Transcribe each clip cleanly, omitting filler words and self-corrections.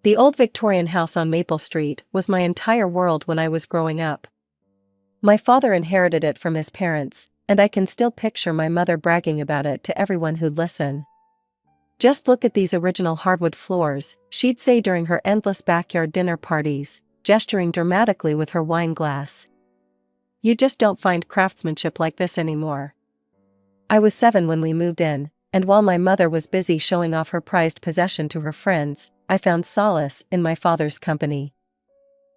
The old Victorian house on Maple Street was my entire world when I was growing up. My father inherited it from his parents, and I can still picture my mother bragging about it to everyone who'd listen. "Just look at these original hardwood floors," she'd say during her endless backyard dinner parties, gesturing dramatically with her wine glass. "You just don't find craftsmanship like this anymore." I was 7 when we moved in, and while my mother was busy showing off her prized possession to her friends, I found solace in my father's company.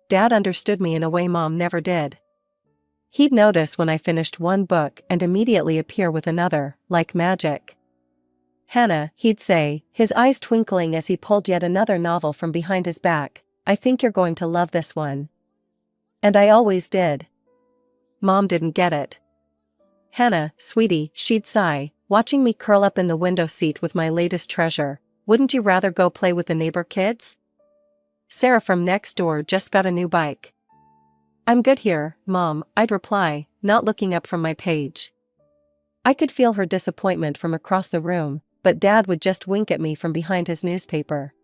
Dad understood me in a way Mom never did. He'd notice when I finished one book and immediately appear with another, like magic. "Hannah," he'd say, his eyes twinkling as he pulled yet another novel from behind his back, "I think you're going to love this one." And I always did. Mom didn't get it. "Hannah, sweetie," she'd sigh, watching me curl up in the window seat with my latest treasure, "wouldn't you rather go play with the neighbor kids? Sarah from next door just got a new bike." "I'm good here, Mom," I'd reply, not looking up from my page. I could feel her disappointment from across the room, but Dad would just wink at me from behind his newspaper.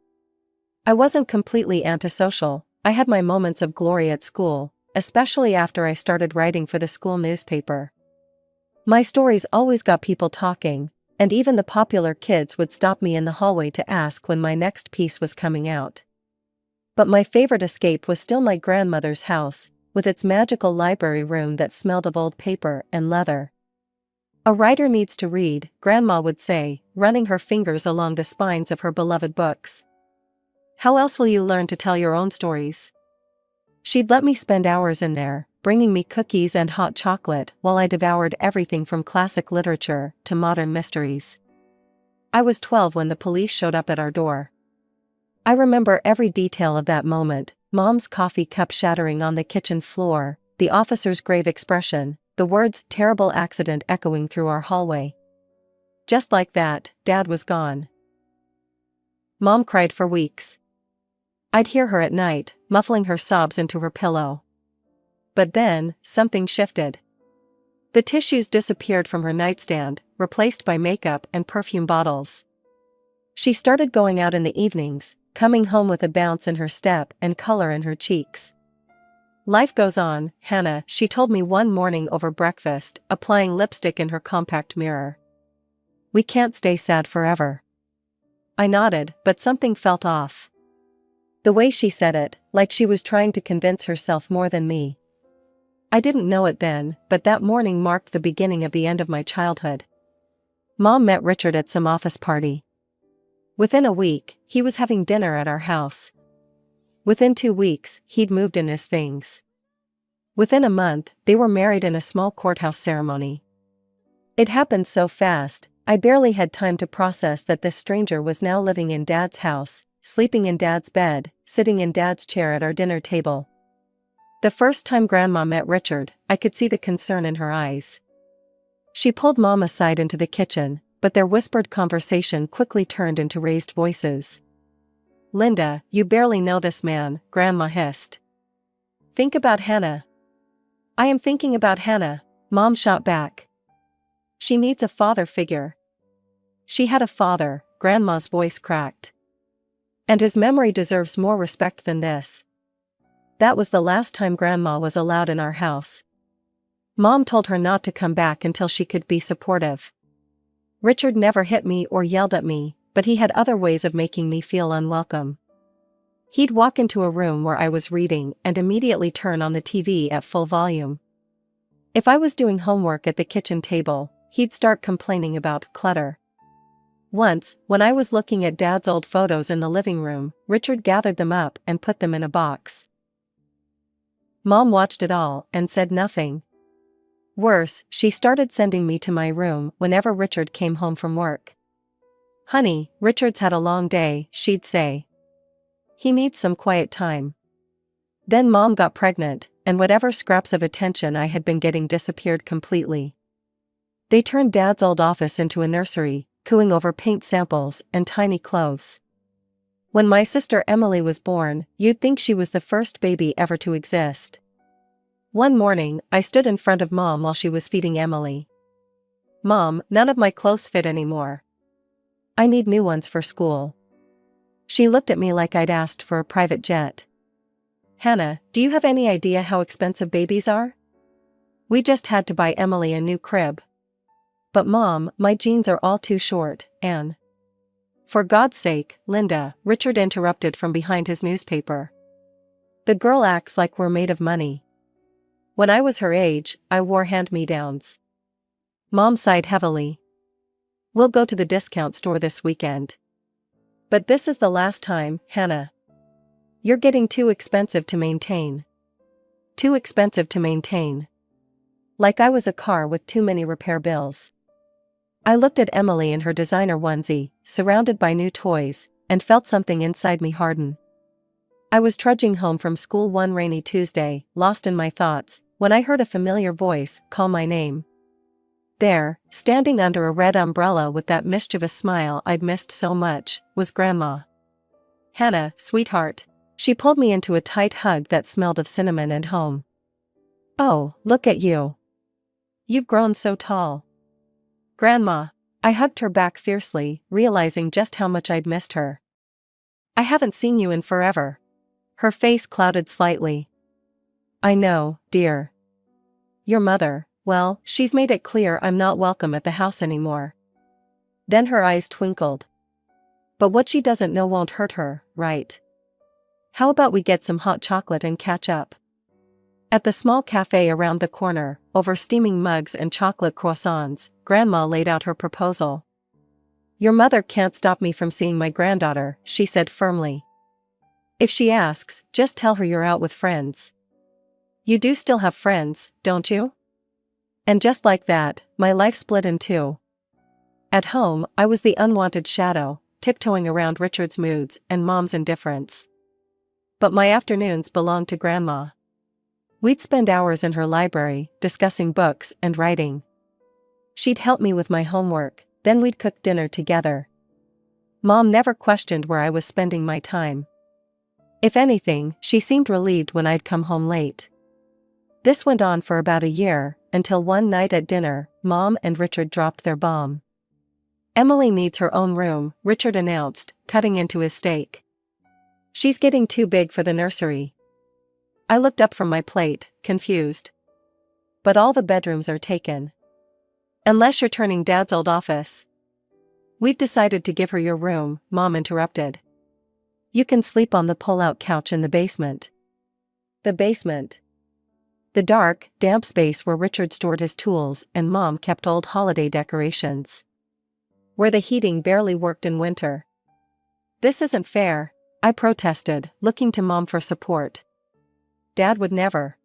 I wasn't completely antisocial. I had my moments of glory at school, especially after I started writing for the school newspaper. My stories always got people talking, and even the popular kids would stop me in the hallway to ask when my next piece was coming out. But my favorite escape was still my grandmother's house, with its magical library room that smelled of old paper and leather. "A writer needs to read," Grandma would say, running her fingers along the spines of her beloved books. "How else will you learn to tell your own stories?" She'd let me spend hours in there, bringing me cookies and hot chocolate while I devoured everything from classic literature to modern mysteries. I was 12 when the police showed up at our door. I remember every detail of that moment: Mom's coffee cup shattering on the kitchen floor, the officer's grave expression, the words "terrible accident" echoing through our hallway. Just like that, Dad was gone. Mom cried for weeks. I'd hear her at night, muffling her sobs into her pillow. But then, something shifted. The tissues disappeared from her nightstand, replaced by makeup and perfume bottles. She started going out in the evenings, coming home with a bounce in her step and color in her cheeks. "Life goes on, Hannah," she told me one morning over breakfast, applying lipstick in her compact mirror. "We can't stay sad forever." I nodded, but something felt off. The way she said it, like she was trying to convince herself more than me. I didn't know it then, but that morning marked the beginning of the end of my childhood. Mom met Richard at some office party. Within a week, he was having dinner at our house. Within 2 weeks, he'd moved in his things. Within a month, they were married in a small courthouse ceremony. It happened so fast, I barely had time to process that this stranger was now living in Dad's house, sleeping in Dad's bed, sitting in Dad's chair at our dinner table. The first time Grandma met Richard, I could see the concern in her eyes. She pulled Mom aside into the kitchen, but their whispered conversation quickly turned into raised voices. "Linda, you barely know this man," Grandma hissed. "Think about Hannah." "I am thinking about Hannah," Mom shot back. "She needs a father figure." She had a father, Grandma's voice cracked. "And his memory deserves more respect than this." That was the last time Grandma was allowed in our house. Mom told her not to come back until she could be supportive. Richard never hit me or yelled at me, but he had other ways of making me feel unwelcome. He'd walk into a room where I was reading and immediately turn on the TV at full volume. If I was doing homework at the kitchen table, he'd start complaining about clutter. Once, when I was looking at Dad's old photos in the living room, Richard gathered them up and put them in a box. Mom watched it all and said nothing. Worse, she started sending me to my room whenever Richard came home from work. "Honey, Richard's had a long day," she'd say. "He needs some quiet time." Then Mom got pregnant, and whatever scraps of attention I had been getting disappeared completely. They turned Dad's old office into a nursery, cooing over paint samples and tiny clothes. When my sister Emily was born, you'd think she was the first baby ever to exist. One morning, I stood in front of Mom while she was feeding Emily. "Mom, none of my clothes fit anymore. I need new ones for school." She looked at me like I'd asked for a private jet. Hannah, do you have any idea how expensive babies are? We just had to buy Emily a new crib. But Mom, my jeans are all too short, and... For God's sake, Linda, Richard interrupted from behind his newspaper. The girl acts like we're made of money. When I was her age, I wore hand-me-downs. Mom sighed heavily. We'll go to the discount store this weekend. But this is the last time, Hannah. You're getting too expensive to maintain. Too expensive to maintain. Like I was a car with too many repair bills. I looked at Emily in her designer onesie, surrounded by new toys, and felt something inside me harden. I was trudging home from school one rainy Tuesday, lost in my thoughts, when I heard a familiar voice call my name. There, standing under a red umbrella with that mischievous smile I'd missed so much, was Grandma. Hannah, sweetheart. She pulled me into a tight hug that smelled of cinnamon and home. Oh, look at you. You've grown so tall. Grandma. I hugged her back fiercely, realizing just how much I'd missed her. I haven't seen you in forever. Her face clouded slightly. I know, dear. Your mother, well, she's made it clear I'm not welcome at the house anymore. Then her eyes twinkled. But what she doesn't know won't hurt her, right? How about we get some hot chocolate and catch up? At the small cafe around the corner, over steaming mugs and chocolate croissants, Grandma laid out her proposal. Your mother can't stop me from seeing my granddaughter, she said firmly. If she asks, just tell her you're out with friends. You do still have friends, don't you? And just like that, my life split in two. At home, I was the unwanted shadow, tiptoeing around Richard's moods and Mom's indifference. But my afternoons belonged to Grandma. We'd spend hours in her library, discussing books and writing. She'd help me with my homework, then we'd cook dinner together. Mom never questioned where I was spending my time. If anything, she seemed relieved when I'd come home late. This went on for about a year, until one night at dinner, Mom and Richard dropped their bomb. Emily needs her own room, Richard announced, cutting into his steak. She's getting too big for the nursery. I looked up from my plate, confused. But all the bedrooms are taken. Unless you're turning Dad's old office. We've decided to give her your room, Mom interrupted. You can sleep on the pull-out couch in the basement. The basement. The dark, damp space where Richard stored his tools and Mom kept old holiday decorations. Where the heating barely worked in winter. This isn't fair, I protested, looking to Mom for support. Dad would never.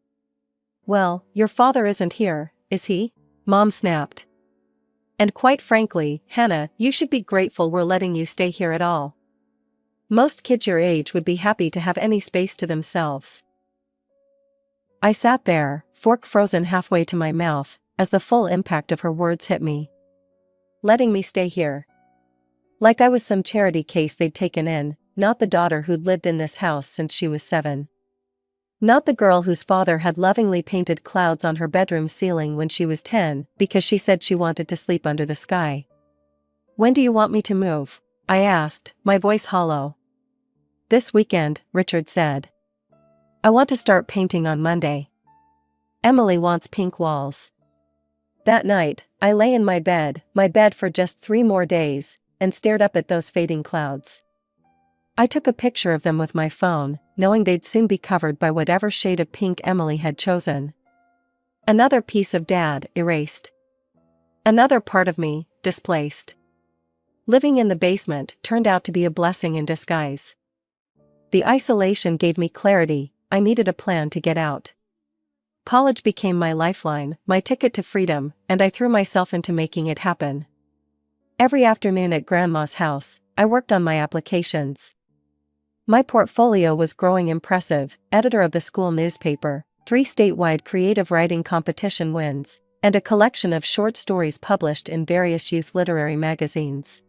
Well, your father isn't here, is he? Mom snapped. And quite frankly, Hannah, you should be grateful we're letting you stay here at all. Most kids your age would be happy to have any space to themselves. I sat there, fork frozen halfway to my mouth, as the full impact of her words hit me. Letting me stay here. Like I was some charity case they'd taken in, not the daughter who'd lived in this house since she was 7. Not the girl whose father had lovingly painted clouds on her bedroom ceiling when she was 10 because she said she wanted to sleep under the sky. When do you want me to move? I asked, my voice hollow. This weekend, Richard said. I want to start painting on Monday. Emily wants pink walls. That night, I lay in my bed for just 3 more days, and stared up at those fading clouds. I took a picture of them with my phone, knowing they'd soon be covered by whatever shade of pink Emily had chosen. Another piece of Dad erased. Another part of me displaced. Living in the basement turned out to be a blessing in disguise. The isolation gave me clarity. I needed a plan to get out. College became my lifeline, my ticket to freedom, and I threw myself into making it happen. Every afternoon at Grandma's house, I worked on my applications. My portfolio was growing impressive, editor of the school newspaper, 3 statewide creative writing competition wins, and a collection of short stories published in various youth literary magazines.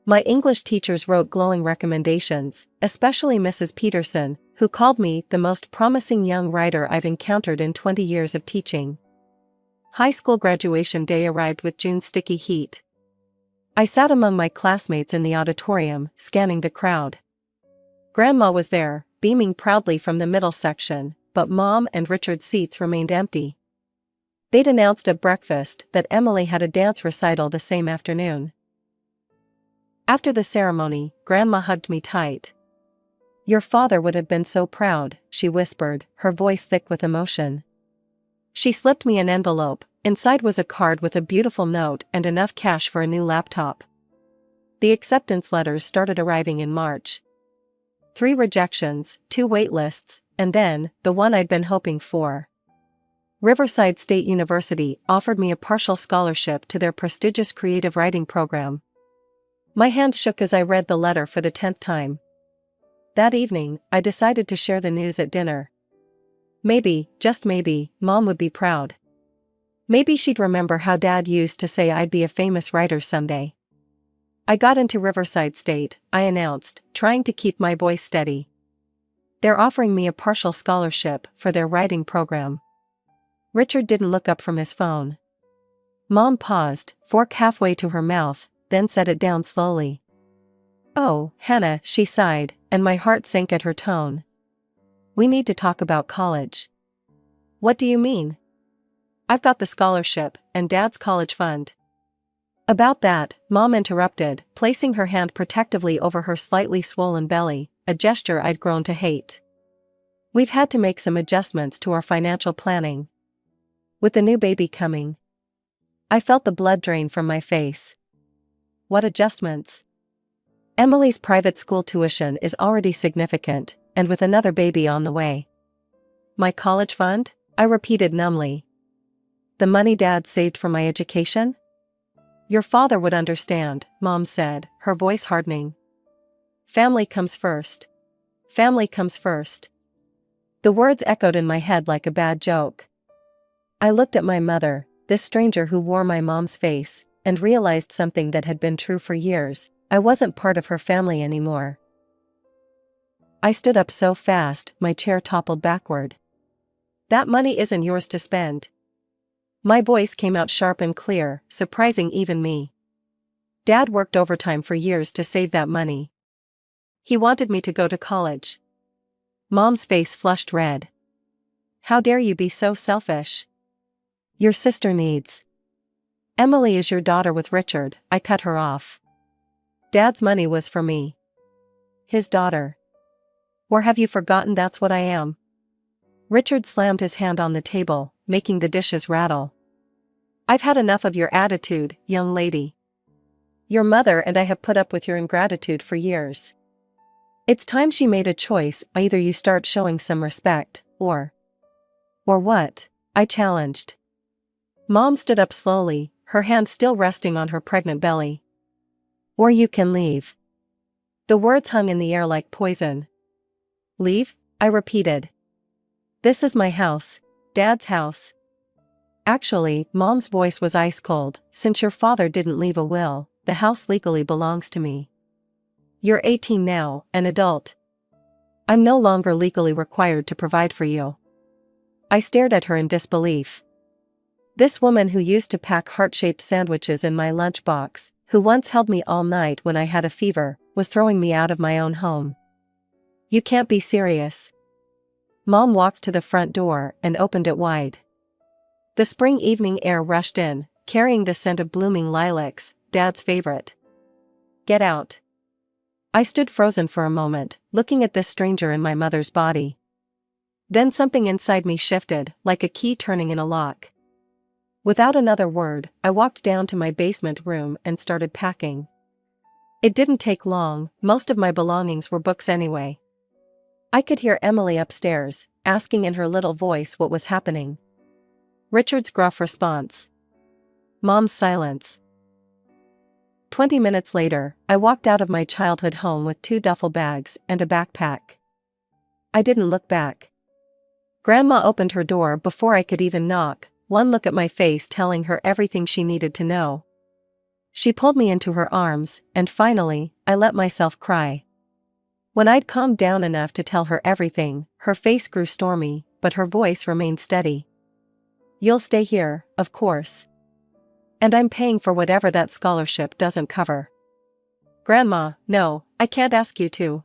My English teachers wrote glowing recommendations, especially Mrs. Peterson, who called me the most promising young writer I've encountered in 20 years of teaching. High school graduation day arrived with June's sticky heat. I sat among my classmates in the auditorium, scanning the crowd. Grandma was there, beaming proudly from the middle section, but Mom and Richard's seats remained empty. They'd announced at breakfast that Emily had a dance recital the same afternoon. After the ceremony, Grandma hugged me tight. "Your father would have been so proud," she whispered, her voice thick with emotion. She slipped me an envelope. Inside was a card with a beautiful note and enough cash for a new laptop. The acceptance letters started arriving in March. 3 rejections, 2 waitlists, and then, the one I'd been hoping for. Riverside State University offered me a partial scholarship to their prestigious creative writing program. My hand shook as I read the letter for the 10th time. That evening, I decided to share the news at dinner. Maybe, just maybe, Mom would be proud. Maybe she'd remember how Dad used to say I'd be a famous writer someday. "I got into Riverside State," I announced, trying to keep my voice steady. "They're offering me a partial scholarship for their writing program." Richard didn't look up from his phone. Mom paused, fork halfway to her mouth, then set it down slowly. "Oh, Hannah," she sighed, and my heart sank at her tone. "We need to talk about college." "What do you mean?" "I've got the scholarship, and Dad's college fund." "About that," Mom interrupted, placing her hand protectively over her slightly swollen belly, a gesture I'd grown to hate. "We've had to make some adjustments to our financial planning. With the new baby coming." I felt the blood drain from my face. "What adjustments?" "Emily's private school tuition is already significant, and with another baby on the way." "My college fund?" I repeated numbly. "The money Dad saved for my education?" "Your father would understand," Mom said, her voice hardening. "Family comes first. Family comes first." The words echoed in my head like a bad joke. I looked at my mother, this stranger who wore my mom's face, and realized something that had been true for years: I wasn't part of her family anymore. I stood up so fast, my chair toppled backward. "That money isn't yours to spend." My voice came out sharp and clear, surprising even me. "Dad worked overtime for years to save that money. He wanted me to go to college." Mom's face flushed red. "How dare you be so selfish? Your sister needs." "Emily is your daughter with Richard," I cut her off. "Dad's money was for me. His daughter. Or have you forgotten that's what I am?" Richard slammed his hand on the table, making the dishes rattle. "I've had enough of your attitude, young lady. Your mother and I have put up with your ingratitude for years. It's time she made a choice: either you start showing some respect, or..." "Or what?" I challenged. Mom stood up slowly, her hand still resting on her pregnant belly. "Or you can leave." The words hung in the air like poison. "Leave?" I repeated. "This is my house, Dad's house." "Actually," Mom's voice was ice cold, "since your father didn't leave a will, the house legally belongs to me. You're 18 now, an adult. I'm no longer legally required to provide for you." I stared at her in disbelief. This woman who used to pack heart-shaped sandwiches in my lunchbox, who once held me all night when I had a fever, was throwing me out of my own home. "You can't be serious." Mom walked to the front door and opened it wide. The spring evening air rushed in, carrying the scent of blooming lilacs, Dad's favorite. "Get out." I stood frozen for a moment, looking at this stranger in my mother's body. Then something inside me shifted, like a key turning in a lock. Without another word, I walked down to my basement room and started packing. It didn't take long, most of my belongings were books anyway. I could hear Emily upstairs, asking in her little voice what was happening. Richard's gruff response. Mom's silence. 20 minutes later, I walked out of my childhood home with 2 duffel bags and a backpack. I didn't look back. Grandma opened her door before I could even knock, one look at my face telling her everything she needed to know. She pulled me into her arms, and finally, I let myself cry. When I'd calmed down enough to tell her everything, her face grew stormy, but her voice remained steady. "You'll stay here, of course." And I'm paying for whatever that scholarship doesn't cover. Grandma, no, I can't ask you to.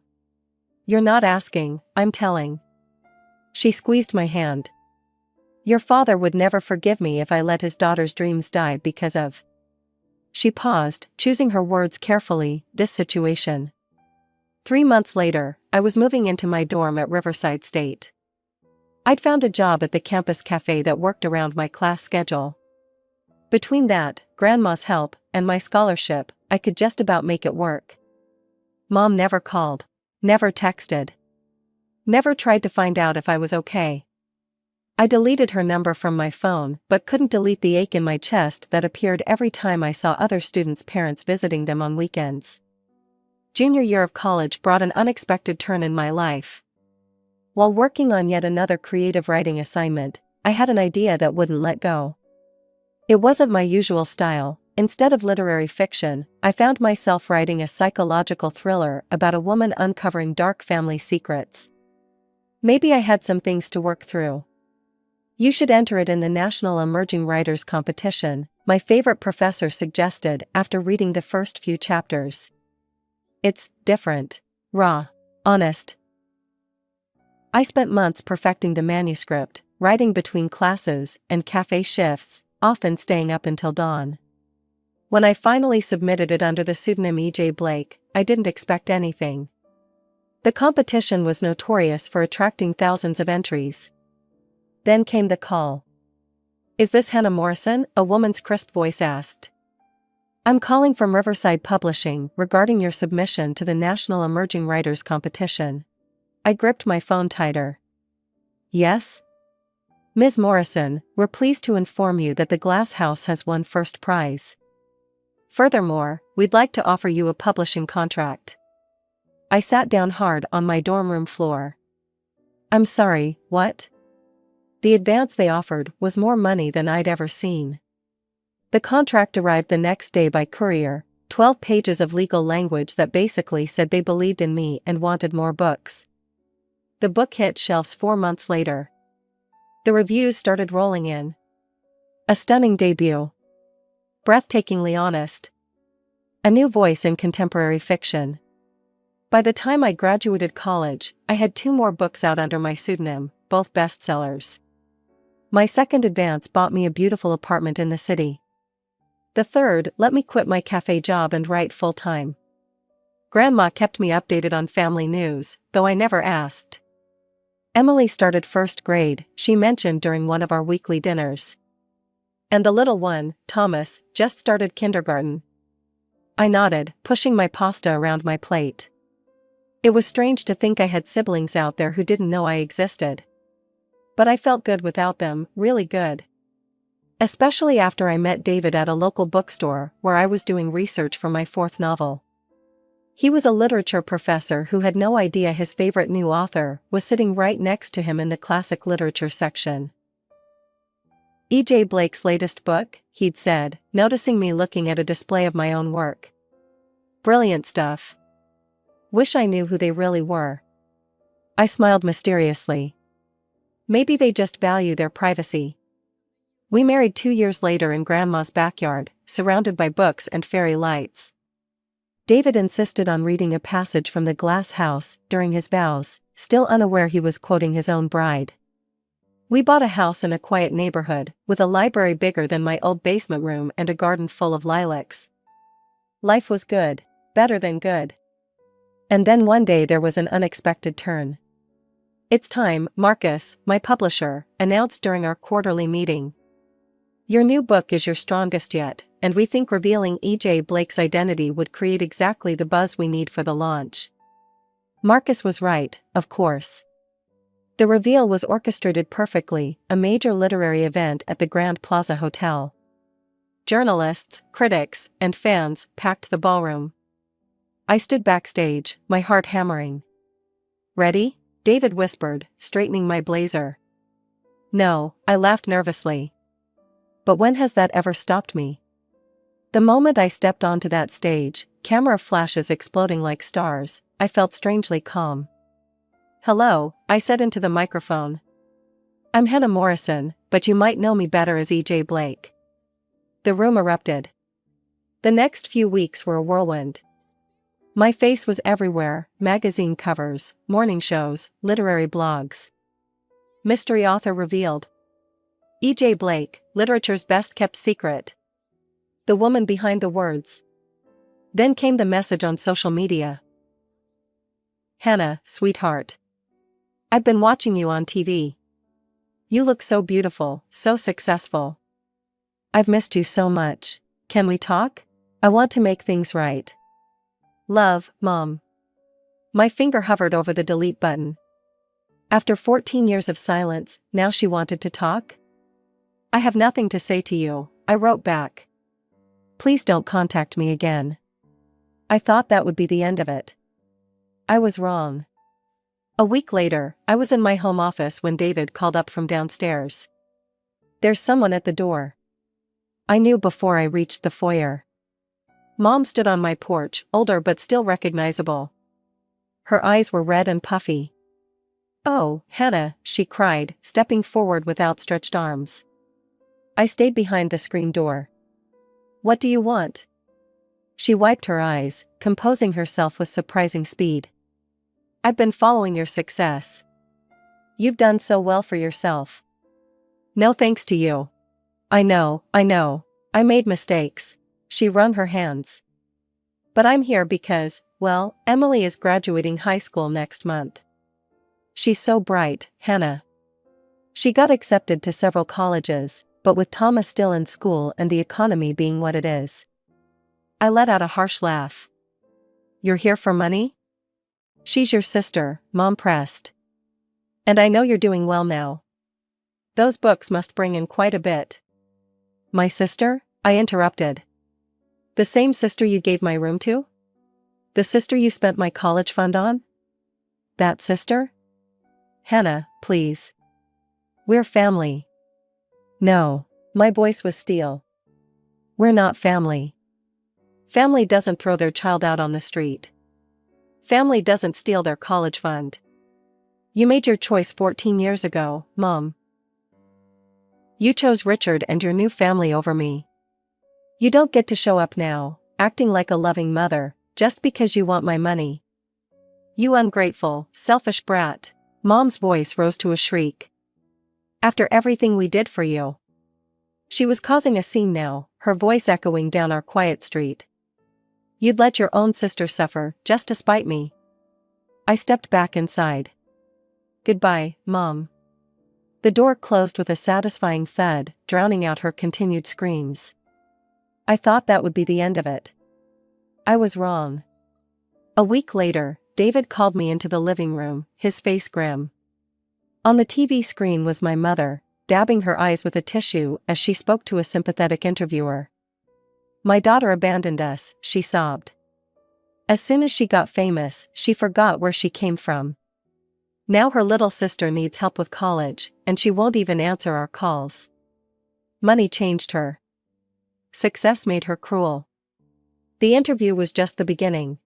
You're not asking, I'm telling. She squeezed my hand. Your father would never forgive me if I let his daughter's dreams die because of. She paused, choosing her words carefully, this situation. 3 months later, I was moving into my dorm at Riverside State. I'd found a job at the campus cafe that worked around my class schedule. Between that, Grandma's help, and my scholarship, I could just about make it work. Mom never called. Never texted. Never tried to find out if I was okay. I deleted her number from my phone but couldn't delete the ache in my chest that appeared every time I saw other students' parents visiting them on weekends. Junior year of college brought an unexpected turn in my life. While working on yet another creative writing assignment, I had an idea that wouldn't let go. It wasn't my usual style. Instead of literary fiction, I found myself writing a psychological thriller about a woman uncovering dark family secrets. Maybe I had some things to work through. You should enter it in the National Emerging Writers Competition, my favorite professor suggested after reading the first few chapters. It's different, raw, honest. I spent months perfecting the manuscript, writing between classes and cafe shifts, often staying up until dawn. When I finally submitted it under the pseudonym E.J. Blake, I didn't expect anything. The competition was notorious for attracting thousands of entries. Then came the call. Is this Hannah Morrison? A woman's crisp voice asked. I'm calling from Riverside Publishing regarding your submission to the National Emerging Writers Competition. I gripped my phone tighter. Yes? Ms. Morrison, we're pleased to inform you that the Glass House has won first prize. Furthermore, we'd like to offer you a publishing contract. I sat down hard on my dorm room floor. I'm sorry, what? The advance they offered was more money than I'd ever seen. The contract arrived the next day by courier, 12 pages of legal language that basically said they believed in me and wanted more books. The book hit shelves 4 months later. The reviews started rolling in. A stunning debut. Breathtakingly honest. A new voice in contemporary fiction. By the time I graduated college, I had 2 more books out under my pseudonym, both bestsellers. My second advance bought me a beautiful apartment in the city. The third let me quit my cafe job and write full-time. Grandma kept me updated on family news, though I never asked. Emily started first grade, she mentioned during one of our weekly dinners. And the little one, Thomas, just started kindergarten. I nodded, pushing my pasta around my plate. It was strange to think I had siblings out there who didn't know I existed. But I felt good without them, really good. Especially after I met David at a local bookstore where I was doing research for my 4th novel. He was a literature professor who had no idea his favorite new author was sitting right next to him in the classic literature section. E.J. Blake's latest book, he'd said, noticing me looking at a display of my own work. Brilliant stuff. Wish I knew who they really were. I smiled mysteriously. Maybe they just value their privacy. We married 2 years later in Grandma's backyard, surrounded by books and fairy lights. David insisted on reading a passage from the Glass House during his vows, still unaware he was quoting his own bride. We bought a house in a quiet neighborhood, with a library bigger than my old basement room and a garden full of lilacs. Life was good, better than good. And then one day there was an unexpected turn. It's time, Marcus, my publisher, announced during our quarterly meeting. Your new book is your strongest yet, and we think revealing E.J. Blake's identity would create exactly the buzz we need for the launch. Marcus was right, of course. The reveal was orchestrated perfectly, a major literary event at the Grand Plaza Hotel. Journalists, critics, and fans packed the ballroom. I stood backstage, my heart hammering. Ready? David whispered, straightening my blazer. No, I laughed nervously. But when has that ever stopped me? The moment I stepped onto that stage, camera flashes exploding like stars, I felt strangely calm. Hello, I said into the microphone. I'm Hannah Morrison, but you might know me better as E.J. Blake. The room erupted. The next few weeks were a whirlwind. My face was everywhere: magazine covers, morning shows, literary blogs. Mystery author revealed. E.J. Blake, literature's best-kept secret. The woman behind the words. Then came the message on social media. Hannah, sweetheart. I've been watching you on TV. You look so beautiful, so successful. I've missed you so much. Can we talk? I want to make things right. Love, Mom. My finger hovered over the delete button. After 14 years of silence, now she wanted to talk? I have nothing to say to you, I wrote back. Please don't contact me again. I thought that would be the end of it. I was wrong. A week later, I was in my home office when David called up from downstairs. There's someone at the door. I knew before I reached the foyer. Mom stood on my porch, older but still recognizable. Her eyes were red and puffy. Oh, Hannah, she cried, stepping forward with outstretched arms. I stayed behind the screen door. What do you want? She wiped her eyes, composing herself with surprising speed. I've been following your success. You've done so well for yourself. No thanks to you. I know. I made mistakes. She wrung her hands. But I'm here because, well, Emily is graduating high school next month. She's so bright, Hannah. She got accepted to several colleges, but with Thomas still in school and the economy being what it is. I let out a harsh laugh. You're here for money? She's your sister, Mom pressed. And I know you're doing well now. Those books must bring in quite a bit. My sister? I interrupted. The same sister you gave my room to? The sister you spent my college fund on? That sister? Hannah, please. We're family. No. My voice was steel. We're not family. Family doesn't throw their child out on the street. Family doesn't steal their college fund. You made your choice 14 years ago, Mom. You chose Richard and your new family over me. You don't get to show up now, acting like a loving mother, just because you want my money. You ungrateful, selfish brat. Mom's voice rose to a shriek. After everything we did for you. She was causing a scene now, her voice echoing down our quiet street. You'd let your own sister suffer, just to spite me. I stepped back inside. Goodbye, Mom. The door closed with a satisfying thud, drowning out her continued screams. I thought that would be the end of it. I was wrong. A week later, David called me into the living room, his face grim. On the TV screen was my mother, dabbing her eyes with a tissue as she spoke to a sympathetic interviewer. My daughter abandoned us, she sobbed. As soon as she got famous, she forgot where she came from. Now her little sister needs help with college, and she won't even answer our calls. Money changed her. Success made her cruel. The interview was just the beginning.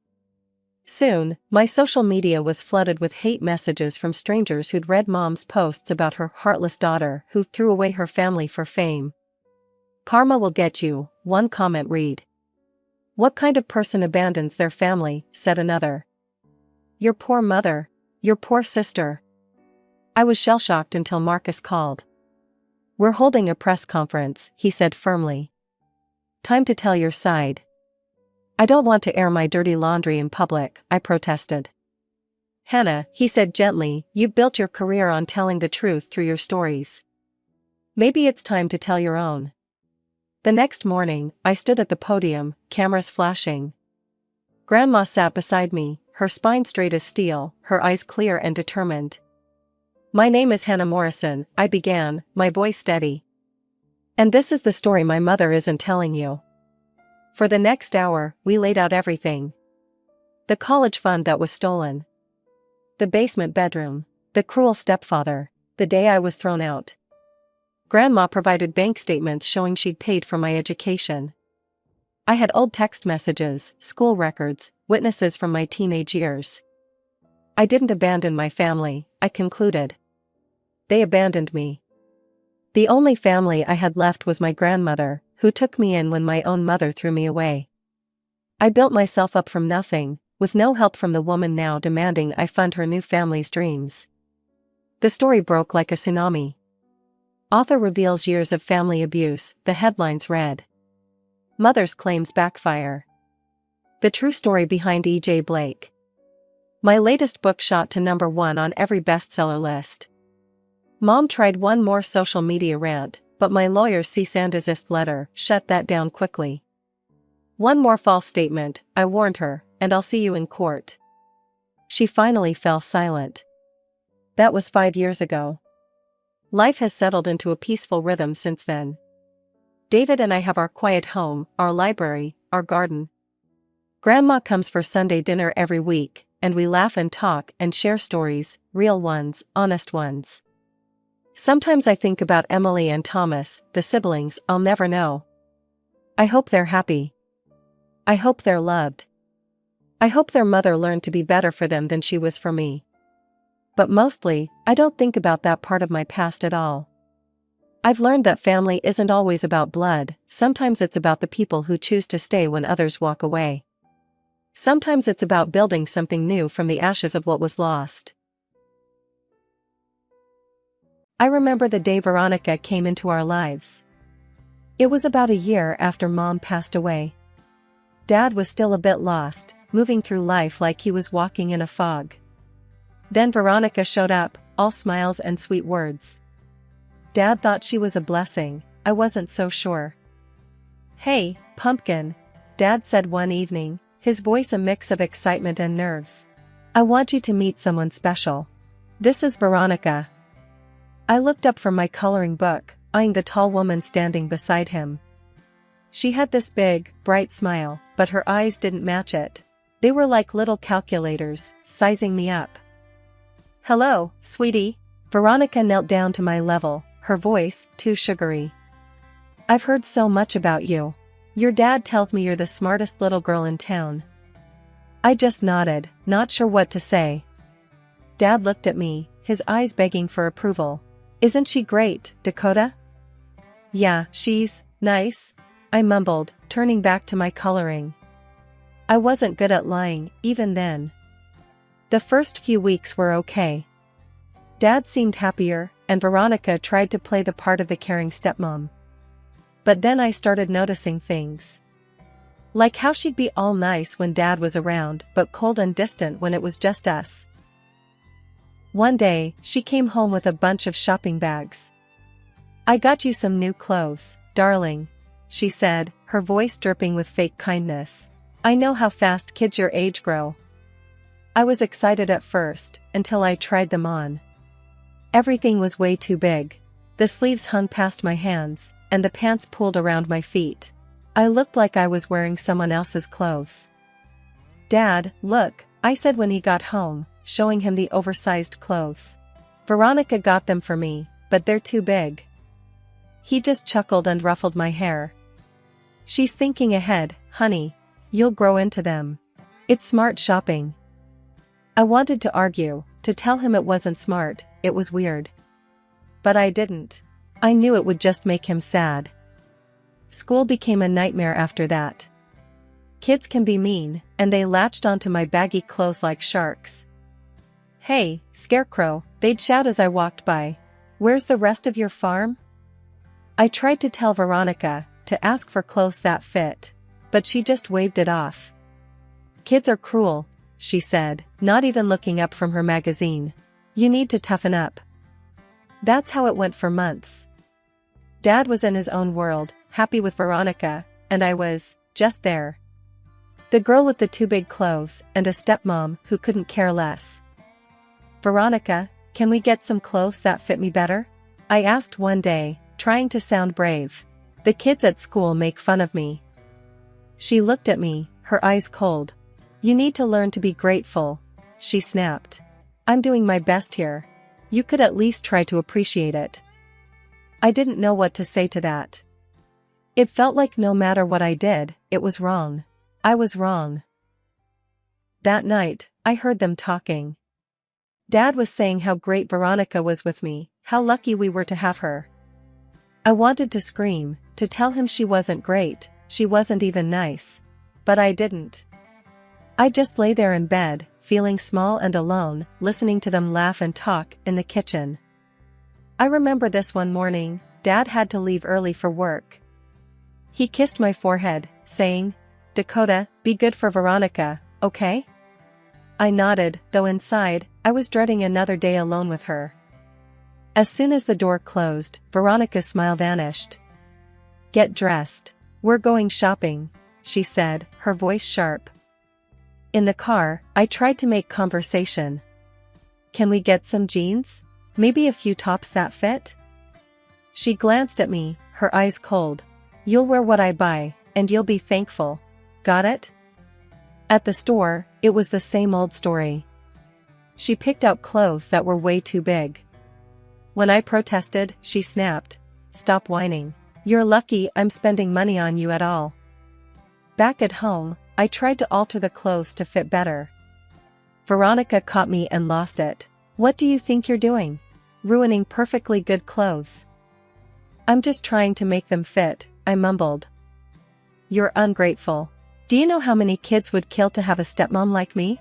Soon, my social media was flooded with hate messages from strangers who'd read Mom's posts about her heartless daughter who threw away her family for fame. Karma will get you, one comment read. What kind of person abandons their family, said another. Your poor mother. Your poor sister. I was shell-shocked until Marcus called. We're holding a press conference, he said firmly. Time to tell your side. I don't want to air my dirty laundry in public, I protested. Hannah, he said gently, you've built your career on telling the truth through your stories. Maybe it's time to tell your own. The next morning, I stood at the podium, cameras flashing. Grandma sat beside me, her spine straight as steel, her eyes clear and determined. My name is Hannah Morrison, I began, my voice steady. And this is the story my mother isn't telling you. For the next hour, we laid out everything. The college fund that was stolen. The basement bedroom. The cruel stepfather. The day I was thrown out. Grandma provided bank statements showing she'd paid for my education. I had old text messages, school records, witnesses from my teenage years. I didn't abandon my family, I concluded. They abandoned me. The only family I had left was my grandmother, who took me in when my own mother threw me away. I built myself up from nothing, with no help from the woman now demanding I fund her new family's dreams. The story broke like a tsunami. Author reveals years of family abuse, the headlines read. Mother's claims backfire. The true story behind E.J. Blake. My latest book shot to #1 on every bestseller list. Mom tried one more social media rant, but my lawyer's cease and desist letter shut that down quickly. One more false statement, I warned her, and I'll see you in court. She finally fell silent. That was 5 years ago. Life has settled into a peaceful rhythm since then. David and I have our quiet home, our library, our garden. Grandma comes for Sunday dinner every week, and we laugh and talk and share stories, real ones, honest ones. Sometimes I think about Emily and Thomas, the siblings I'll never know. I hope they're happy. I hope they're loved. I hope their mother learned to be better for them than she was for me. But mostly, I don't think about that part of my past at all. I've learned that family isn't always about blood, sometimes it's about the people who choose to stay when others walk away. Sometimes it's about building something new from the ashes of what was lost. I remember the day Veronica came into our lives. It was about a year after Mom passed away. Dad was still a bit lost, moving through life like he was walking in a fog. Then Veronica showed up, all smiles and sweet words. Dad thought she was a blessing, I wasn't so sure. "Hey, pumpkin," Dad said one evening, his voice a mix of excitement and nerves. "I want you to meet someone special. This is Veronica." I looked up from my coloring book, eyeing the tall woman standing beside him. She had this big, bright smile, but her eyes didn't match it. They were like little calculators, sizing me up. "Hello, sweetie." Veronica knelt down to my level, her voice too sugary. "I've heard so much about you. Your dad tells me you're the smartest little girl in town." I just nodded, not sure what to say. Dad looked at me, his eyes begging for approval. "Isn't she great, Dakota?" "Yeah, she's nice," I mumbled, turning back to my coloring. I wasn't good at lying, even then. The first few weeks were okay. Dad seemed happier, and Veronica tried to play the part of the caring stepmom. But then I started noticing things. Like how she'd be all nice when Dad was around, but cold and distant when it was just us. One day, she came home with a bunch of shopping bags. "I got you some new clothes, darling," she said, her voice dripping with fake kindness. "I know how fast kids your age grow." I was excited at first, until I tried them on. Everything was way too big. The sleeves hung past my hands, and the pants pulled around my feet. I looked like I was wearing someone else's clothes. "Dad, look," I said when he got home, showing him the oversized clothes. "Veronica got them for me, but they're too big." He just chuckled and ruffled my hair. "She's thinking ahead, honey. You'll grow into them. It's smart shopping." I wanted to argue, to tell him it wasn't smart, it was weird. But I didn't. I knew it would just make him sad. School became a nightmare after that. Kids can be mean, and they latched onto my baggy clothes like sharks. "Hey, Scarecrow," they'd shout as I walked by. "Where's the rest of your farm?" I tried to tell Veronica, to ask for clothes that fit. But she just waved it off. "Kids are cruel," she said, not even looking up from her magazine. "You need to toughen up." That's how it went for months. Dad was in his own world, happy with Veronica, and I was, just there. The girl with the too big clothes, and a stepmom who couldn't care less. "Veronica, can we get some clothes that fit me better?" I asked one day, trying to sound brave. "The kids at school make fun of me." She looked at me, her eyes cold. "You need to learn to be grateful," she snapped. "I'm doing my best here. You could at least try to appreciate it." I didn't know what to say to that. It felt like no matter what I did, it was wrong. I was wrong. That night, I heard them talking. Dad was saying how great Veronica was with me, how lucky we were to have her. I wanted to scream, to tell him she wasn't great, she wasn't even nice. But I didn't. I just lay there in bed, feeling small and alone, listening to them laugh and talk in the kitchen. I remember this one morning, Dad had to leave early for work. He kissed my forehead, saying, "Dakota, be good for Veronica, okay?" I nodded, though inside, I was dreading another day alone with her. As soon as the door closed, Veronica's smile vanished. "Get dressed. We're going shopping," she said, her voice sharp. In the car, I tried to make conversation. "Can we get some jeans? Maybe a few tops that fit?" She glanced at me, her eyes cold. "You'll wear what I buy, and you'll be thankful. Got it?" At the store, it was the same old story. She picked out clothes that were way too big. When I protested, she snapped, "Stop whining. You're lucky I'm spending money on you at all." Back at home, I tried to alter the clothes to fit better. Veronica caught me and lost it. "What do you think you're doing? Ruining perfectly good clothes." "I'm just trying to make them fit," I mumbled. "You're ungrateful. Do you know how many kids would kill to have a stepmom like me?"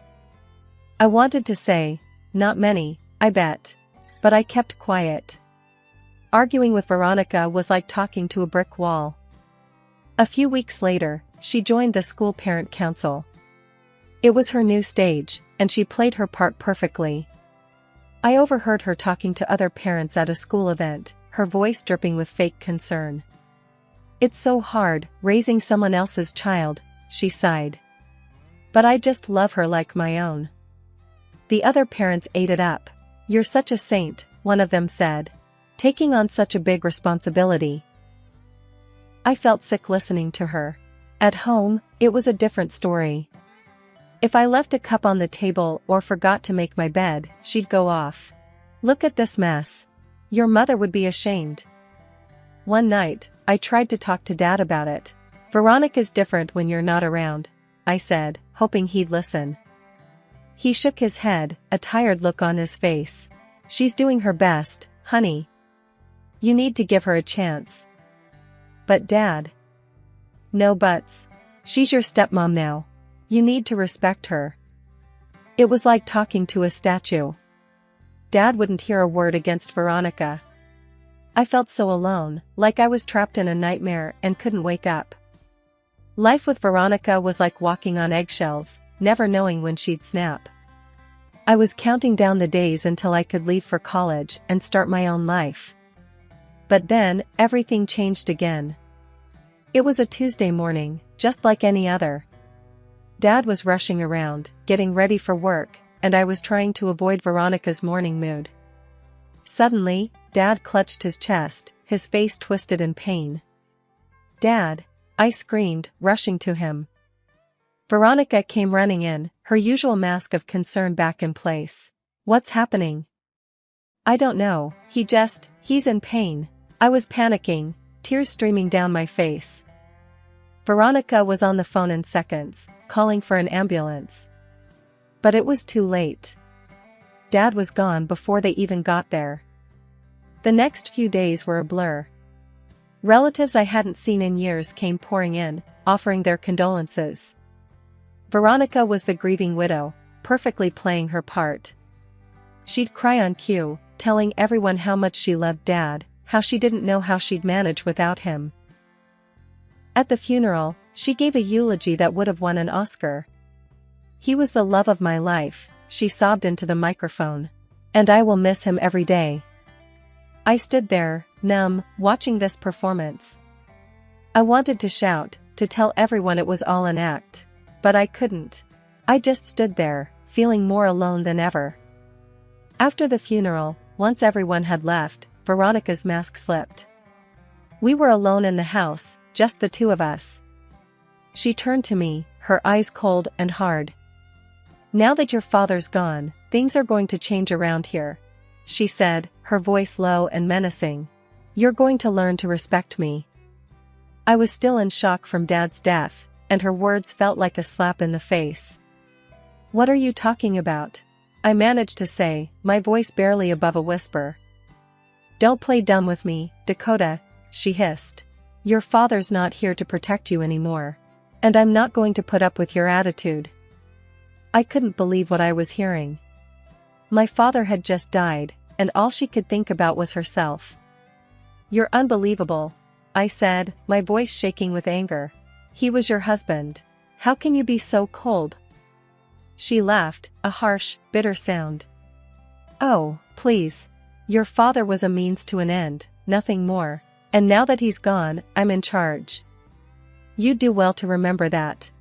I wanted to say, "Not many, I bet." But I kept quiet. Arguing with Veronica was like talking to a brick wall. A few weeks later, she joined the school parent council. It was her new stage, and she played her part perfectly. I overheard her talking to other parents at a school event, her voice dripping with fake concern. "It's so hard, raising someone else's child," she sighed. "But I just love her like my own." The other parents ate it up. "You're such a saint," one of them said. "Taking on such a big responsibility." I felt sick listening to her. At home, it was a different story. If I left a cup on the table or forgot to make my bed, she'd go off. "Look at this mess. Your mother would be ashamed." One night, I tried to talk to Dad about it. "Veronica's different when you're not around," I said, hoping he'd listen. He shook his head, a tired look on his face. "She's doing her best, honey. You need to give her a chance." "But Dad." "No buts. She's your stepmom now. You need to respect her." It was like talking to a statue. Dad wouldn't hear a word against Veronica. I felt so alone, like I was trapped in a nightmare and couldn't wake up. Life with Veronica was like walking on eggshells, never knowing when she'd snap. I was counting down the days until I could leave for college and start my own life. But then, everything changed again. It was a Tuesday morning, just like any other. Dad was rushing around, getting ready for work, and I was trying to avoid Veronica's morning mood. Suddenly, Dad clutched his chest, his face twisted in pain. "Dad!" I screamed, rushing to him. Veronica came running in, her usual mask of concern back in place. "What's happening?" "I don't know, he's in pain." I was panicking, tears streaming down my face. Veronica was on the phone in seconds, calling for an ambulance. But it was too late. Dad was gone before they even got there. The next few days were a blur. Relatives I hadn't seen in years came pouring in, offering their condolences. Veronica was the grieving widow, perfectly playing her part. She'd cry on cue, telling everyone how much she loved Dad, how she didn't know how she'd manage without him. At the funeral, she gave a eulogy that would have won an Oscar. "He was the love of my life," she sobbed into the microphone. "And I will miss him every day." I stood there, numb, watching this performance. I wanted to shout, to tell everyone it was all an act. But I couldn't. I just stood there, feeling more alone than ever. After the funeral, once everyone had left, Veronica's mask slipped. We were alone in the house, just the two of us. She turned to me, her eyes cold and hard. "Now that your father's gone, things are going to change around here," she said, her voice low and menacing. "You're going to learn to respect me." I was still in shock from Dad's death, and her words felt like a slap in the face. "What are you talking about?" I managed to say, my voice barely above a whisper. "Don't play dumb with me, Dakota. she hissed. Your father's not here to protect you anymore. And I'm not going to put up with your attitude. I couldn't believe what I was hearing. My father had just died, and all she could think about was herself. You're unbelievable, I said, my voice shaking with anger. He was your husband. How can you be so cold? She laughed, a harsh, bitter sound. Oh, please. Your father was a means to an end, nothing more. And now that he's gone, I'm in charge. You do well to remember that.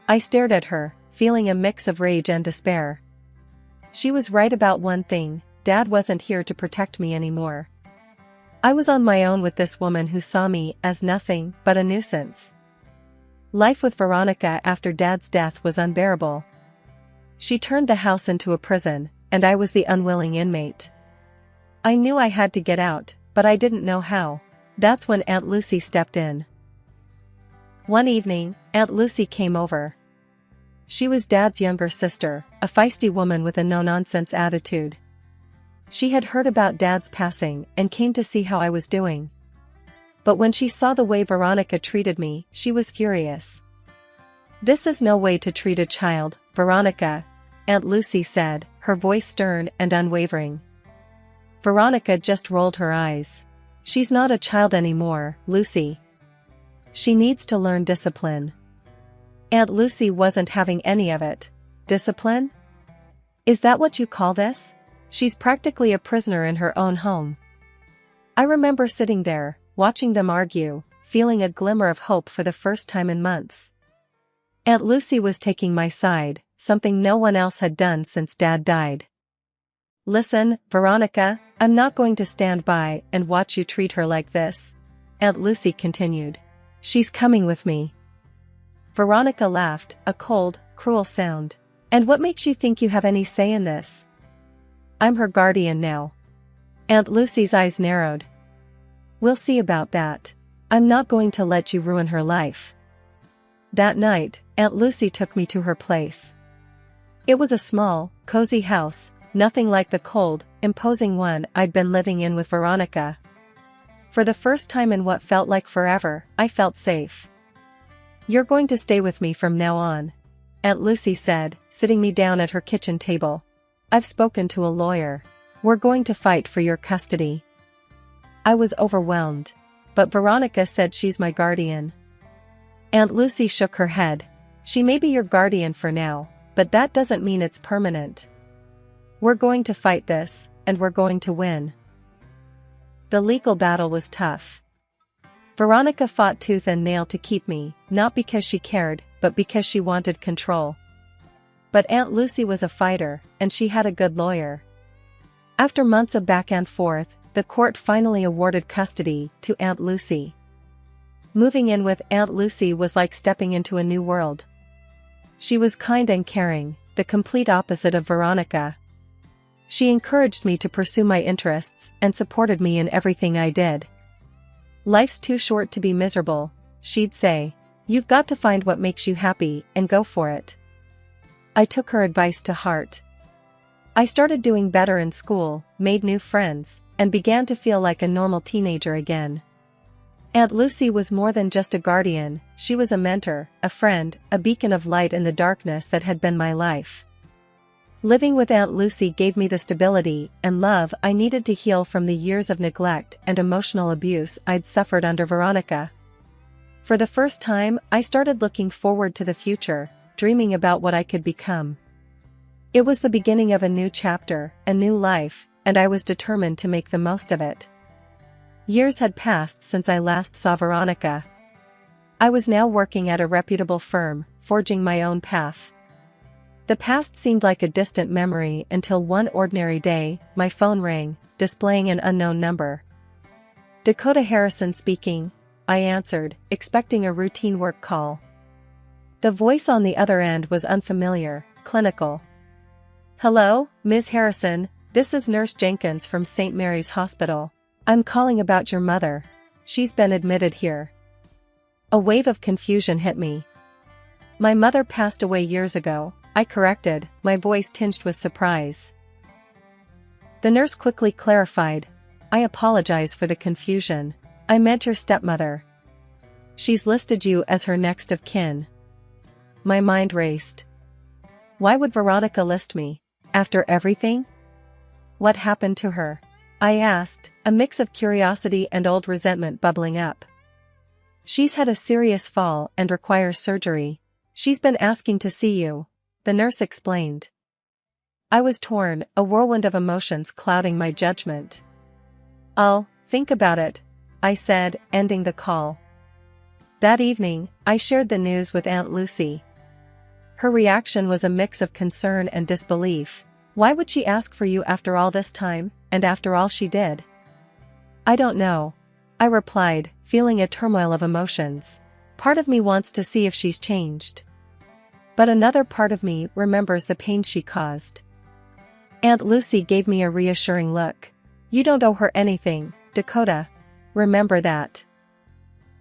I stared at her, feeling a mix of rage and despair. She was right about one thing, Dad wasn't here to protect me anymore. I was on my own with this woman who saw me as nothing but a nuisance. Life with Veronica after Dad's death was unbearable. She turned the house into a prison, and I was the unwilling inmate. I knew I had to get out, but I didn't know how. That's when Aunt Lucy stepped in. One evening, Aunt Lucy came over. She was Dad's younger sister, a feisty woman with a no-nonsense attitude. She had heard about Dad's passing and came to see how I was doing. But when she saw the way Veronica treated me, she was furious. This is no way to treat a child, Veronica, Aunt Lucy said, her voice stern and unwavering. Veronica just rolled her eyes. She's not a child anymore, Lucy. She needs to learn discipline. Aunt Lucy wasn't having any of it. Discipline? Is that what you call this? She's practically a prisoner in her own home. I remember sitting there, watching them argue, feeling a glimmer of hope for the first time in months. Aunt Lucy was taking my side, something no one else had done since Dad died. Listen, Veronica, I'm not going to stand by and watch you treat her like this, Aunt Lucy continued. She's coming with me. Veronica laughed, a cold, cruel sound. And what makes you think you have any say in this? I'm her guardian now. Aunt Lucy's eyes narrowed. We'll see about that. I'm not going to let you ruin her life. That night, Aunt Lucy took me to her place. It was a small, cozy house, nothing like the cold, imposing one I'd been living in with Veronica. For the first time in what felt like forever, I felt safe. You're going to stay with me from now on, Aunt Lucy said, sitting me down at her kitchen table. I've spoken to a lawyer. We're going to fight for your custody. I was overwhelmed. But Veronica said she's my guardian. Aunt Lucy shook her head. She may be your guardian for now, but that doesn't mean it's permanent. We're going to fight this, and we're going to win. The legal battle was tough. Veronica fought tooth and nail to keep me, not because she cared, but because she wanted control. But Aunt Lucy was a fighter, and she had a good lawyer. After months of back and forth, the court finally awarded custody to Aunt Lucy. Moving in with Aunt Lucy was like stepping into a new world. She was kind and caring, the complete opposite of Veronica. She encouraged me to pursue my interests and supported me in everything I did. Life's too short to be miserable, she'd say. You've got to find what makes you happy and go for it. I took her advice to heart. I started doing better in school, made new friends, and began to feel like a normal teenager again. Aunt Lucy was more than just a guardian, she was a mentor, a friend, a beacon of light in the darkness that had been my life. Living with Aunt Lucy gave me the stability and love I needed to heal from the years of neglect and emotional abuse I'd suffered under Veronica. For the first time, I started looking forward to the future, dreaming about what I could become. It was the beginning of a new chapter, a new life, and I was determined to make the most of it. Years had passed since I last saw Veronica. I was now working at a reputable firm, forging my own path. The past seemed like a distant memory until one ordinary day, my phone rang, displaying an unknown number. Dakota Harrison speaking, I answered, expecting a routine work call. The voice on the other end was unfamiliar, clinical. Hello, Ms. Harrison, this is Nurse Jenkins from St. Mary's Hospital. I'm calling about your mother. She's been admitted here. A wave of confusion hit me. My mother passed away years ago, I corrected, my voice tinged with surprise. The nurse quickly clarified. I apologize for the confusion. I meant your stepmother. She's listed you as her next of kin. My mind raced. Why would Veronica list me? After everything? What happened to her? I asked, a mix of curiosity and old resentment bubbling up. She's had a serious fall and requires surgery. She's been asking to see you, the nurse explained. I was torn, a whirlwind of emotions clouding my judgment. I'll think about it, I said, ending the call. That evening, I shared the news with Aunt Lucy. Her reaction was a mix of concern and disbelief. Why would she ask for you after all this time, and after all she did? I don't know, I replied, feeling a turmoil of emotions. Part of me wants to see if she's changed. But another part of me remembers the pain she caused. Aunt Lucy gave me a reassuring look. You don't owe her anything, Dakota. Remember that.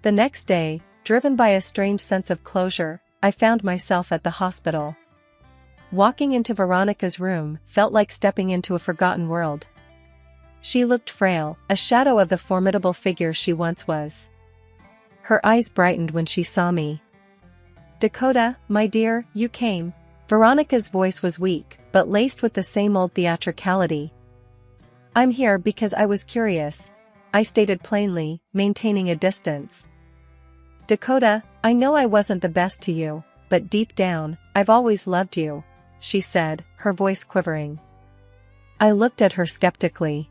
The next day, driven by a strange sense of closure, I found myself at the hospital. Walking into Veronica's room felt like stepping into a forgotten world. She looked frail, a shadow of the formidable figure she once was. Her eyes brightened when she saw me. Dakota, my dear, you came. Veronica's voice was weak, but laced with the same old theatricality. I'm here because I was curious, I stated plainly, maintaining a distance. Dakota, I know I wasn't the best to you, but deep down, I've always loved you, she said, her voice quivering. I looked at her skeptically.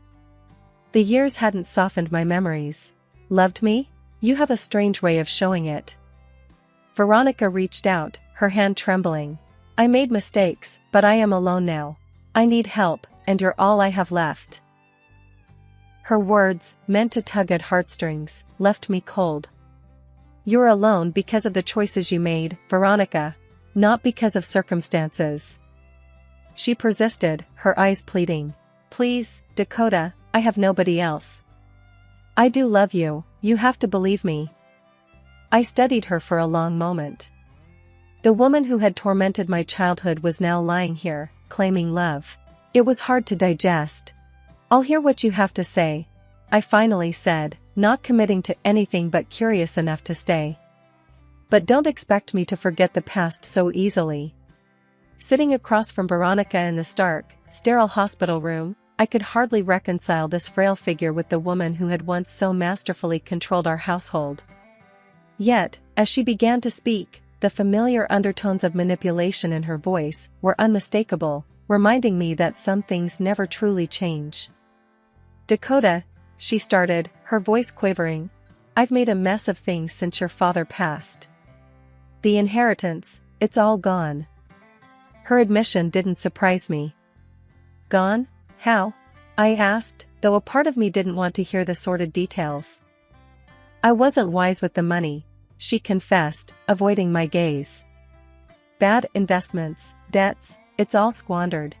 The years hadn't softened my memories. Loved me? You have a strange way of showing it. Veronica reached out, her hand trembling. I made mistakes, but I am alone now. I need help, and you're all I have left. Her words, meant to tug at heartstrings, left me cold. You're alone because of the choices you made, Veronica, not because of circumstances. She persisted, her eyes pleading. Please, Dakota, I have nobody else. I do love you, you have to believe me. I studied her for a long moment. The woman who had tormented my childhood was now lying here, claiming love. It was hard to digest. I'll hear what you have to say, I finally said, not committing to anything but curious enough to stay. But don't expect me to forget the past so easily. Sitting across from Veronica in the stark, sterile hospital room, I could hardly reconcile this frail figure with the woman who had once so masterfully controlled our household. Yet, as she began to speak, the familiar undertones of manipulation in her voice were unmistakable, reminding me that some things never truly change. Dakota, she started, her voice quavering, I've made a mess of things since your father passed. The inheritance, it's all gone. Her admission didn't surprise me. Gone? How? I asked, though a part of me didn't want to hear the sordid details. I wasn't wise with the money, she confessed, avoiding my gaze. Bad investments, debts, it's all squandered.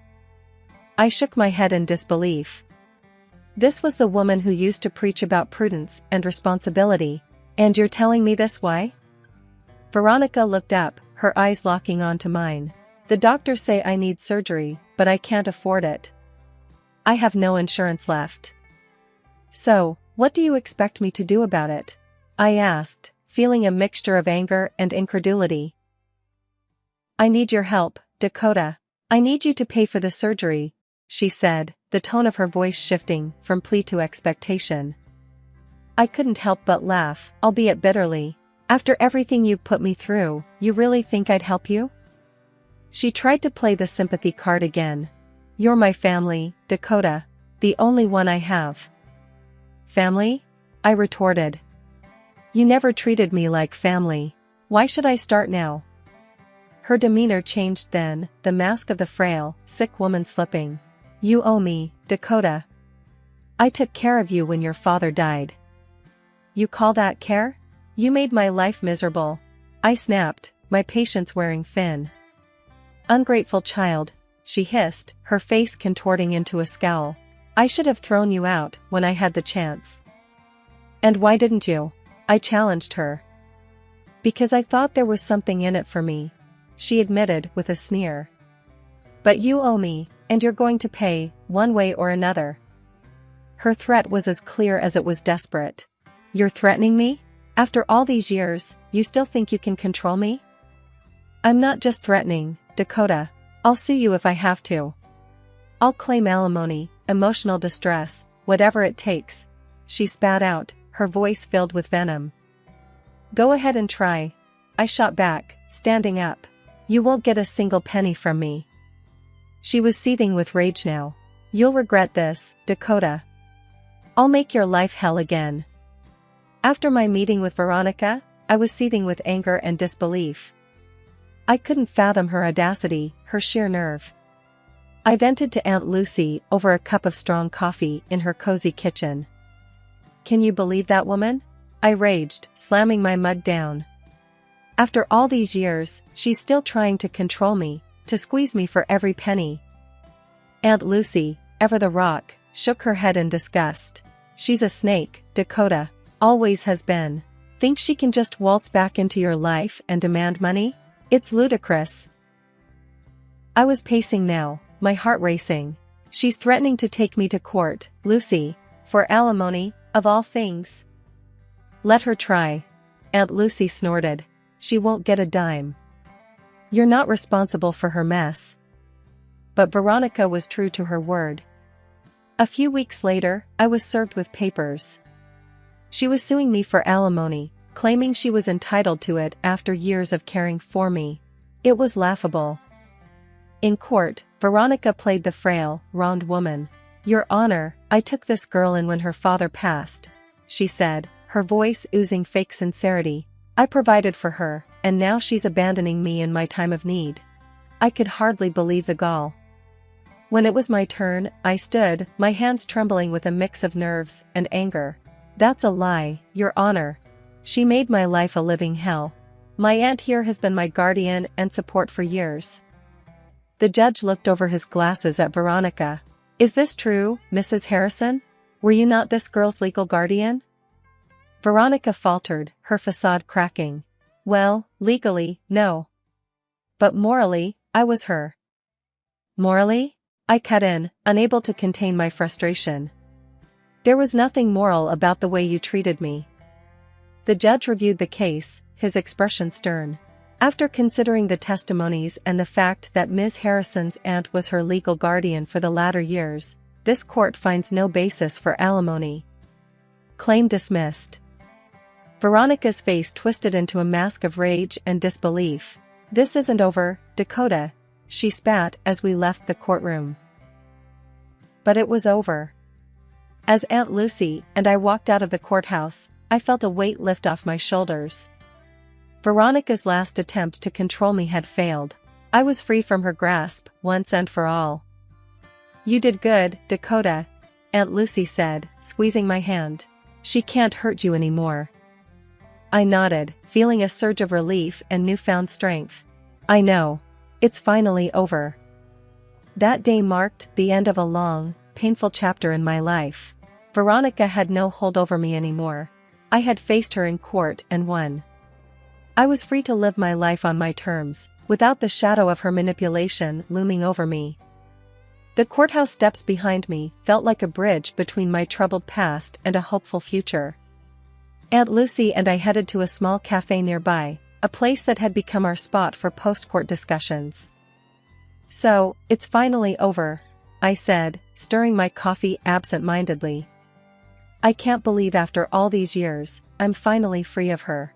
I shook my head in disbelief. This was the woman who used to preach about prudence and responsibility, and you're telling me this why? Veronica looked up, her eyes locking onto mine. The doctors say I need surgery, but I can't afford it. I have no insurance left. So, what do you expect me to do about it? I asked, feeling a mixture of anger and incredulity. I need your help, Dakota. I need you to pay for the surgery, she said, the tone of her voice shifting from plea to expectation. I couldn't help but laugh, albeit bitterly. After everything you've put me through, you really think I'd help you? She tried to play the sympathy card again. You're my family, Dakota. The only one I have. Family? I retorted. You never treated me like family. Why should I start now? Her demeanor changed then, the mask of the frail, sick woman slipping. You owe me, Dakota. I took care of you when your father died. You call that care? You made my life miserable. I snapped, my patience wearing thin. Ungrateful child, she hissed, her face contorting into a scowl. I should have thrown you out when I had the chance. And why didn't you? I challenged her. Because I thought there was something in it for me, she admitted with a sneer. But you owe me, and you're going to pay, one way or another. Her threat was as clear as it was desperate. You're threatening me? After all these years, you still think you can control me? I'm not just threatening, Dakota. I'll sue you if I have to. I'll claim alimony, emotional distress, whatever it takes. She spat out, her voice filled with venom. Go ahead and try. I shot back, standing up. You won't get a single penny from me. She was seething with rage now. You'll regret this, Dakota. I'll make your life hell again. After my meeting with Veronica, I was seething with anger and disbelief. I couldn't fathom her audacity, her sheer nerve. I vented to Aunt Lucy over a cup of strong coffee in her cozy kitchen. Can you believe that woman? I raged, slamming my mug down. After all these years, she's still trying to control me, to squeeze me for every penny. Aunt Lucy, ever the rock, shook her head in disgust. She's a snake, Dakota. Always has been. Thinks she can just waltz back into your life and demand money? It's ludicrous. I was pacing now, my heart racing. She's threatening to take me to court, Lucy, for alimony, of all things. Let her try. Aunt Lucy snorted. She won't get a dime. You're not responsible for her mess. But Veronica was true to her word. A few weeks later, I was served with papers. She was suing me for alimony, claiming she was entitled to it after years of caring for me. It was laughable. In court, Veronica played the frail, wronged woman. Your Honor, I took this girl in when her father passed, she said, her voice oozing fake sincerity. I provided for her, and now she's abandoning me in my time of need. I could hardly believe the gall. When it was my turn, I stood, my hands trembling with a mix of nerves and anger. That's a lie, Your Honor. She made my life a living hell. My aunt here has been my guardian and support for years. The judge looked over his glasses at Veronica. Is this true, Mrs. Harrison? Were you not this girl's legal guardian? Veronica faltered, her facade cracking. Well, legally, no. But morally, I was her. Morally? I cut in, unable to contain my frustration. There was nothing moral about the way you treated me. The judge reviewed the case, his expression stern. After considering the testimonies and the fact that Ms. Harrison's aunt was her legal guardian for the latter years, this court finds no basis for alimony. Claim dismissed. Veronica's face twisted into a mask of rage and disbelief. This isn't over, Dakota, she spat as we left the courtroom. But it was over. As Aunt Lucy and I walked out of the courthouse, I felt a weight lift off my shoulders. Veronica's last attempt to control me had failed. I was free from her grasp, once and for all. You did good, Dakota, Aunt Lucy said, squeezing my hand. She can't hurt you anymore. I nodded, feeling a surge of relief and newfound strength. I know. It's finally over. That day marked the end of a long, painful chapter in my life. Veronica had no hold over me anymore. I had faced her in court and won. I was free to live my life on my terms, without the shadow of her manipulation looming over me. The courthouse steps behind me felt like a bridge between my troubled past and a hopeful future. Aunt Lucy and I headed to a small cafe nearby, a place that had become our spot for post-court discussions. So, it's finally over, I said, stirring my coffee absent-mindedly. I can't believe after all these years, I'm finally free of her.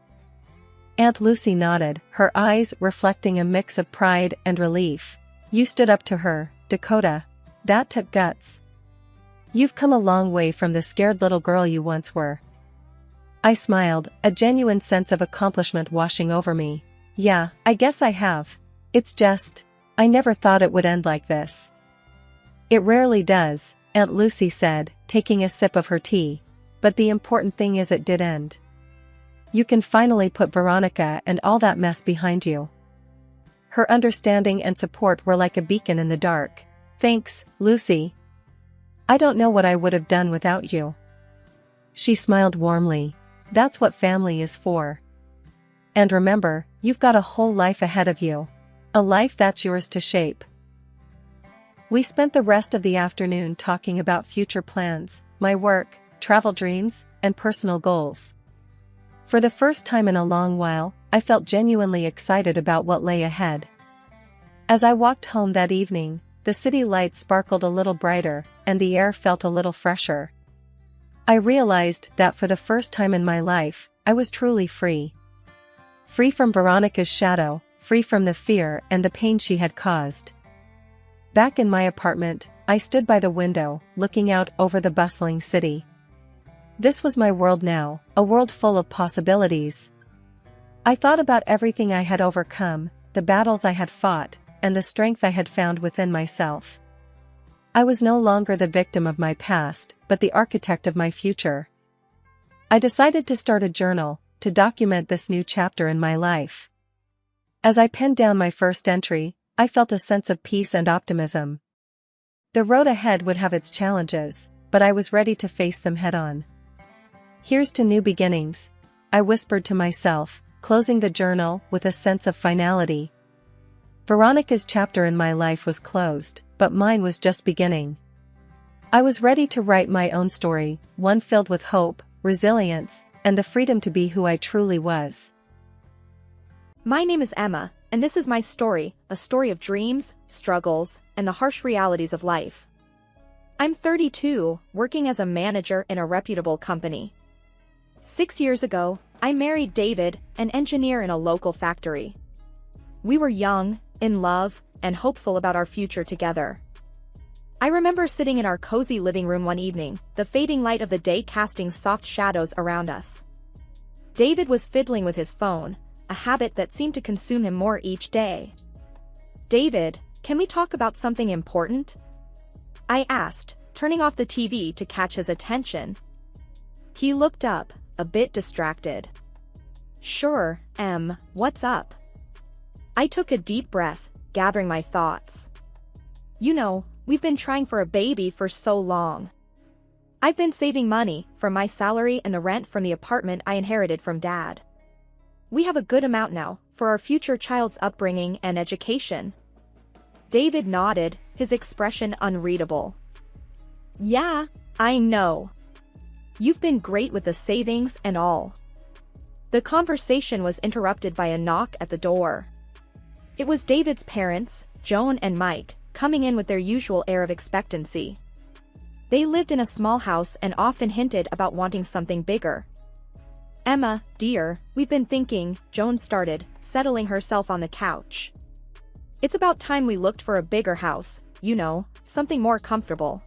Aunt Lucy nodded, her eyes reflecting a mix of pride and relief. You stood up to her, Dakota. That took guts. You've come a long way from the scared little girl you once were. I smiled, a genuine sense of accomplishment washing over me. Yeah, I guess I have. It's just, I never thought it would end like this. It rarely does, Aunt Lucy said, taking a sip of her tea. But the important thing is it did end. You can finally put Veronica and all that mess behind you. Her understanding and support were like a beacon in the dark. Thanks, Lucy. I don't know what I would have done without you. She smiled warmly. That's what family is for. And remember, you've got a whole life ahead of you. A life that's yours to shape. We spent the rest of the afternoon talking about future plans, my work, travel dreams, and personal goals. For the first time in a long while, I felt genuinely excited about what lay ahead. As I walked home that evening, the city lights sparkled a little brighter, and the air felt a little fresher. I realized that for the first time in my life, I was truly free. Free from Veronica's shadow, free from the fear and the pain she had caused. Back in my apartment, I stood by the window, looking out over the bustling city. This was my world now, a world full of possibilities. I thought about everything I had overcome, the battles I had fought, and the strength I had found within myself. I was no longer the victim of my past, but the architect of my future. I decided to start a journal, to document this new chapter in my life. As I penned down my first entry, I felt a sense of peace and optimism. The road ahead would have its challenges, but I was ready to face them head-on. Here's to new beginnings, I whispered to myself, closing the journal with a sense of finality. Veronica's chapter in my life was closed, but mine was just beginning. I was ready to write my own story, one filled with hope, resilience, and the freedom to be who I truly was. My name is Emma, and this is my story, a story of dreams, struggles, and the harsh realities of life. I'm 32, working as a manager in a reputable company. 6 years ago, I married David, an engineer in a local factory. We were young, in love, and hopeful about our future together. I remember sitting in our cozy living room one evening, the fading light of the day casting soft shadows around us. David was fiddling with his phone, a habit that seemed to consume him more each day. "David, can we talk about something important?" I asked, turning off the TV to catch his attention. He looked up, a bit distracted. "Sure, Em, what's up?" I took a deep breath, gathering my thoughts. "You know, we've been trying for a baby for so long. I've been saving money from my salary and the rent from the apartment I inherited from Dad. We have a good amount now for our future child's upbringing and education." David nodded, his expression unreadable. "Yeah, I know. You've been great with the savings and all." The conversation was interrupted by a knock at the door. It was David's parents, Joan and Mike, coming in with their usual air of expectancy. They lived in a small house and often hinted about wanting something bigger. "Emma, dear, we've been thinking," Joan started, settling herself on the couch. "It's about time we looked for a bigger house, you know, something more comfortable."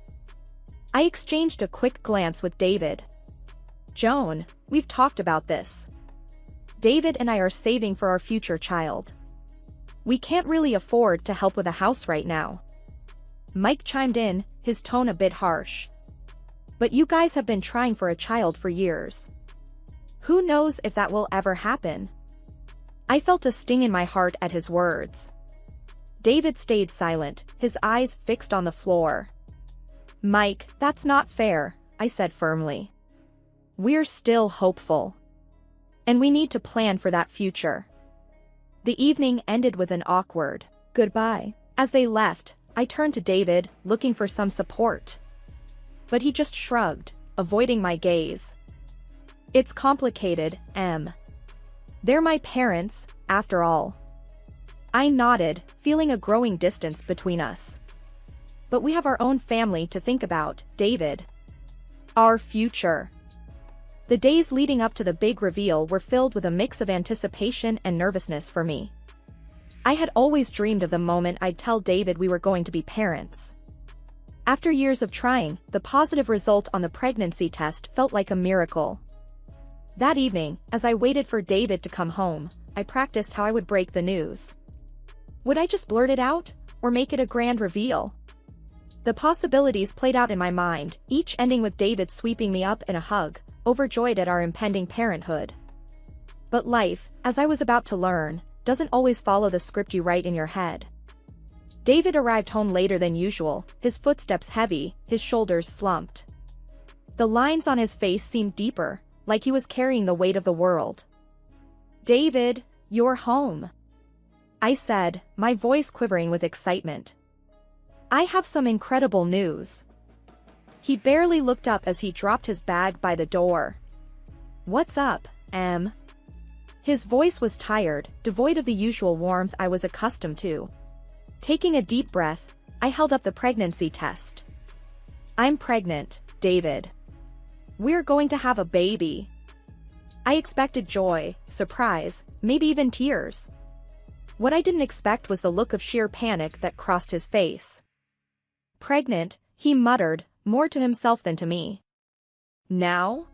I exchanged a quick glance with David. "Joan, we've talked about this. David and I are saving for our future child. We can't really afford to help with a house right now." Mike chimed in, his tone a bit harsh. "But you guys have been trying for a child for years. Who knows if that will ever happen?" I felt a sting in my heart at his words. David stayed silent, his eyes fixed on the floor. "Mike, that's not fair," I said firmly. "We're still hopeful. And we need to plan for that future." The evening ended with an awkward goodbye. As they left, I turned to David, looking for some support. But he just shrugged, avoiding my gaze. "It's complicated, Em. They're my parents, after all." I nodded, feeling a growing distance between us. "But we have our own family to think about, David. Our future." The days leading up to the big reveal were filled with a mix of anticipation and nervousness for me. I had always dreamed of the moment I'd tell David we were going to be parents. After years of trying, the positive result on the pregnancy test felt like a miracle. That evening, as I waited for David to come home, I practiced how I would break the news. Would I just blurt it out, or make it a grand reveal? The possibilities played out in my mind, each ending with David sweeping me up in a hug, overjoyed at our impending parenthood. But life, as I was about to learn, doesn't always follow the script you write in your head. David arrived home later than usual, his footsteps heavy, his shoulders slumped. The lines on his face seemed deeper, like he was carrying the weight of the world. "David, you're home," I said, my voice quivering with excitement. "I have some incredible news." He barely looked up as he dropped his bag by the door. What's up, Em? His voice was tired, devoid of the usual warmth I was accustomed to. Taking a deep breath, I held up the pregnancy test. I'm pregnant, David. We're going to have a baby. I expected joy, surprise, maybe even tears. What I didn't expect was the look of sheer panic that crossed his face. Pregnant, he muttered, more to himself than to me. Now?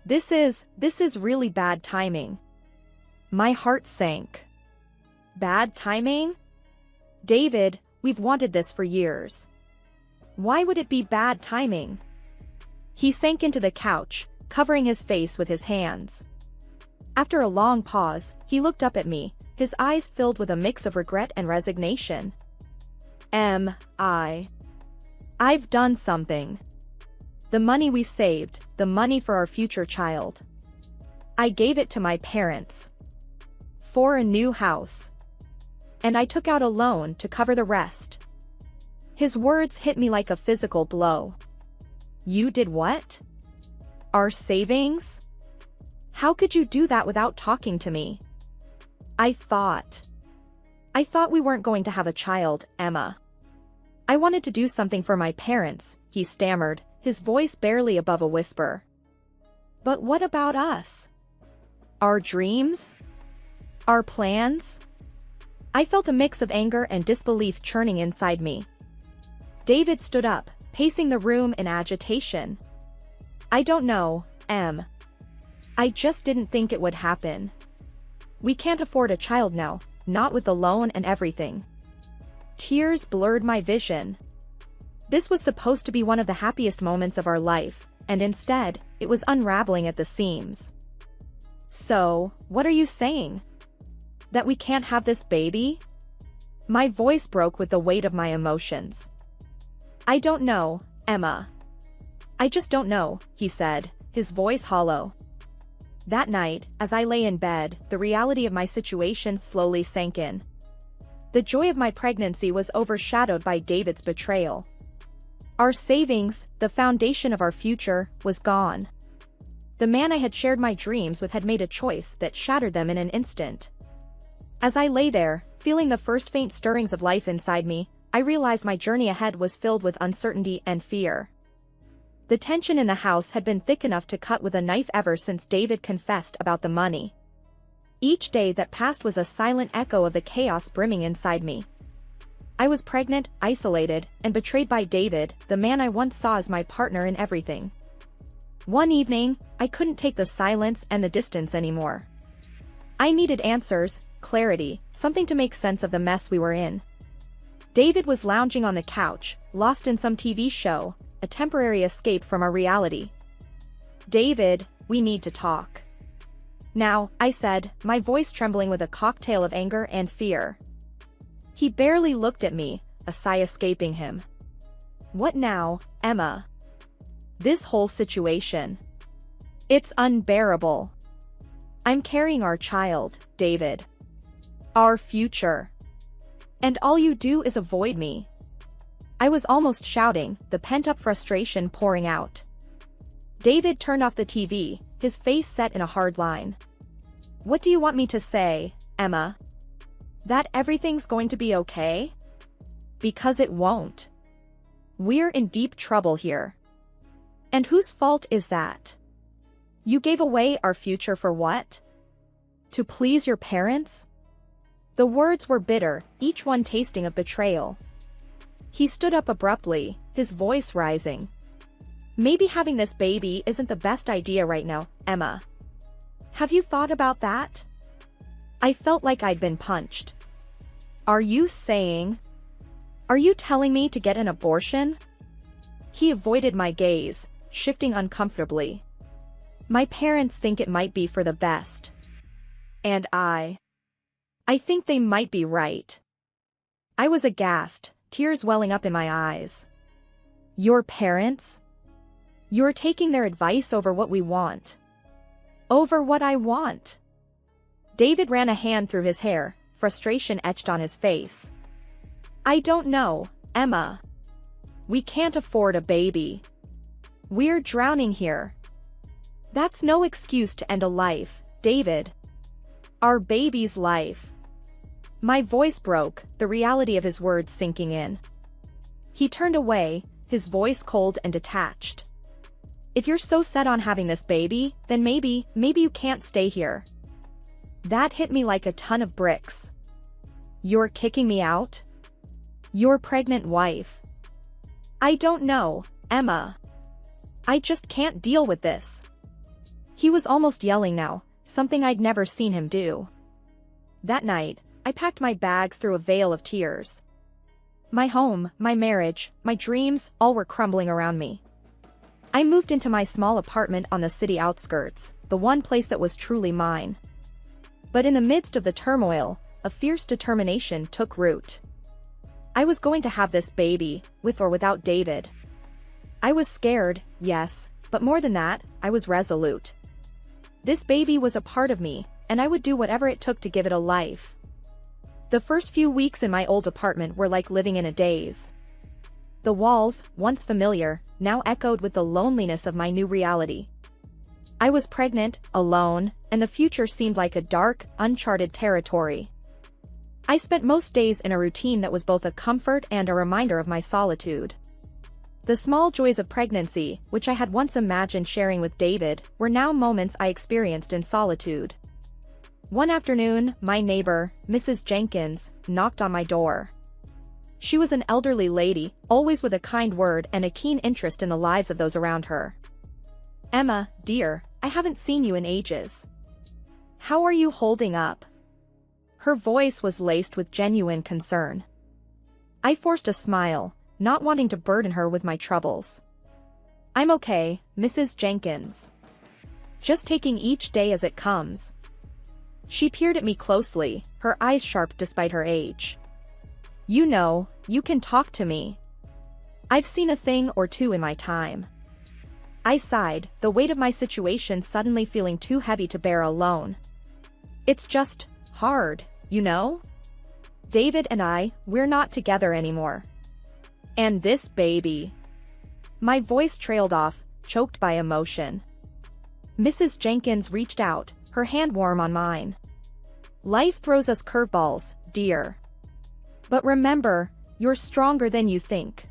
This is really bad timing. My heart sank. Bad timing? David, we've wanted this for years. Why would it be bad timing? He sank into the couch, covering his face with his hands. After a long pause, he looked up at me, his eyes filled with a mix of regret and resignation. I've done something. The money we saved, the money for our future child. I gave it to my parents. For a new house. And I took out a loan to cover the rest. His words hit me like a physical blow. You did what? Our savings? How could you do that without talking to me? I thought we weren't going to have a child, Emma. I wanted to do something for my parents, he stammered, his voice barely above a whisper. But what about us? Our dreams? Our plans? I felt a mix of anger and disbelief churning inside me. David stood up, pacing the room in agitation. I don't know, Em. I just didn't think it would happen. We can't afford a child now, not with the loan and everything. Tears blurred my vision. This was supposed to be one of the happiest moments of our life, and instead, it was unraveling at the seams. So, what are you saying? That we can't have this baby? My voice broke with the weight of my emotions. I don't know, Emma. I just don't know, he said, his voice hollow. That night, as I lay in bed, the reality of my situation slowly sank in. The joy of my pregnancy was overshadowed by David's betrayal. Our savings, the foundation of our future, was gone. The man I had shared my dreams with had made a choice that shattered them in an instant. As I lay there, feeling the first faint stirrings of life inside me, I realized my journey ahead was filled with uncertainty and fear. The tension in the house had been thick enough to cut with a knife ever since David confessed about the money. Each day that passed was a silent echo of the chaos brimming inside me. I was pregnant, isolated, and betrayed by David, the man I once saw as my partner in everything. One evening, I couldn't take the silence and the distance anymore. I needed answers, clarity, something to make sense of the mess we were in. David was lounging on the couch, lost in some TV show, a temporary escape from our reality. David, we need to talk. Now, I said, my voice trembling with a cocktail of anger and fear. He barely looked at me, a sigh escaping him. What now, Emma? This whole situation. It's unbearable. I'm carrying our child, David. Our future. And all you do is avoid me. I was almost shouting, the pent-up frustration pouring out. David turned off the TV, his face set in a hard line. What do you want me to say, Emma? That everything's going to be okay? Because it won't. We're in deep trouble here. And whose fault is that? You gave away our future for what? To please your parents? The words were bitter, each one tasting of betrayal. He stood up abruptly, his voice rising. Maybe having this baby isn't the best idea right now, Emma. Have you thought about that? I felt like I'd been punched. Are you telling me to get an abortion? He avoided my gaze, shifting uncomfortably. My parents think it might be for the best. And I think they might be right. I was aghast, tears welling up in my eyes. Your parents? You're taking their advice over what we want. Over what I want. David ran a hand through his hair, frustration etched on his face. I don't know, Emma. We can't afford a baby. We're drowning here. That's no excuse to end a life, David. Our baby's life. My voice broke, the reality of his words sinking in. He turned away, his voice cold and detached. If you're so set on having this baby, then maybe you can't stay here. That hit me like a ton of bricks. You're kicking me out? Your pregnant wife. I don't know, Emma. I just can't deal with this. He was almost yelling now, something I'd never seen him do. That night, I packed my bags through a veil of tears. My home, my marriage, my dreams, all were crumbling around me. I moved into my small apartment on the city outskirts, the one place that was truly mine. But in the midst of the turmoil, a fierce determination took root. I was going to have this baby, with or without David. I was scared, yes, but more than that, I was resolute. This baby was a part of me, and I would do whatever it took to give it a life. The first few weeks in my old apartment were like living in a daze. The walls, once familiar, now echoed with the loneliness of my new reality. I was pregnant, alone, and the future seemed like a dark, uncharted territory. I spent most days in a routine that was both a comfort and a reminder of my solitude. The small joys of pregnancy, which I had once imagined sharing with David, were now moments I experienced in solitude. One afternoon, my neighbor, Mrs. Jenkins, knocked on my door. She was an elderly lady, always with a kind word and a keen interest in the lives of those around her. "Emma, dear, I haven't seen you in ages. How are you holding up?" Her voice was laced with genuine concern. I forced a smile, not wanting to burden her with my troubles. "I'm okay, Mrs. Jenkins. Just taking each day as it comes." She peered at me closely, her eyes sharp despite her age. "You know, you can talk to me. I've seen a thing or two in my time." I sighed, the weight of my situation suddenly feeling too heavy to bear alone. "It's just hard, you know? David and we're not together anymore. And this baby." My voice trailed off, choked by emotion. Mrs. Jenkins reached out, her hand warm on mine. "Life throws us curveballs, dear. But remember, you're stronger than you think.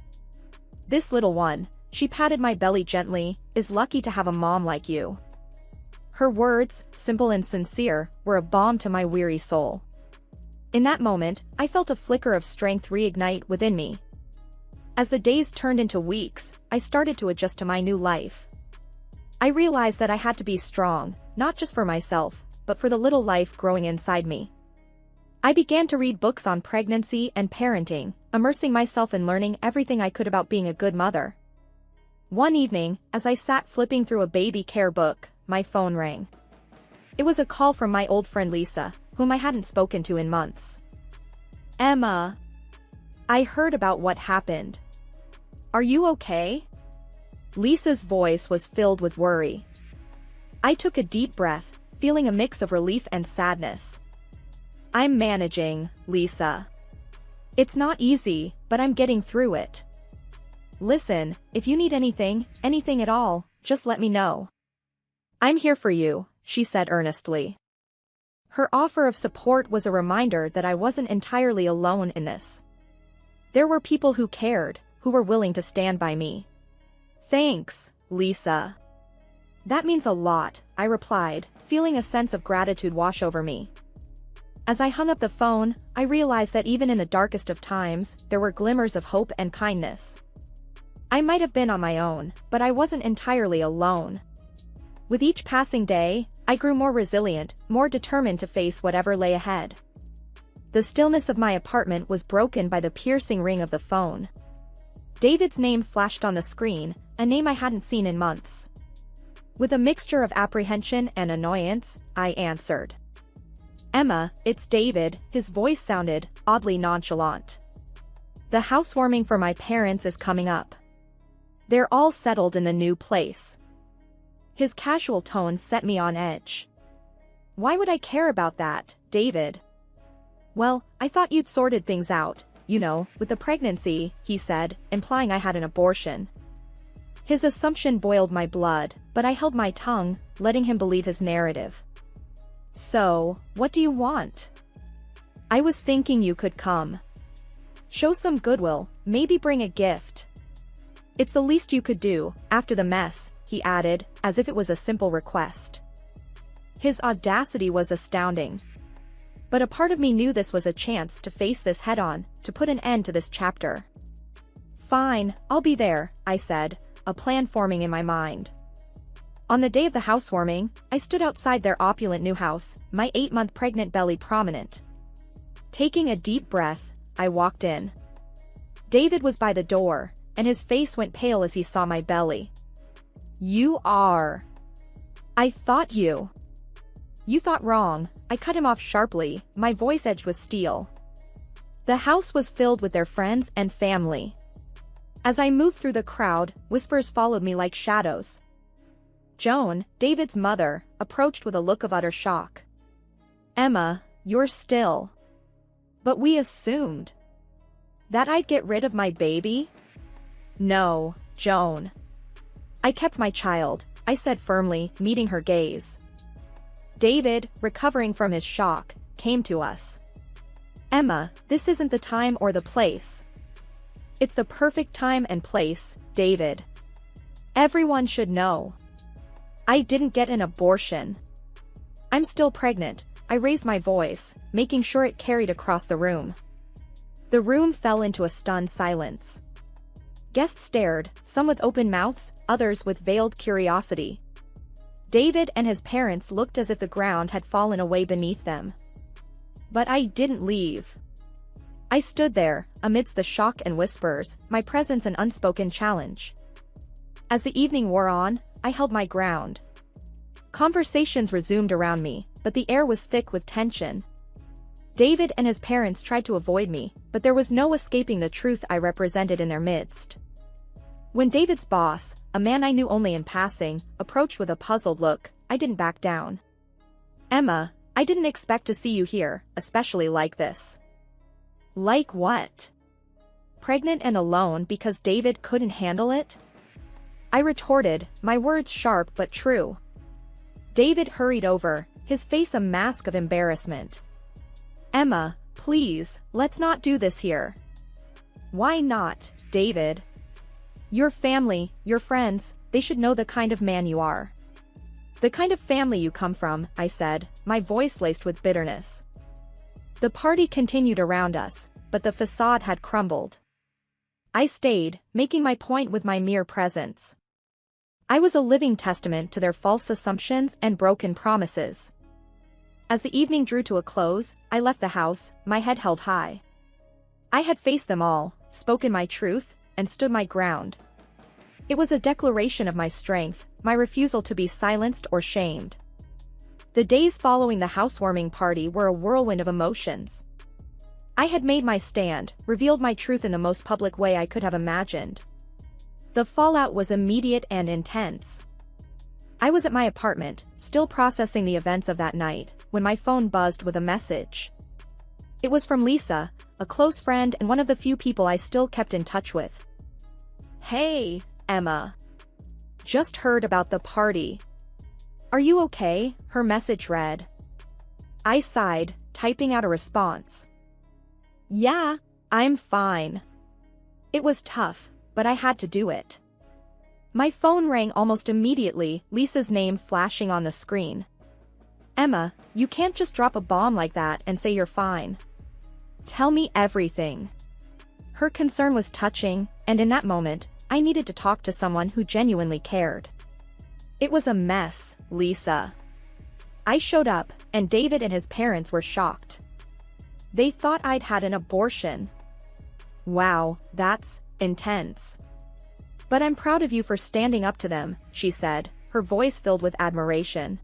This little one," she patted my belly gently, "is lucky to have a mom like you." Her words, simple and sincere, were a balm to my weary soul. In that moment, I felt a flicker of strength reignite within me. As the days turned into weeks, I started to adjust to my new life. I realized that I had to be strong, not just for myself, but for the little life growing inside me. I began to read books on pregnancy and parenting, immersing myself in learning everything I could about being a good mother. One evening, as I sat flipping through a baby care book, my phone rang. It was a call from my old friend Lisa, whom I hadn't spoken to in months. "Emma, I heard about what happened. Are you okay?" Lisa's voice was filled with worry. I took a deep breath, feeling a mix of relief and sadness. "I'm managing, Lisa. It's not easy, but I'm getting through it. Listen, if you need anything at all, just let me know. I'm here for you," she said earnestly. Her offer of support was a reminder that I wasn't entirely alone in this. There were people who cared, who were willing to stand by me. "Thanks, Lisa. That means a lot," I replied, feeling a sense of gratitude wash over me. As I hung up the phone, I realized that even in the darkest of times, there were glimmers of hope and kindness. I might have been on my own, but I wasn't entirely alone. With each passing day, I grew more resilient, more determined to face whatever lay ahead. The stillness of my apartment was broken by the piercing ring of the phone. David's name flashed on the screen, a name I hadn't seen in months. With a mixture of apprehension and annoyance, I answered. "Emma, it's David," his voice sounded oddly nonchalant. "The housewarming for my parents is coming up. They're all settled in the new place." His casual tone set me on edge. "Why would I care about that, David?" "Well, I thought you'd sorted things out, with the pregnancy," he said, implying I had an abortion. His assumption boiled my blood, but I held my tongue, letting him believe his narrative. So, what do you want? I was thinking you could come. Show some goodwill, maybe bring a gift. It's the least you could do, after the mess, he added, as if it was a simple request. His audacity was astounding. But a part of me knew this was a chance to face this head-on, to put an end to this chapter. Fine, I'll be there, I said, a plan forming in my mind. On the day of the housewarming, I stood outside their opulent new house, my 8-month pregnant belly prominent. Taking a deep breath, I walked in. David was by the door, and his face went pale as he saw my belly. You are. I thought you. You thought wrong, I cut him off sharply, my voice edged with steel. The house was filled with their friends and family. As I moved through the crowd, whispers followed me like shadows. Joan, David's mother, approached with a look of utter shock. Emma, you're still. But we assumed that I'd get rid of my baby? No, Joan. I kept my child, I said firmly, meeting her gaze. David, recovering from his shock, came to us. Emma, this isn't the time or the place. It's the perfect time and place, David. Everyone should know. I didn't get an abortion. I'm still pregnant, I raised my voice, making sure it carried across the room. The room fell into a stunned silence. Guests stared, some with open mouths, others with veiled curiosity. David and his parents looked as if the ground had fallen away beneath them. But I didn't leave. I stood there, amidst the shock and whispers, my presence an unspoken challenge. As the evening wore on, I held my ground. Conversations resumed around me, but the air was thick with tension. David and his parents tried to avoid me, but there was no escaping the truth I represented in their midst. When David's boss, a man I knew only in passing, approached with a puzzled look, I didn't back down. Emma, I didn't expect to see you here, especially like this. Like what? Pregnant and alone because David couldn't handle it? I retorted, my words sharp but true. David hurried over, his face a mask of embarrassment. Emma, please, let's not do this here. Why not, David? Your family, your friends, they should know the kind of man you are. The kind of family you come from, I said, my voice laced with bitterness. The party continued around us, but the facade had crumbled. I stayed, making my point with my mere presence. I was a living testament to their false assumptions and broken promises. As the evening drew to a close, I left the house, my head held high. I had faced them all, spoken my truth, and stood my ground. It was a declaration of my strength, my refusal to be silenced or shamed. The days following the housewarming party were a whirlwind of emotions. I had made my stand, revealed my truth in the most public way I could have imagined. The fallout was immediate and intense. I was at my apartment, still processing the events of that night, when my phone buzzed with a message. It was from Lisa, a close friend and one of the few people I still kept in touch with. Hey, Emma. Just heard about the party. Are you okay? Her message read. I sighed, typing out a response. Yeah, I'm fine. It was tough, but I had to do it. My phone rang almost immediately, Lisa's name flashing on the screen. Emma, you can't just drop a bomb like that and say you're fine. Tell me everything. Her concern was touching, and in that moment, I needed to talk to someone who genuinely cared. It was a mess, Lisa. I showed up, and David and his parents were shocked. They thought I'd had an abortion. Wow, that's intense. But I'm proud of you for standing up to them, she said, her voice filled with admiration.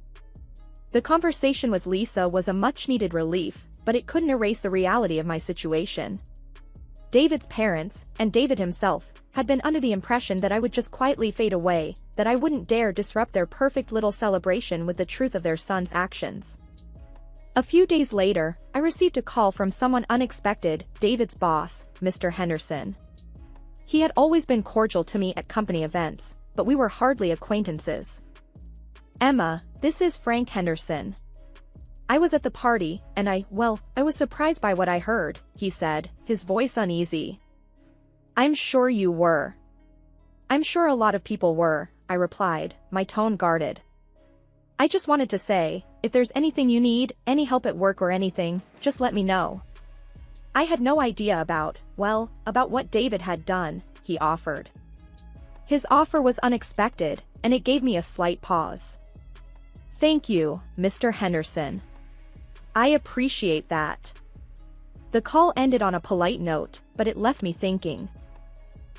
The conversation with Lisa was a much-needed relief, but it couldn't erase the reality of my situation. David's parents, and David himself, had been under the impression that I would just quietly fade away, that I wouldn't dare disrupt their perfect little celebration with the truth of their son's actions. A few days later, I received a call from someone unexpected, David's boss, Mr. Henderson. He had always been cordial to me at company events, but we were hardly acquaintances. Emma, this is Frank Henderson. I was at the party, and I was surprised by what I heard, he said, his voice uneasy. I'm sure you were. I'm sure a lot of people were, I replied, my tone guarded. I just wanted to say, if there's anything you need, any help at work or anything, just let me know. I had no idea about what David had done, he offered. His offer was unexpected, and it gave me a slight pause. Thank you, Mr. Henderson. I appreciate that. The call ended on a polite note, but it left me thinking.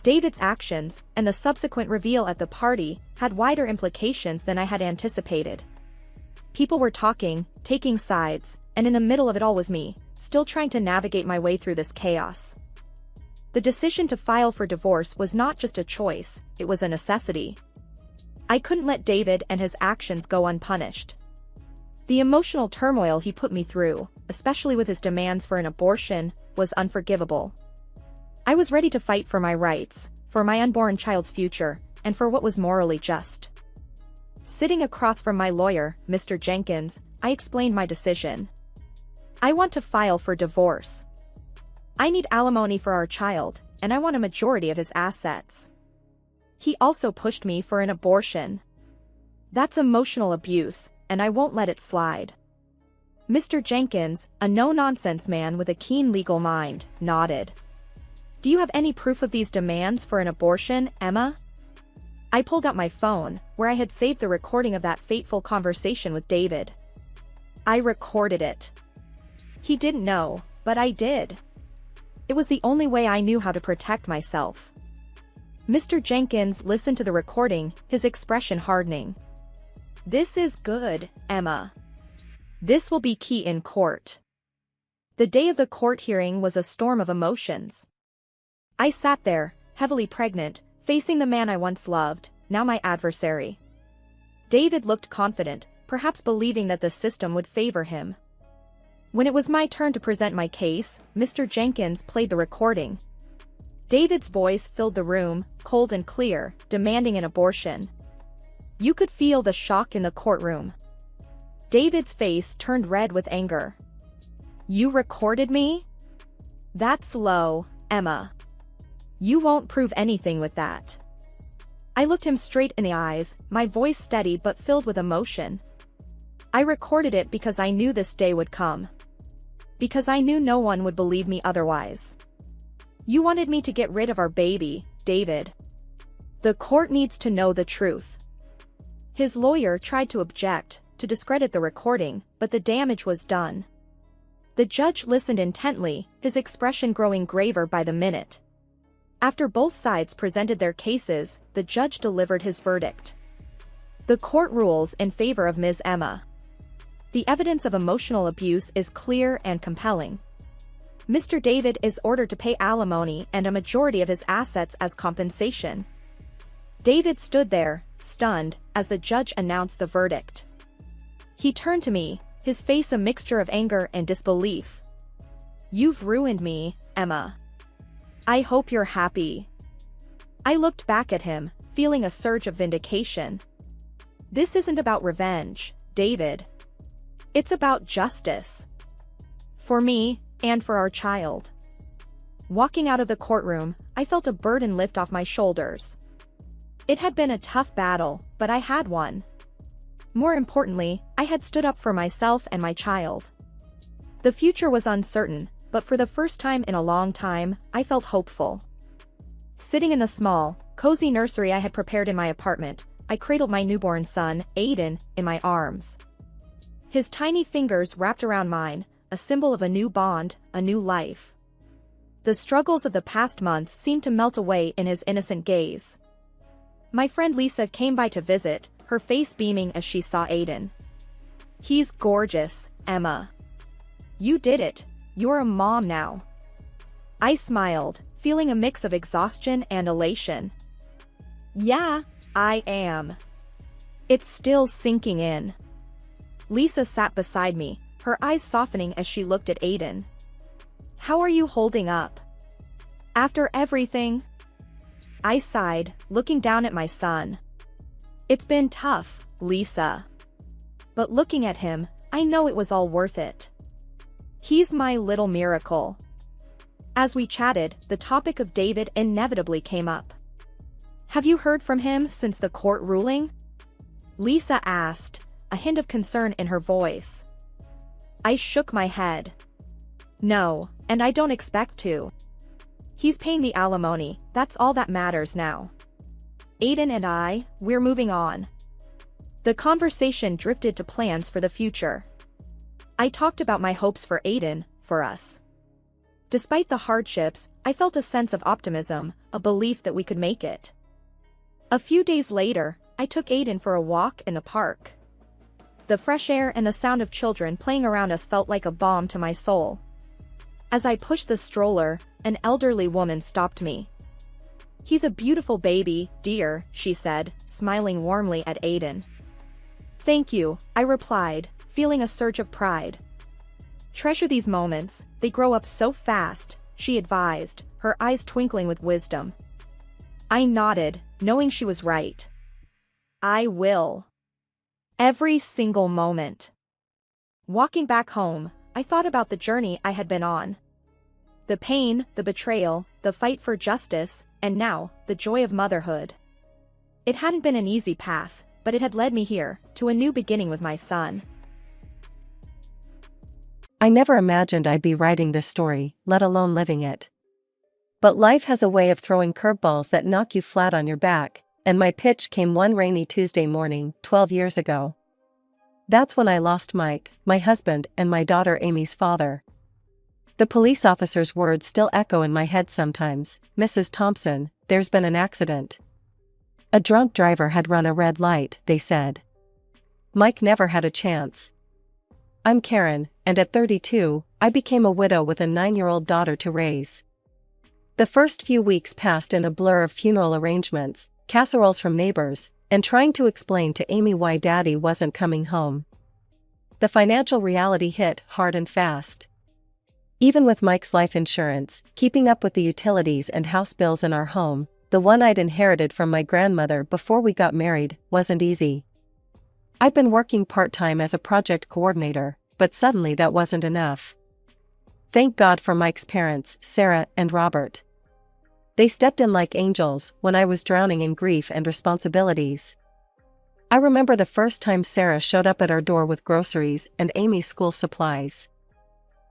David's actions, and the subsequent reveal at the party, had wider implications than I had anticipated. People were talking, taking sides, and in the middle of it all was me, still trying to navigate my way through this chaos. The decision to file for divorce was not just a choice, it was a necessity. I couldn't let David and his actions go unpunished. The emotional turmoil he put me through, especially with his demands for an abortion, was unforgivable. I was ready to fight for my rights, for my unborn child's future, and for what was morally just. Sitting across from my lawyer, Mr. Jenkins, I explained my decision. I want to file for divorce. I need alimony for our child, and I want a majority of his assets. He also pushed me for an abortion. That's emotional abuse, and I won't let it slide. Mr. Jenkins, a no-nonsense man with a keen legal mind, nodded. Do you have any proof of these demands for an abortion, Emma? I pulled out my phone, where I had saved the recording of that fateful conversation with David. I recorded it. He didn't know, but I did. It was the only way I knew how to protect myself. Mr. Jenkins listened to the recording, his expression hardening. This is good, Emma. This will be key in court. The day of the court hearing was a storm of emotions. I sat there, heavily pregnant, facing the man I once loved, now my adversary. David looked confident, perhaps believing that the system would favor him. When it was my turn to present my case, Mr. Jenkins played the recording. David's voice filled the room, cold and clear, demanding an abortion. You could feel the shock in the courtroom. David's face turned red with anger. You recorded me? That's low, Emma. You won't prove anything with that. I looked him straight in the eyes, my voice steady but filled with emotion. I recorded it because I knew this day would come. Because I knew no one would believe me otherwise. You wanted me to get rid of our baby, David. The court needs to know the truth. His lawyer tried to object, to discredit the recording, but the damage was done. The judge listened intently, his expression growing graver by the minute. After both sides presented their cases, the judge delivered his verdict. The court rules in favor of Ms. Emma. The evidence of emotional abuse is clear and compelling. Mr. David is ordered to pay alimony and a majority of his assets as compensation. David stood there, stunned, as the judge announced the verdict. He turned to me, his face a mixture of anger and disbelief. You've ruined me, Emma. I hope you're happy. I looked back at him, feeling a surge of vindication. This isn't about revenge, David. It's about justice. For me, and for our child. Walking out of the courtroom, I felt a burden lift off my shoulders. It had been a tough battle, but I had won. More importantly, I had stood up for myself and my child. The future was uncertain, but for the first time in a long time, I felt hopeful. Sitting in the small, cozy nursery I had prepared in my apartment, I cradled my newborn son, Aiden, in my arms. His tiny fingers wrapped around mine, a symbol of a new bond, a new life. The struggles of the past months seemed to melt away in his innocent gaze. My friend Lisa came by to visit, her face beaming as she saw Aiden. He's gorgeous, Emma. You did it. You're a mom now. I smiled, feeling a mix of exhaustion and elation. Yeah, I am. It's still sinking in. Lisa sat beside me, her eyes softening as she looked at Aiden. How are you holding up? After everything? I sighed, looking down at my son. It's been tough, Lisa. But looking at him, I know it was all worth it. He's my little miracle. As we chatted, the topic of David inevitably came up. Have you heard from him since the court ruling? Lisa asked, a hint of concern in her voice. I shook my head. No, and I don't expect to. He's paying the alimony, that's all that matters now. Aiden and we're moving on. The conversation drifted to plans for the future. I talked about my hopes for Aiden, for us. Despite the hardships, I felt a sense of optimism, a belief that we could make it. A few days later, I took Aiden for a walk in the park. The fresh air and the sound of children playing around us felt like a balm to my soul. As I pushed the stroller, an elderly woman stopped me. He's a beautiful baby, dear, she said, smiling warmly at Aiden. Thank you, I replied, feeling a surge of pride. Treasure these moments, they grow up so fast, she advised, her eyes twinkling with wisdom. I nodded, knowing she was right. I will. Every single moment. Walking back home, I thought about the journey I had been on. The pain, the betrayal, the fight for justice, and now, the joy of motherhood. It hadn't been an easy path, but it had led me here, to a new beginning with my son. I never imagined I'd be writing this story, let alone living it. But life has a way of throwing curveballs that knock you flat on your back, and my pitch came one rainy Tuesday morning, 12 years ago. That's when I lost Mike, my husband, and my daughter Amy's father. The police officer's words still echo in my head sometimes. Mrs. Thompson, there's been an accident. A drunk driver had run a red light, they said. Mike never had a chance. I'm Karen, and at 32, I became a widow with a 9-year-old daughter to raise. The first few weeks passed in a blur of funeral arrangements, casseroles from neighbors, and trying to explain to Amy why Daddy wasn't coming home. The financial reality hit hard and fast. Even with Mike's life insurance, keeping up with the utilities and house bills in our home, the one I'd inherited from my grandmother before we got married, wasn't easy. I'd been working part-time as a project coordinator, but suddenly that wasn't enough. Thank God for Mike's parents, Sarah and Robert. They stepped in like angels when I was drowning in grief and responsibilities. I remember the first time Sarah showed up at our door with groceries and Amy's school supplies.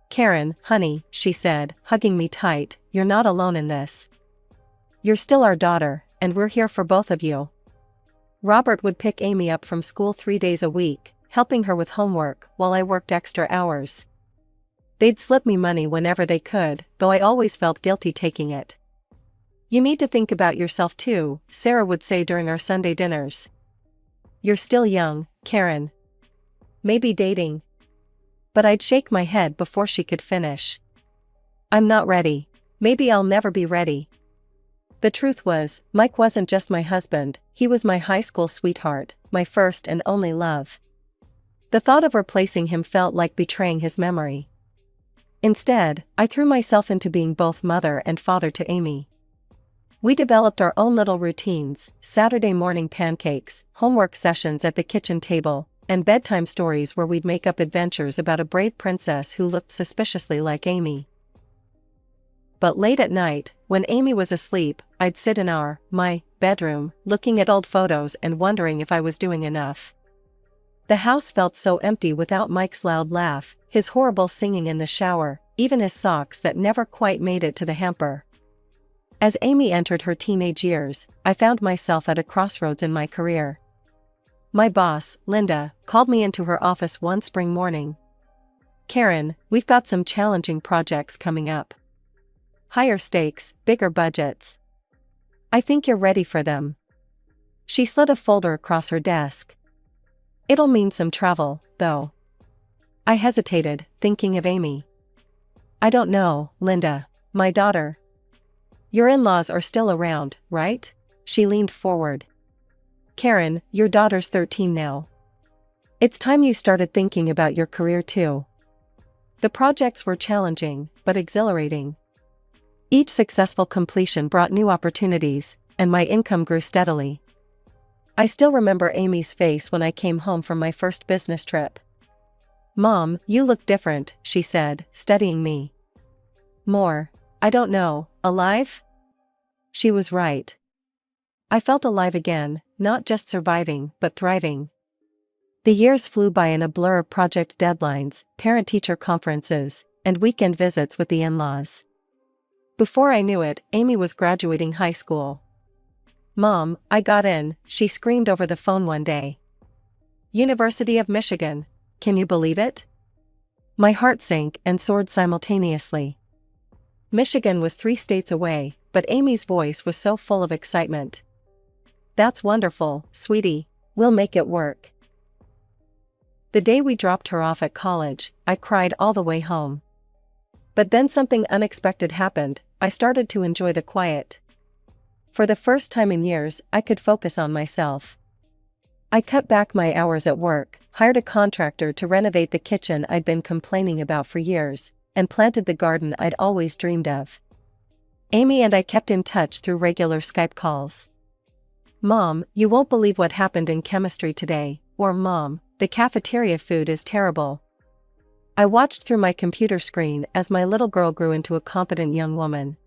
Karen, honey, she said, hugging me tight, you're not alone in this. You're still our daughter, and we're here for both of you. Robert would pick Amy up from school 3 days a week, helping her with homework while I worked extra hours. They'd slip me money whenever they could, though I always felt guilty taking it. You need to think about yourself too, Sarah would say during our Sunday dinners. You're still young, Karen. Maybe dating. But I'd shake my head before she could finish. I'm not ready. Maybe I'll never be ready. The truth was, Mike wasn't just my husband, he was my high school sweetheart, my first and only love. The thought of replacing him felt like betraying his memory. Instead, I threw myself into being both mother and father to Amy. We developed our own little routines, Saturday morning pancakes, homework sessions at the kitchen table, and bedtime stories where we'd make up adventures about a brave princess who looked suspiciously like Amy. But late at night, when Amy was asleep, I'd sit in my bedroom, looking at old photos and wondering if I was doing enough. The house felt so empty without Mike's loud laugh, his horrible singing in the shower, even his socks that never quite made it to the hamper. As Amy entered her teenage years, I found myself at a crossroads in my career. My boss, Linda, called me into her office one spring morning. Karen, we've got some challenging projects coming up. Higher stakes, bigger budgets. I think you're ready for them. She slid a folder across her desk. It'll mean some travel, though. I hesitated, thinking of Amy. I don't know, Linda, my daughter. Your in-laws are still around, right? She leaned forward. Karen, your daughter's 13 now. It's time you started thinking about your career too. The projects were challenging, but exhilarating. Each successful completion brought new opportunities, and my income grew steadily. I still remember Amy's face when I came home from my first business trip. "Mom, you look different," she said, studying me. "More. I don't know, alive?" She was right. I felt alive again, not just surviving, but thriving. The years flew by in a blur of project deadlines, parent-teacher conferences, and weekend visits with the in-laws. Before I knew it, Amy was graduating high school. "Mom, I got in," she screamed over the phone one day. "University of Michigan. Can you believe it?" My heart sank and soared simultaneously. Michigan was 3 states away, but Amy's voice was so full of excitement. "That's wonderful, sweetie. We'll make it work." The day we dropped her off at college, I cried all the way home. But then something unexpected happened. I started to enjoy the quiet. For the first time in years, I could focus on myself. I cut back my hours at work, hired a contractor to renovate the kitchen I'd been complaining about for years, and planted the garden I'd always dreamed of. Amy and I kept in touch through regular Skype calls. "Mom, you won't believe what happened in chemistry today," or "Mom, the cafeteria food is terrible." I watched through my computer screen as my little girl grew into a competent young woman.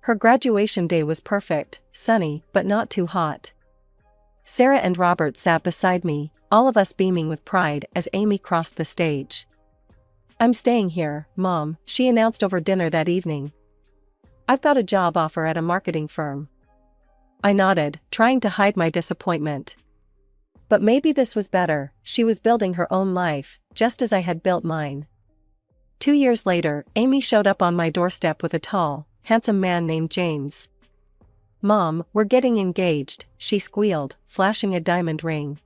Her graduation day was perfect, sunny, but not too hot. Sarah and Robert sat beside me, all of us beaming with pride as Amy crossed the stage. "I'm staying here, Mom," she announced over dinner that evening. "I've got a job offer at a marketing firm." I nodded, trying to hide my disappointment. But maybe this was better. She was building her own life, just as I had built mine. 2 years later, Amy showed up on my doorstep with a tall, handsome man named James. "Mom, we're getting engaged," she squealed, flashing a diamond ring.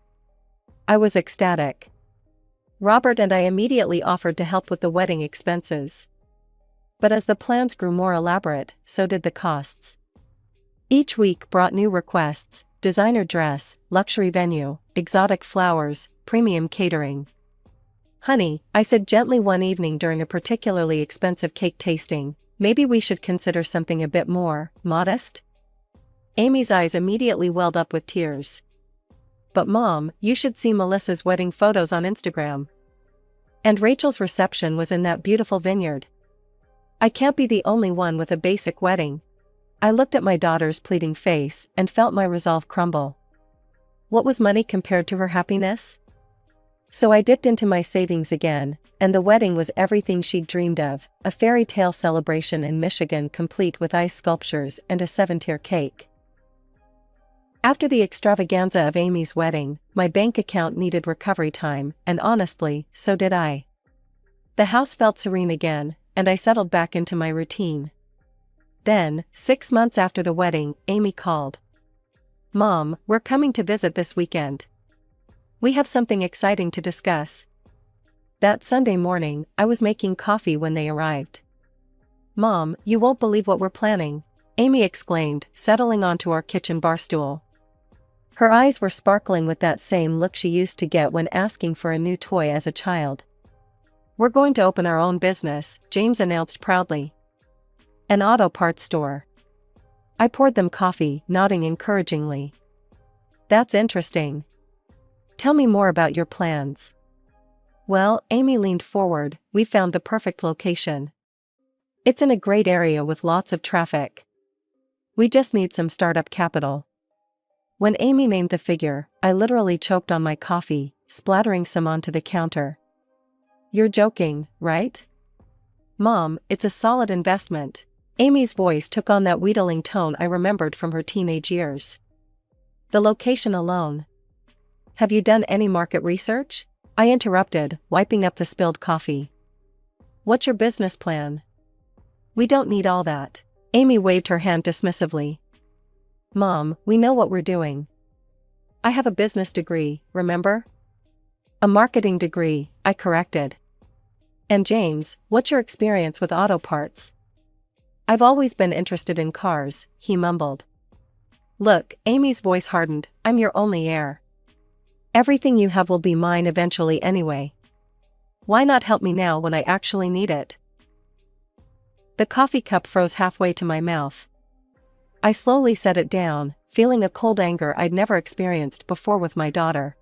I was ecstatic. Robert and I immediately offered to help with the wedding expenses. But as the plans grew more elaborate, so did the costs. Each week brought new requests: designer dress, luxury venue, exotic flowers, premium catering. "Honey," I said gently one evening during a particularly expensive cake tasting, "maybe we should consider something a bit more modest?" Amy's eyes immediately welled up with tears. "But Mom, you should see Melissa's wedding photos on Instagram. And Rachel's reception was in that beautiful vineyard. I can't be the only one with a basic wedding." I looked at my daughter's pleading face and felt my resolve crumble. What was money compared to her happiness? So I dipped into my savings again, and the wedding was everything she'd dreamed of: a fairy tale celebration in Michigan complete with ice sculptures and a 7-tier cake. After the extravaganza of Amy's wedding, my bank account needed recovery time, and honestly, so did I. The house felt serene again, and I settled back into my routine. Then, 6 months after the wedding, Amy called. "Mom, we're coming to visit this weekend. We have something exciting to discuss." That Sunday morning, I was making coffee when they arrived. "Mom, you won't believe what we're planning," Amy exclaimed, settling onto our kitchen bar stool. Her eyes were sparkling with that same look she used to get when asking for a new toy as a child. "We're going to open our own business," James announced proudly. "An auto parts store." I poured them coffee, nodding encouragingly. "That's interesting. Tell me more about your plans." "Well," Amy leaned forward, "we found the perfect location. It's in a great area with lots of traffic. We just need some startup capital." When Amy named the figure, I literally choked on my coffee, splattering some onto the counter. "You're joking, right?" "Mom, it's a solid investment." Amy's voice took on that wheedling tone I remembered from her teenage years. "The location alone." "Have you done any market research?" I interrupted, wiping up the spilled coffee. "What's your business plan?" "We don't need all that." Amy waved her hand dismissively. "Mom, we know what we're doing. I have a business degree, remember?" "A marketing degree," I corrected. "And James, what's your experience with auto parts?" "I've always been interested in cars," he mumbled. "Look," Amy's voice hardened, "I'm your only heir. Everything you have will be mine eventually anyway. Why not help me now when I actually need it?" The coffee cup froze halfway to my mouth. I slowly set it down, feeling a cold anger I'd never experienced before with my daughter.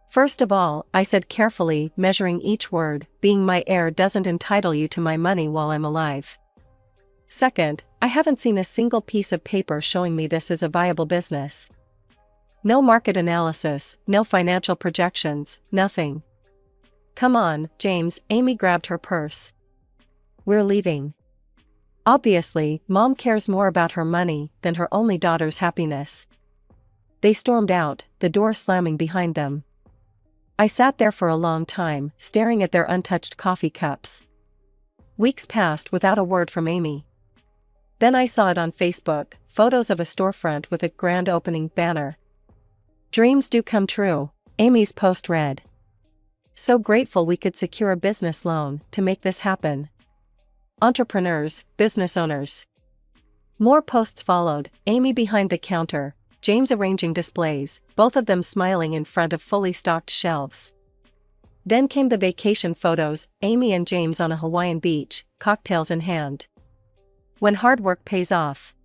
"First of all," I said carefully, measuring each word, "being my heir doesn't entitle you to my money while I'm alive. Second, I haven't seen a single piece of paper showing me this is a viable business. No market analysis, no financial projections, nothing." "Come on, James," Amy grabbed her purse. "We're leaving." Obviously, Mom cares more about her money than her only daughter's happiness. They stormed out, the door slamming behind them. I sat there for a long time, staring at their untouched coffee cups. Weeks passed without a word from Amy. Then I saw it on Facebook, photos of a storefront with a grand opening banner. "Dreams do come true," Amy's post read. "So grateful we could secure a business loan to make this happen. Entrepreneurs, business owners." More posts followed, Amy behind the counter, James arranging displays, both of them smiling in front of fully stocked shelves. Then came the vacation photos, Amy and James on a Hawaiian beach, cocktails in hand. When hard work pays off.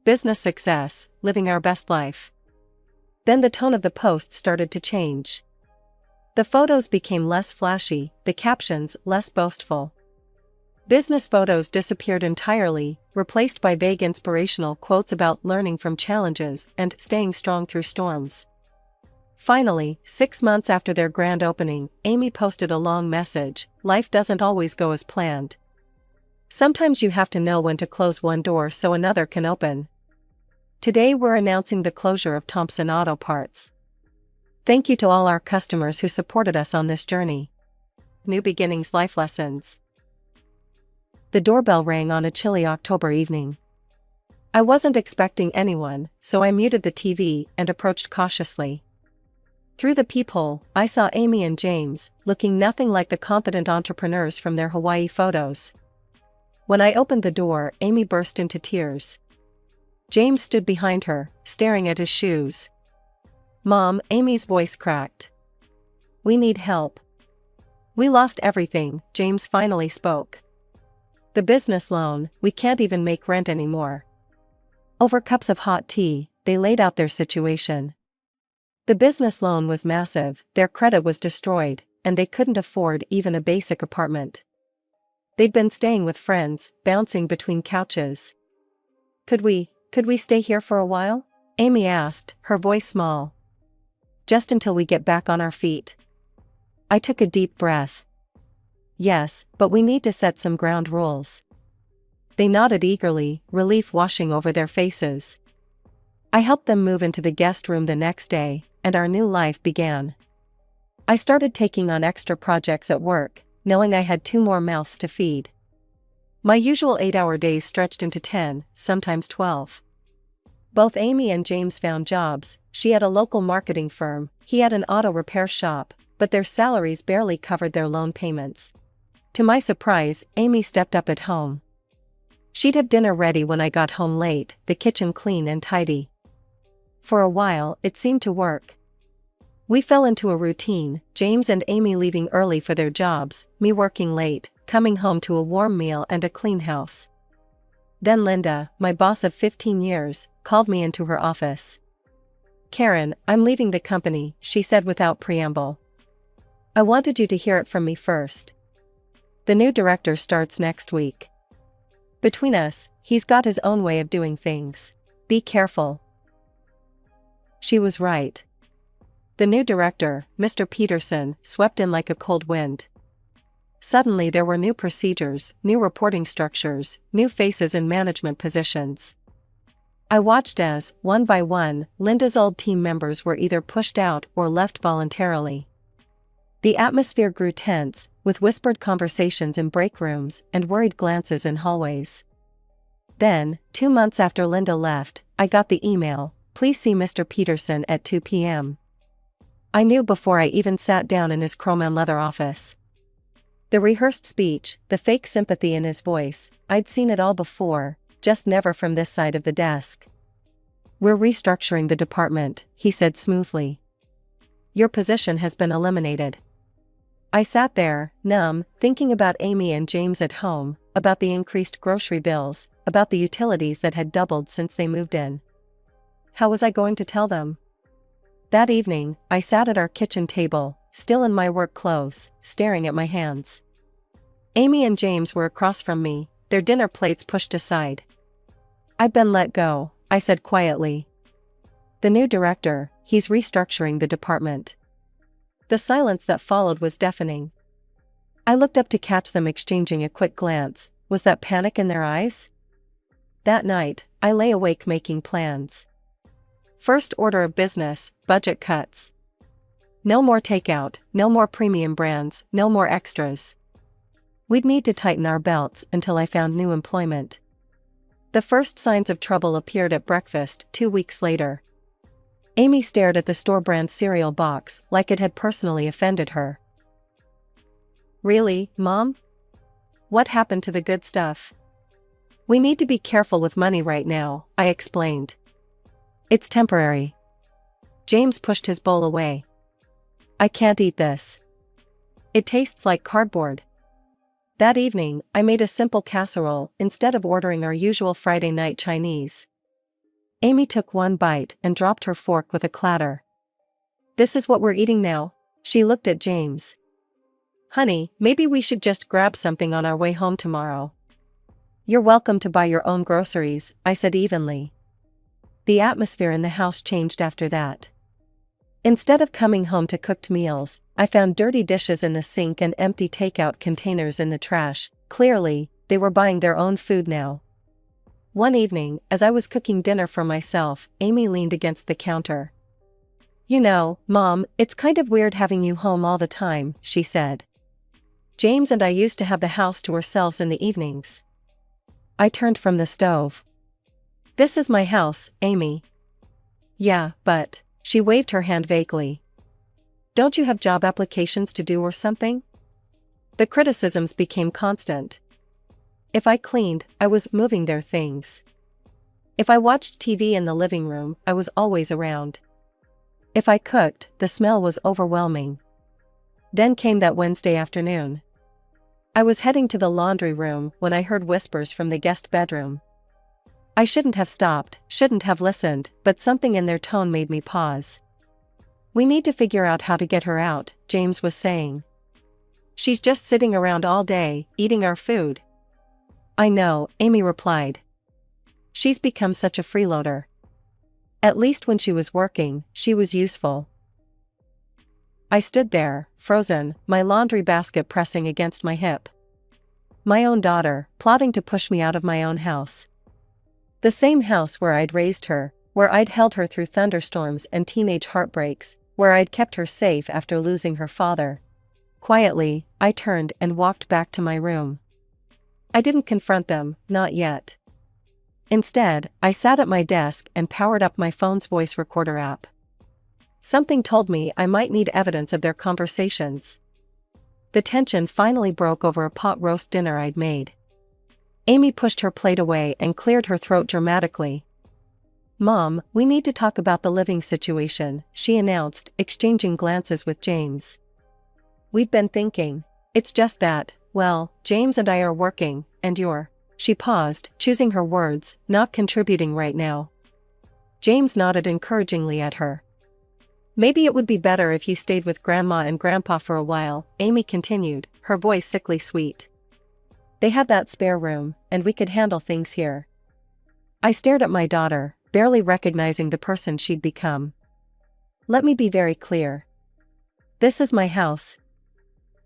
Business success, living our best life. Then the tone of the post started to change. The photos became less flashy, the captions less boastful. Business photos disappeared entirely, replaced by vague inspirational quotes about learning from challenges and staying strong through storms. Finally, 6 months after their grand opening, Amy posted a long message: "Life doesn't always go as planned. Sometimes you have to know when to close one door so another can open. Today we're announcing the closure of Thompson Auto Parts. Thank you to all our customers who supported us on this journey. New beginnings, life lessons." The doorbell rang on a chilly October evening. I wasn't expecting anyone, so I muted the TV and approached cautiously. Through the peephole, I saw Amy and James, looking nothing like the confident entrepreneurs from their Hawaii photos. When I opened the door, Amy burst into tears. James stood behind her, staring at his shoes. "Mom," Amy's voice cracked. "We need help. We lost everything," James finally spoke. "The business loan, we can't even make rent anymore." Over cups of hot tea, they laid out their situation. The business loan was massive, their credit was destroyed, and they couldn't afford even a basic apartment. They'd been staying with friends, bouncing between couches. Could we stay here for a while?" Amy asked, her voice small. "Just until we get back on our feet." I took a deep breath. "Yes, but we need to set some ground rules." They nodded eagerly, relief washing over their faces. I helped them move into the guest room the next day, and our new life began. I started taking on extra projects at work, knowing I had 2 more mouths to feed. My usual 8-hour days stretched into 10, sometimes 12. Both Amy and James found jobs. She had a local marketing firm, he had an auto repair shop, but their salaries barely covered their loan payments. To my surprise, Amy stepped up at home. She'd have dinner ready when I got home late, the kitchen clean and tidy. For a while, it seemed to work. We fell into a routine, James and Amy leaving early for their jobs, me working late, coming home to a warm meal and a clean house. Then Linda, my boss of 15 years, called me into her office. "Karen, I'm leaving the company," she said without preamble. "I wanted you to hear it from me first. The new director starts next week. Between us, he's got his own way of doing things. Be careful." She was right. The new director, Mr. Peterson, swept in like a cold wind. Suddenly there were new procedures, new reporting structures, new faces in management positions. I watched as, one by one, Linda's old team members were either pushed out or left voluntarily. The atmosphere grew tense, with whispered conversations in break rooms and worried glances in hallways. Then, 2 months after Linda left, I got the email, "Please see Mr. Peterson at 2 p.m. I knew before I even sat down in his chrome and leather office. The rehearsed speech, the fake sympathy in his voice, I'd seen it all before, just never from this side of the desk. "We're restructuring the department," he said smoothly. "Your position has been eliminated." I sat there, numb, thinking about Amy and James at home, about the increased grocery bills, about the utilities that had doubled since they moved in. how was I going to tell them? That evening, I sat at our kitchen table, still in my work clothes, staring at my hands. Amy and James were across from me, their dinner plates pushed aside. "I've been let go," I said quietly. "The new director, he's restructuring the department." The silence that followed was deafening. I looked up to catch them exchanging a quick glance. Was that panic in their eyes? That night, I lay awake making plans. First order of business, budget cuts. No more takeout, no more premium brands, no more extras. We'd need to tighten our belts until I found new employment. The first signs of trouble appeared at breakfast 2 weeks later. Amy stared at the store-brand cereal box like it had personally offended her. "Really, Mom? What happened to the good stuff?" "We need to be careful with money right now," I explained. "It's temporary." James pushed his bowl away. "I can't eat this. It tastes like cardboard." That evening, I made a simple casserole instead of ordering our usual Friday night Chinese. Amy took one bite and dropped her fork with a clatter. "This is what we're eating now?" She looked at James. "Honey, maybe we should just grab something on our way home tomorrow." "You're welcome to buy your own groceries," I said evenly. The atmosphere in the house changed after that. Instead of coming home to cooked meals, I found dirty dishes in the sink and empty takeout containers in the trash. Clearly, they were buying their own food now. One evening, as I was cooking dinner for myself, Amy leaned against the counter. "You know, Mom, it's kind of weird having you home all the time," she said. "James and I used to have the house to ourselves in the evenings." I turned from the stove. "This is my house, Amy." "Yeah, but..." She waved her hand vaguely. "Don't you have job applications to do or something?" The criticisms became constant. If I cleaned, I was moving their things. If I watched TV in the living room, I was always around. If I cooked, the smell was overwhelming. Then came that Wednesday afternoon. I was heading to the laundry room when I heard whispers from the guest bedroom. I shouldn't have stopped, shouldn't have listened, but something in their tone made me pause. "We need to figure out how to get her out," James was saying. "She's just sitting around all day, eating our food." "I know," Amy replied. "She's become such a freeloader. At least when she was working, she was useful." I stood there, frozen, my laundry basket pressing against my hip. My own daughter, plotting to push me out of my own house. The same house where I'd raised her, where I'd held her through thunderstorms and teenage heartbreaks, where I'd kept her safe after losing her father. Quietly, I turned and walked back to my room. I didn't confront them, not yet. Instead, I sat at my desk and powered up my phone's voice recorder app. Something told me I might need evidence of their conversations. The tension finally broke over a pot roast dinner I'd made. Amy pushed her plate away and cleared her throat dramatically. "Mom, we need to talk about the living situation," she announced, exchanging glances with James. "We've been thinking. It's just that, well, James and I are working, and you're..." She paused, choosing her words, "not contributing right now." James nodded encouragingly at her. "Maybe it would be better if you stayed with Grandma and Grandpa for a while," Amy continued, her voice sickly sweet. "They have that spare room, and we could handle things here." I stared at my daughter, barely recognizing the person she'd become. "Let me be very clear. This is my house.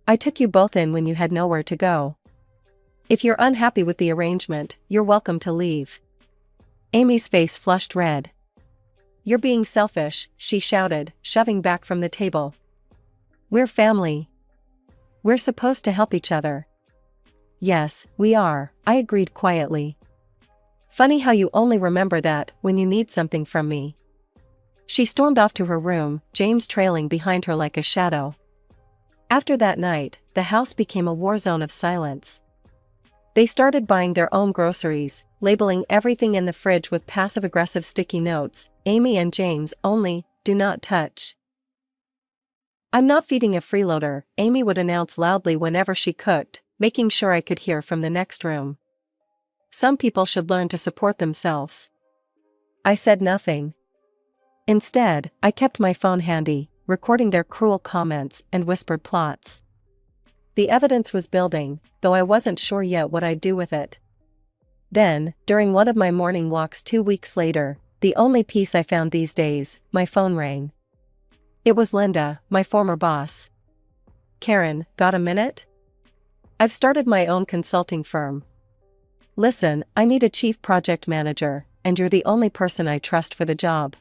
I took you both in when you had nowhere to go. If you're unhappy with the arrangement, you're welcome to leave." Amy's face flushed red. "You're being selfish," she shouted, shoving back from the table. "We're family. We're supposed to help each other." "Yes, we are," I agreed quietly. "Funny how you only remember that when you need something from me." She stormed off to her room, James trailing behind her like a shadow. After that night, the house became a war zone of silence. They started buying their own groceries, labeling everything in the fridge with passive-aggressive sticky notes. Amy and James only, "do not touch." "I'm not feeding a freeloader," Amy would announce loudly whenever she cooked, making sure I could hear from the next room. "Some people should learn to support themselves." I said nothing. Instead, I kept my phone handy, recording their cruel comments and whispered plots. The evidence was building, though I wasn't sure yet what I'd do with it. Then, during one of my morning walks 2 weeks later, the only peace I found these days, my phone rang. It was Linda, my former boss. "Karen, got a minute? I've started my own consulting firm. Listen, I need a chief project manager, and you're the only person I trust for the job.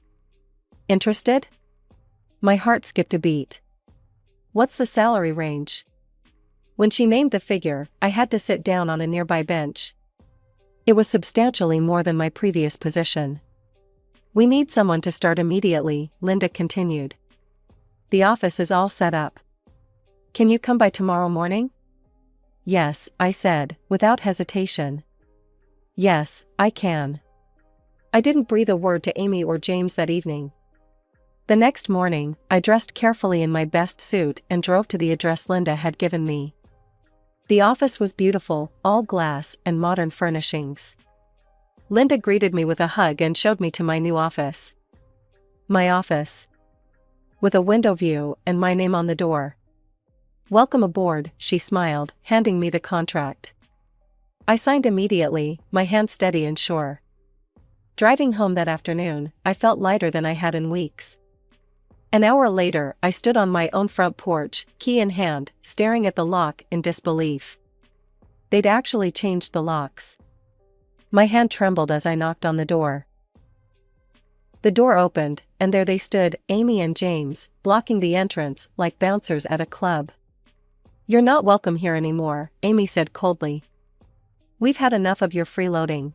Interested?" My heart skipped a beat. "What's the salary range?" When she named the figure, I had to sit down on a nearby bench. It was substantially more than my previous position. "We need someone to start immediately," Linda continued. "The office is all set up. Can you come by tomorrow morning?" "Yes," I said, without hesitation. "Yes, I can." I didn't breathe a word to Amy or James that evening. The next morning, I dressed carefully in my best suit and drove to the address Linda had given me. The office was beautiful, all glass and modern furnishings. Linda greeted me with a hug and showed me to my new office. My office. With a window view and my name on the door. "Welcome aboard," she smiled, handing me the contract. I signed immediately, my hand steady and sure. Driving home that afternoon, I felt lighter than I had in weeks. An hour later, I stood on my own front porch, key in hand, staring at the lock in disbelief. They'd actually changed the locks. My hand trembled as I knocked on the door. The door opened, and there they stood, Amy and James, blocking the entrance like bouncers at a club. "You're not welcome here anymore," Amy said coldly. "We've had enough of your freeloading."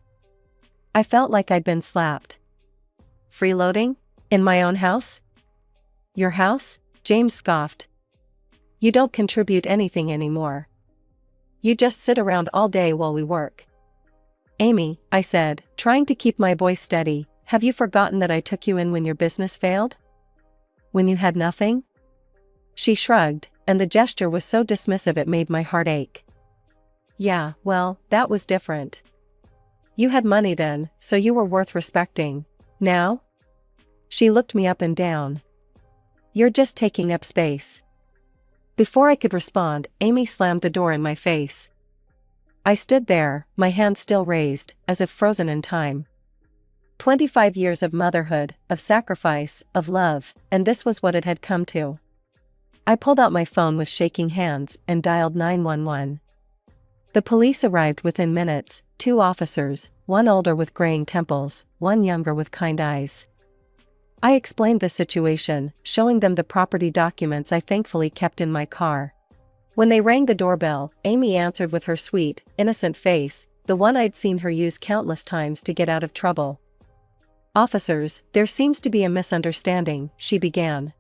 I felt like I'd been slapped. "Freeloading? In my own house?" "Your house?" James scoffed. "You don't contribute anything anymore. You just sit around all day while we work." "Amy," I said, trying to keep my voice steady, "have you forgotten that I took you in when your business failed? When you had nothing?" She shrugged, and the gesture was so dismissive it made my heart ache. "Yeah, well, that was different. You had money then, so you were worth respecting. Now?" She looked me up and down. "You're just taking up space." Before I could respond, Amy slammed the door in my face. I stood there, my hand still raised, as if frozen in time. 25 years of motherhood, of sacrifice, of love, and this was what it had come to. I pulled out my phone with shaking hands and dialed 911. The police arrived within minutes, 2 officers, one older with graying temples, one younger with kind eyes. I explained the situation, showing them the property documents I thankfully kept in my car. When they rang the doorbell, Amy answered with her sweet, innocent face, the one I'd seen her use countless times to get out of trouble. "Officers, there seems to be a misunderstanding," she began.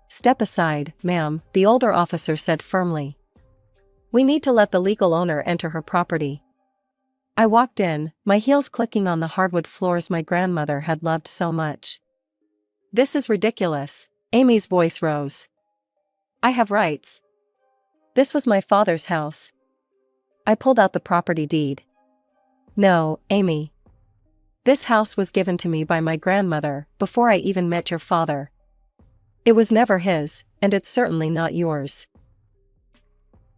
"Step aside, ma'am," the older officer said firmly. "We need to let the legal owner enter her property." I walked in, my heels clicking on the hardwood floors my grandmother had loved so much. "This is ridiculous." Amy's voice rose. "I have rights. This was my father's house." I pulled out the property deed. "No, Amy. This house was given to me by my grandmother, before I even met your father. It was never his, and it's certainly not yours."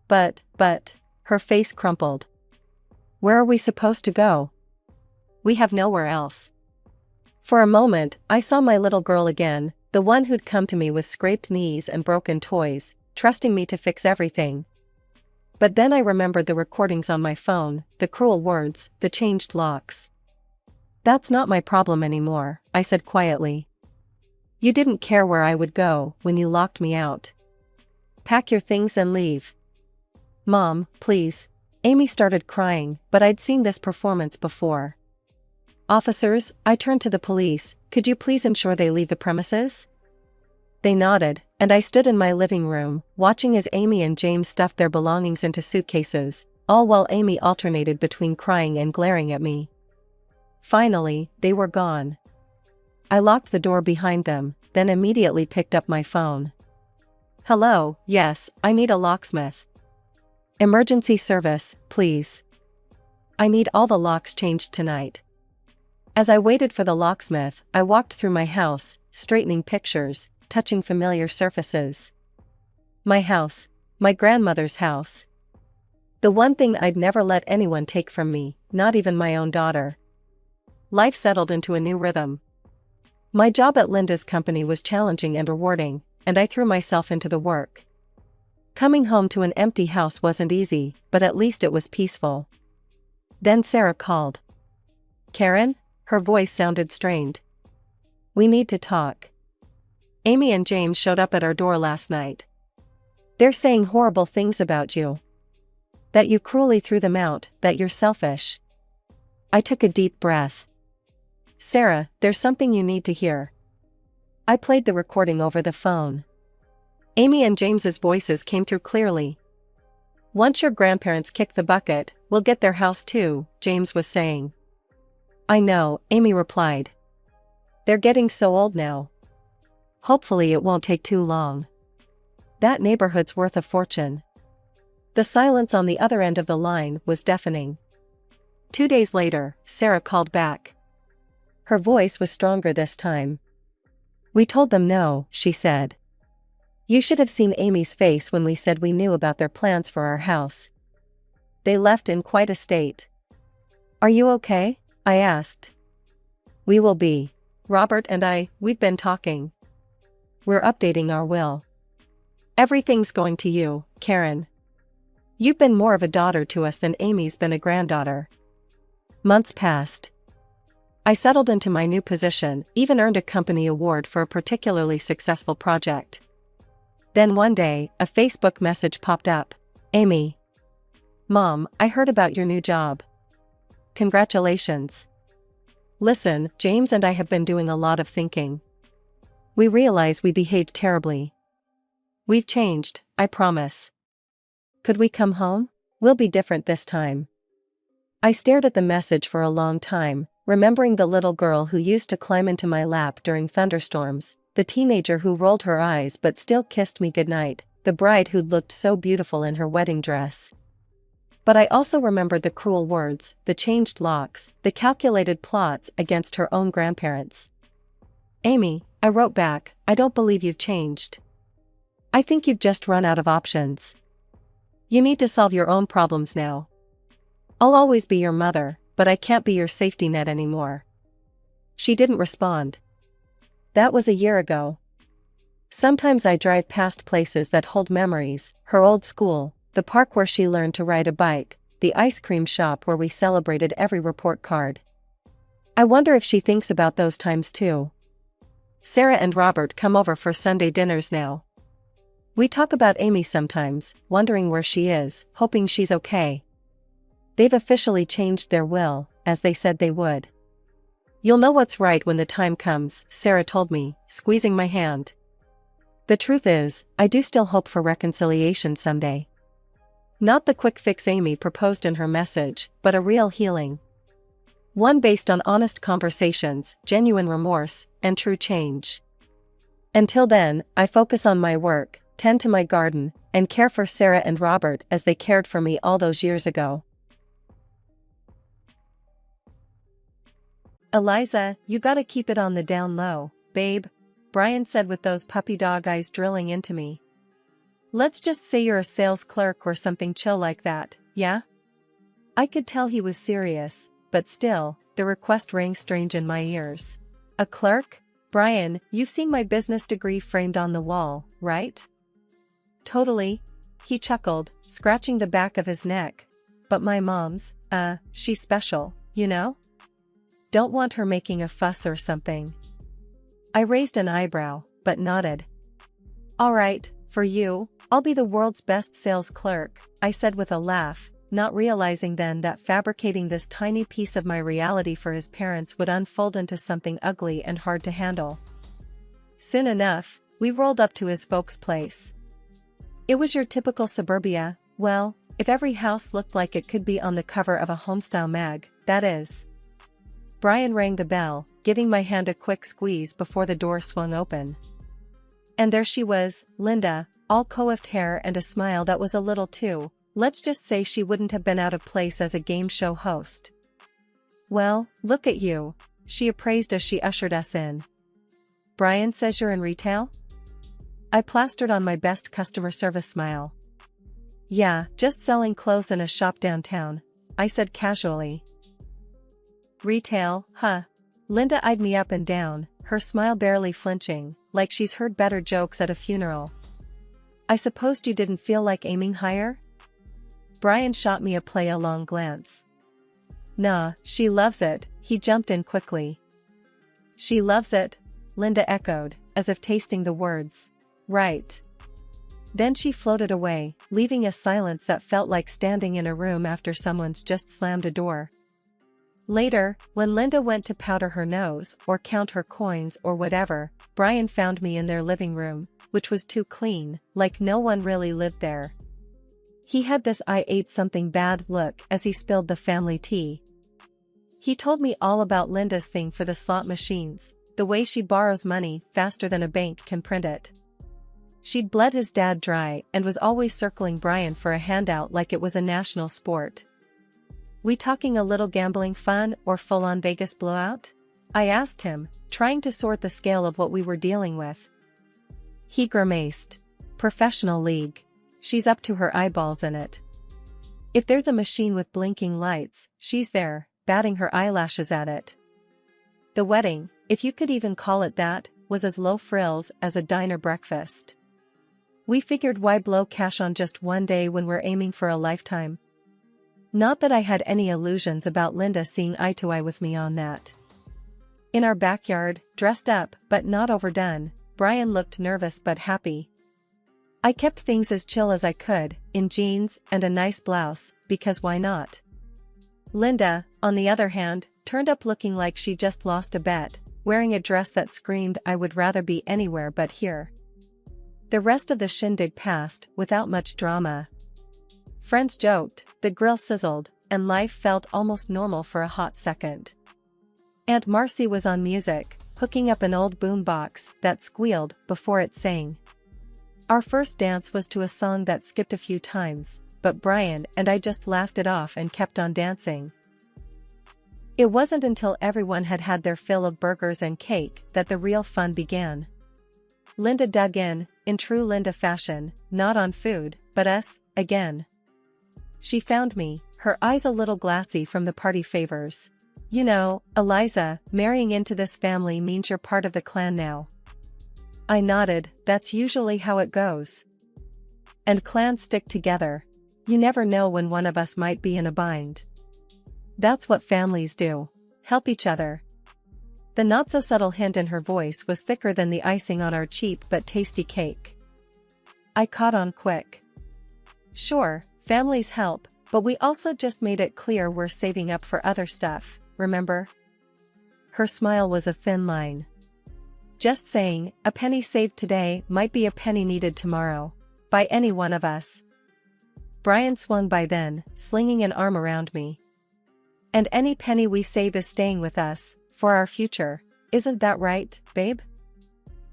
But, her face crumpled. "Where are we supposed to go? We have nowhere else." For a moment, I saw my little girl again, the one who'd come to me with scraped knees and broken toys, trusting me to fix everything. But then I remembered the recordings on my phone, the cruel words, the changed locks. "That's not my problem anymore," I said quietly. "You didn't care where I would go when you locked me out. Pack your things and leave." "Mom, please." Amy started crying, but I'd seen this performance before. "Officers," I turned to the police, "could you please ensure they leave the premises?" They nodded, and I stood in my living room, watching as Amy and James stuffed their belongings into suitcases, all while Amy alternated between crying and glaring at me. Finally, they were gone. I locked the door behind them, then immediately picked up my phone. "Hello, yes, I need a locksmith. Emergency service, please. I need all the locks changed tonight." As I waited for the locksmith, I walked through my house, straightening pictures, touching familiar surfaces. My house. My grandmother's house. The one thing I'd never let anyone take from me, not even my own daughter. Life settled into a new rhythm. My job at Linda's company was challenging and rewarding, and I threw myself into the work. Coming home to an empty house wasn't easy, but at least it was peaceful. Then Sarah called. "Karen?" Her voice sounded strained. "We need to talk. Amy and James showed up at our door last night. They're saying horrible things about you. That you cruelly threw them out, that you're selfish." I took a deep breath. "Sarah, there's something you need to hear." I played the recording over the phone. Amy and James's voices came through clearly. "Once your grandparents kick the bucket, we'll get their house too," James was saying. "I know," Amy replied. "They're getting so old now. Hopefully it won't take too long. That neighborhood's worth a fortune." The silence on the other end of the line was deafening. 2 days later, Sarah called back. Her voice was stronger this time. "We told them no," she said. "You should have seen Amy's face when we said we knew about their plans for our house. They left in quite a state." "Are you okay?" I asked. "We will be. Robert and we've been talking. We're updating our will. Everything's going to you, Karen. You've been more of a daughter to us than Amy's been a granddaughter." Months passed. I settled into my new position, even earned a company award for a particularly successful project. Then one day, a Facebook message popped up. "Amy. Mom, I heard about your new job. Congratulations. Listen, James and I have been doing a lot of thinking. We realize we behaved terribly. We've changed, I promise. Could we come home? We'll be different this time." I stared at the message for a long time, remembering the little girl who used to climb into my lap during thunderstorms, the teenager who rolled her eyes but still kissed me goodnight, the bride who'd looked so beautiful in her wedding dress. But I also remembered the cruel words, the changed locks, the calculated plots against her own grandparents. "Amy," I wrote back, "I don't believe you've changed. I think you've just run out of options. You need to solve your own problems now. I'll always be your mother, but I can't be your safety net anymore." She didn't respond. That was a year ago. Sometimes I drive past places that hold memories, her old school, the park where she learned to ride a bike, the ice cream shop where we celebrated every report card. I wonder if she thinks about those times too. Sarah and Robert come over for Sunday dinners now. We talk about Amy sometimes, wondering where she is, hoping she's okay. They've officially changed their will, as they said they would. "You'll know what's right when the time comes," Sarah told me, squeezing my hand. The truth is, I do still hope for reconciliation someday. Not the quick fix Amy proposed in her message, but a real healing. One based on honest conversations, genuine remorse, and true change. Until then, I focus on my work, tend to my garden, and care for Sarah and Robert as they cared for me all those years ago. "Eliza, you gotta keep it on the down low, babe," Brian said with those puppy dog eyes drilling into me. "Let's just say you're a sales clerk or something chill like that, yeah?" I could tell he was serious, but still, the request rang strange in my ears. "A clerk? Brian, you've seen my business degree framed on the wall, right?" "Totally," he chuckled, scratching the back of his neck. "But my mom's, she's special, you know? Don't want her making a fuss or something." I raised an eyebrow, but nodded. "All right, for you, I'll be the world's best sales clerk," I said with a laugh, not realizing then that fabricating this tiny piece of my reality for his parents would unfold into something ugly and hard to handle. Soon enough, we rolled up to his folks' place. It was your typical suburbia, well, if every house looked like it could be on the cover of a homestyle mag, that is. Brian rang the bell, giving my hand a quick squeeze before the door swung open. And there she was, Linda, all coiffed hair and a smile that was a little too, let's just say she wouldn't have been out of place as a game show host. "Well, look at you," she appraised as she ushered us in. Brian says you're in retail? I plastered on my best customer service smile. Yeah, just selling clothes in a shop downtown, I said casually. Retail, huh? Linda eyed me up and down, her smile barely flinching, like she's heard better jokes at a funeral. I supposed you didn't feel like aiming higher? Brian shot me a play-along glance. Nah, she loves it, he jumped in quickly. She loves it, Linda echoed, as if tasting the words. Right. Then she floated away, leaving a silence that felt like standing in a room after someone's just slammed a door. Later, when Linda went to powder her nose or count her coins or whatever, Brian found me in their living room, which was too clean, like no one really lived there. He had this "I ate something bad" look as he spilled the family tea. He told me all about Linda's thing for the slot machines, the way she borrows money faster than a bank can print it. She'd bled his dad dry and was always circling Brian for a handout like it was a national sport. We talking a little gambling fun or full-on Vegas blowout? I asked him, trying to sort the scale of what we were dealing with. He grimaced. Professional league. She's up to her eyeballs in it. If there's a machine with blinking lights, she's there, batting her eyelashes at it. The wedding, if you could even call it that, was as low frills as a diner breakfast. We figured why blow cash on just one day when we're aiming for a lifetime. Not that I had any illusions about Linda seeing eye to eye with me on that. In our backyard, dressed up but not overdone, Brian looked nervous but happy. I kept things as chill as I could, in jeans and a nice blouse, because why not? Linda, on the other hand, turned up looking like she just lost a bet, wearing a dress that screamed I would rather be anywhere but here. The rest of the shindig passed without much drama. Friends joked, the grill sizzled, and life felt almost normal for a hot second. Aunt Marcy was on music, hooking up an old boombox that squealed before it sang. Our first dance was to a song that skipped a few times, but Brian and I just laughed it off and kept on dancing. It wasn't until everyone had had their fill of burgers and cake that the real fun began. Linda dug in true Linda fashion, not on food, but us, again. She found me, her eyes a little glassy from the party favors. You know, Eliza, marrying into this family means you're part of the clan now. I nodded, that's usually how it goes. And clans stick together. You never know when one of us might be in a bind. That's what families do. Help each other. The not-so-subtle hint in her voice was thicker than the icing on our cheap but tasty cake. I caught on quick. Sure, families help, but we also just made it clear we're saving up for other stuff, remember? Her smile was a thin line. Just saying, a penny saved today might be a penny needed tomorrow. By any one of us. Brian swung by then, slinging an arm around me. And any penny we save is staying with us, for our future, isn't that right, babe?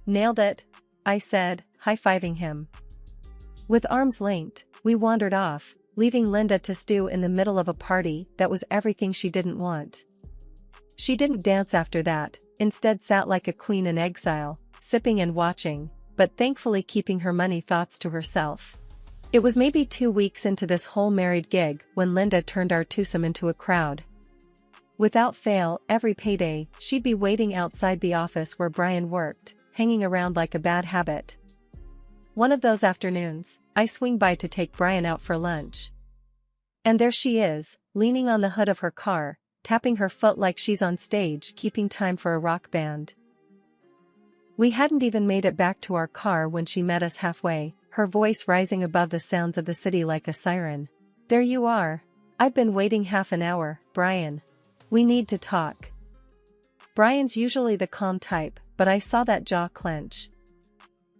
Nailed it, I said, high-fiving him. With arms linked, we wandered off, leaving Linda to stew in the middle of a party that was everything she didn't want. She didn't dance after that, instead sat like a queen in exile, sipping and watching, but thankfully keeping her money thoughts to herself. It was maybe 2 weeks into this whole married gig when Linda turned our twosome into a crowd. Without fail, every payday, she'd be waiting outside the office where Brian worked, hanging around like a bad habit. One of those afternoons, I swing by to take Brian out for lunch. And there she is, leaning on the hood of her car, tapping her foot like she's on stage keeping time for a rock band. We hadn't even made it back to our car when she met us halfway, her voice rising above the sounds of the city like a siren. There you are. I've been waiting half an hour, Brian. We need to talk. Brian's usually the calm type, but I saw that jaw clench.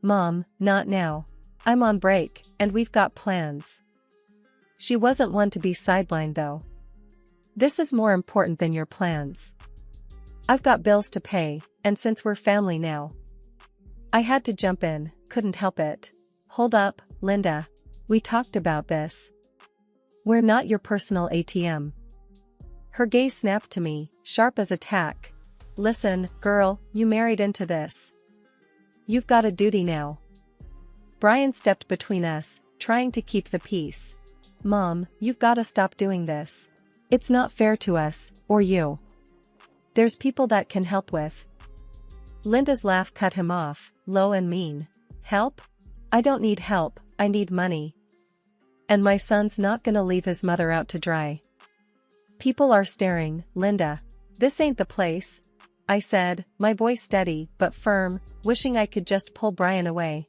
Mom, not now. I'm on break, and we've got plans. She wasn't one to be sidelined though. This is more important than your plans. I've got bills to pay, and since we're family now. I had to jump in, couldn't help it. Hold up, Linda. We talked about this. We're not your personal ATM. Her gaze snapped to me, sharp as a tack. Listen, girl, you married into this. you've got a duty now." Brian stepped between us, trying to keep the peace. "Mom, you've gotta stop doing this. It's not fair to us, or you. There's people that can help with." Linda's laugh cut him off, low and mean. "Help? I don't need help, I need money. And my son's not gonna leave his mother out to dry." "People are staring, Linda. This ain't the place," I said, my voice steady but firm, wishing I could just pull Brian away.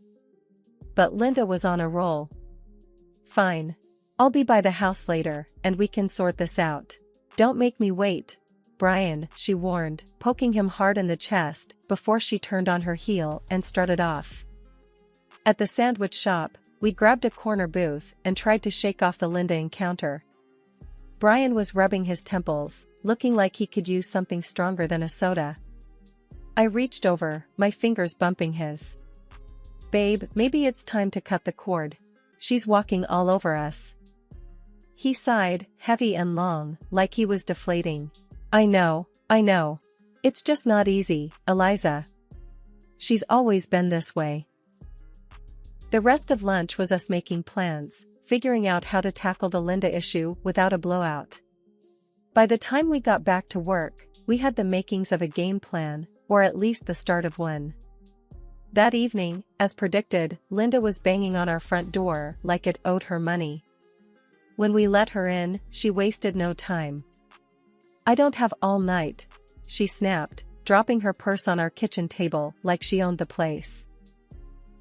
But Linda was on a roll. "Fine. I'll be by the house later, and we can sort this out. Don't make me wait, Brian," she warned, poking him hard in the chest before she turned on her heel and strutted off. At the sandwich shop, we grabbed a corner booth and tried to shake off the Linda encounter. Brian was rubbing his temples, looking like he could use something stronger than a soda. I reached over, my fingers bumping his. "Babe, maybe it's time to cut the cord. She's walking all over us." He sighed, heavy and long, like he was deflating. I know. It's just not easy, Eliza. She's always been this way." The rest of lunch was us making plans, figuring out how to tackle the Linda issue without a blowout. By the time we got back to work, we had the makings of a game plan, or at least the start of one. That evening, as predicted, Linda was banging on our front door like it owed her money. When we let her in, she wasted no time. "I don't have all night," she snapped, dropping her purse on our kitchen table like she owned the place.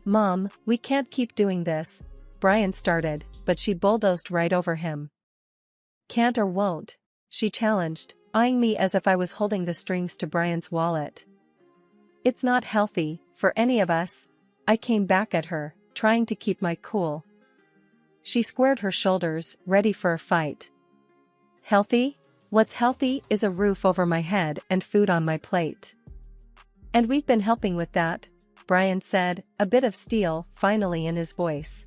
"Mom, we can't keep doing this," Brian started, but she bulldozed right over him. "Can't or won't?" she challenged, eyeing me as if I was holding the strings to Brian's wallet. "It's not healthy, for any of us," I came back at her, trying to keep my cool. She squared her shoulders, ready for a fight. "Healthy? What's healthy is a roof over my head and food on my plate. And we've been helping with that," Brian said, a bit of steel finally in his voice.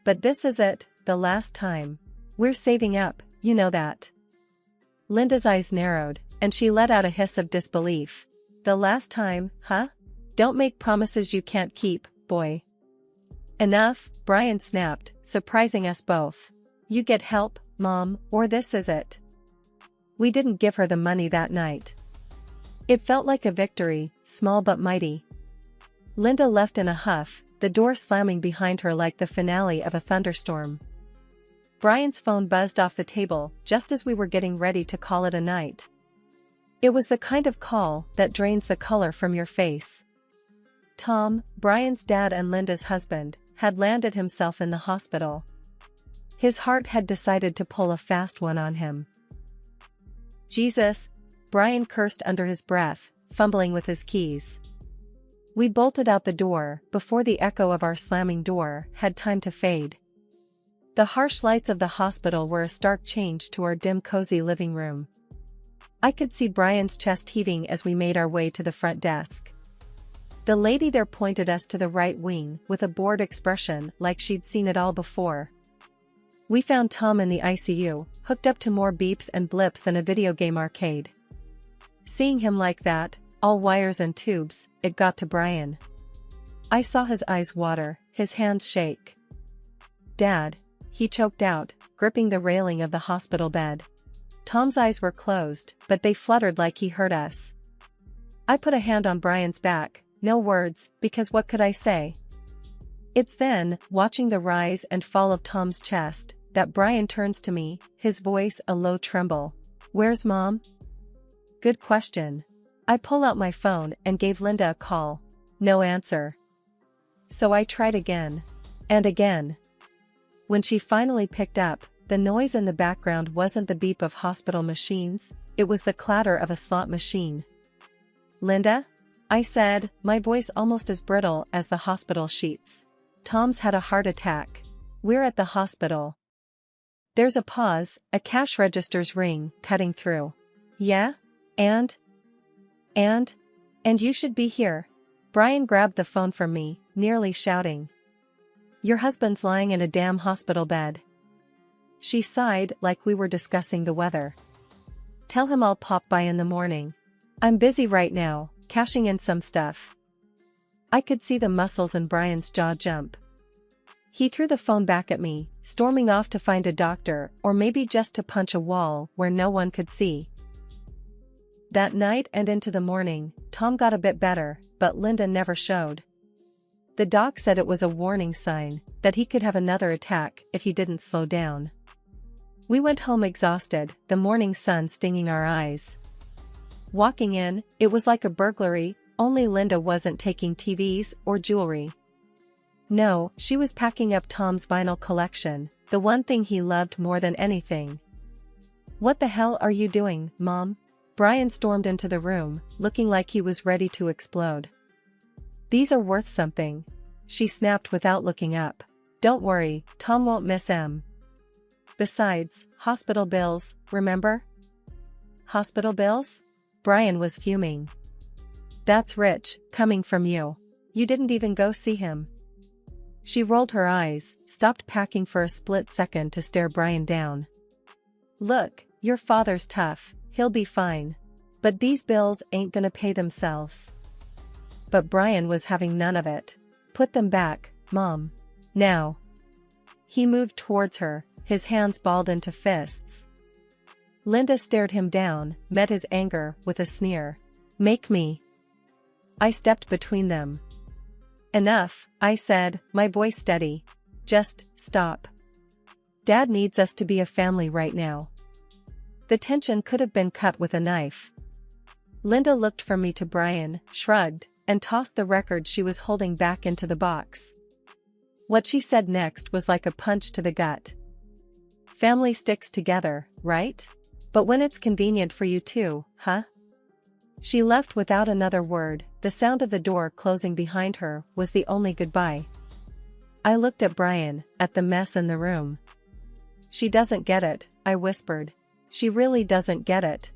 "But this is it, the last time. We're saving up, you know that." Linda's eyes narrowed, and she let out a hiss of disbelief. "The last time, huh? Don't make promises you can't keep, boy." "Enough," Brian snapped, surprising us both. "You get help, Mom, or this is it." We didn't give her the money that night. It felt like a victory, small but mighty. Linda left in a huff, the door slamming behind her like the finale of a thunderstorm. Brian's phone buzzed off the table just as we were getting ready to call it a night. It was the kind of call that drains the color from your face. Tom, Brian's dad and Linda's husband, had landed himself in the hospital. His heart had decided to pull a fast one on him. "Jesus," Brian cursed under his breath, fumbling with his keys. We bolted out the door before the echo of our slamming door had time to fade. The harsh lights of the hospital were a stark change to our dim cozy living room. I could see Brian's chest heaving as we made our way to the front desk. The lady there pointed us to the right wing with a bored expression like she'd seen it all before. We found Tom in the ICU, hooked up to more beeps and blips than a video game arcade. Seeing him like that, all wires and tubes, it got to Brian. I saw his eyes water, his hands shake. "Dad," he choked out, gripping the railing of the hospital bed. Tom's eyes were closed, but they fluttered like he heard us. I put a hand on Brian's back, no words, because what could I say? It's then, watching the rise and fall of Tom's chest, that Brian turns to me, his voice a low tremble. "Where's Mom?" "Good question." I pull out my phone and gave Linda a call. No answer. So I tried again. And again. When she finally picked up, the noise in the background wasn't the beep of hospital machines, it was the clatter of a slot machine. "Linda?" I said, my voice almost as brittle as the hospital sheets. "Tom's had a heart attack. We're at the hospital." There's a pause, a cash register's ring, cutting through. "Yeah? And you should be here." Brian grabbed the phone from me, nearly shouting. "Your husband's lying in a damn hospital bed." She sighed like we were discussing the weather. "Tell him I'll pop by in the morning. I'm busy right now, cashing in some stuff." I could see the muscles in Brian's jaw jump. He threw the phone back at me, storming off to find a doctor or maybe just to punch a wall where no one could see. That night and into the morning, Tom got a bit better, but Linda never showed. The doc said it was a warning sign that he could have another attack if he didn't slow down. We went home exhausted, the morning sun stinging our eyes. Walking in, it was like a burglary, only Linda wasn't taking TVs or jewelry. No, she was packing up Tom's vinyl collection, the one thing he loved more than anything. "What the hell are you doing, Mom?" Brian stormed into the room, looking like he was ready to explode. "These are worth something," she snapped without looking up. "Don't worry, Tom won't miss them. Besides, hospital bills, remember?" "Hospital bills?" Brian was fuming. "That's rich, coming from you. You didn't even go see him." She rolled her eyes, stopped packing for a split second to stare Brian down. "Look, your father's tough, he'll be fine. But these bills ain't gonna pay themselves." But Brian was having none of it. "Put them back, Mom. Now." He moved towards her, his hands balled into fists. Linda stared him down, met his anger with a sneer. "Make me." I stepped between them. "Enough," I said, my voice steady. "Just stop. Dad needs us to be a family right now." The tension could have been cut with a knife. Linda looked from me to Brian, shrugged, and tossed the record she was holding back into the box. What she said next was like a punch to the gut. "Family sticks together, right? But when it's convenient for you too, huh?" She left without another word. The sound of the door closing behind her was the only goodbye. I looked at Brian, at the mess in the room. "She doesn't get it," I whispered. "She really doesn't get it."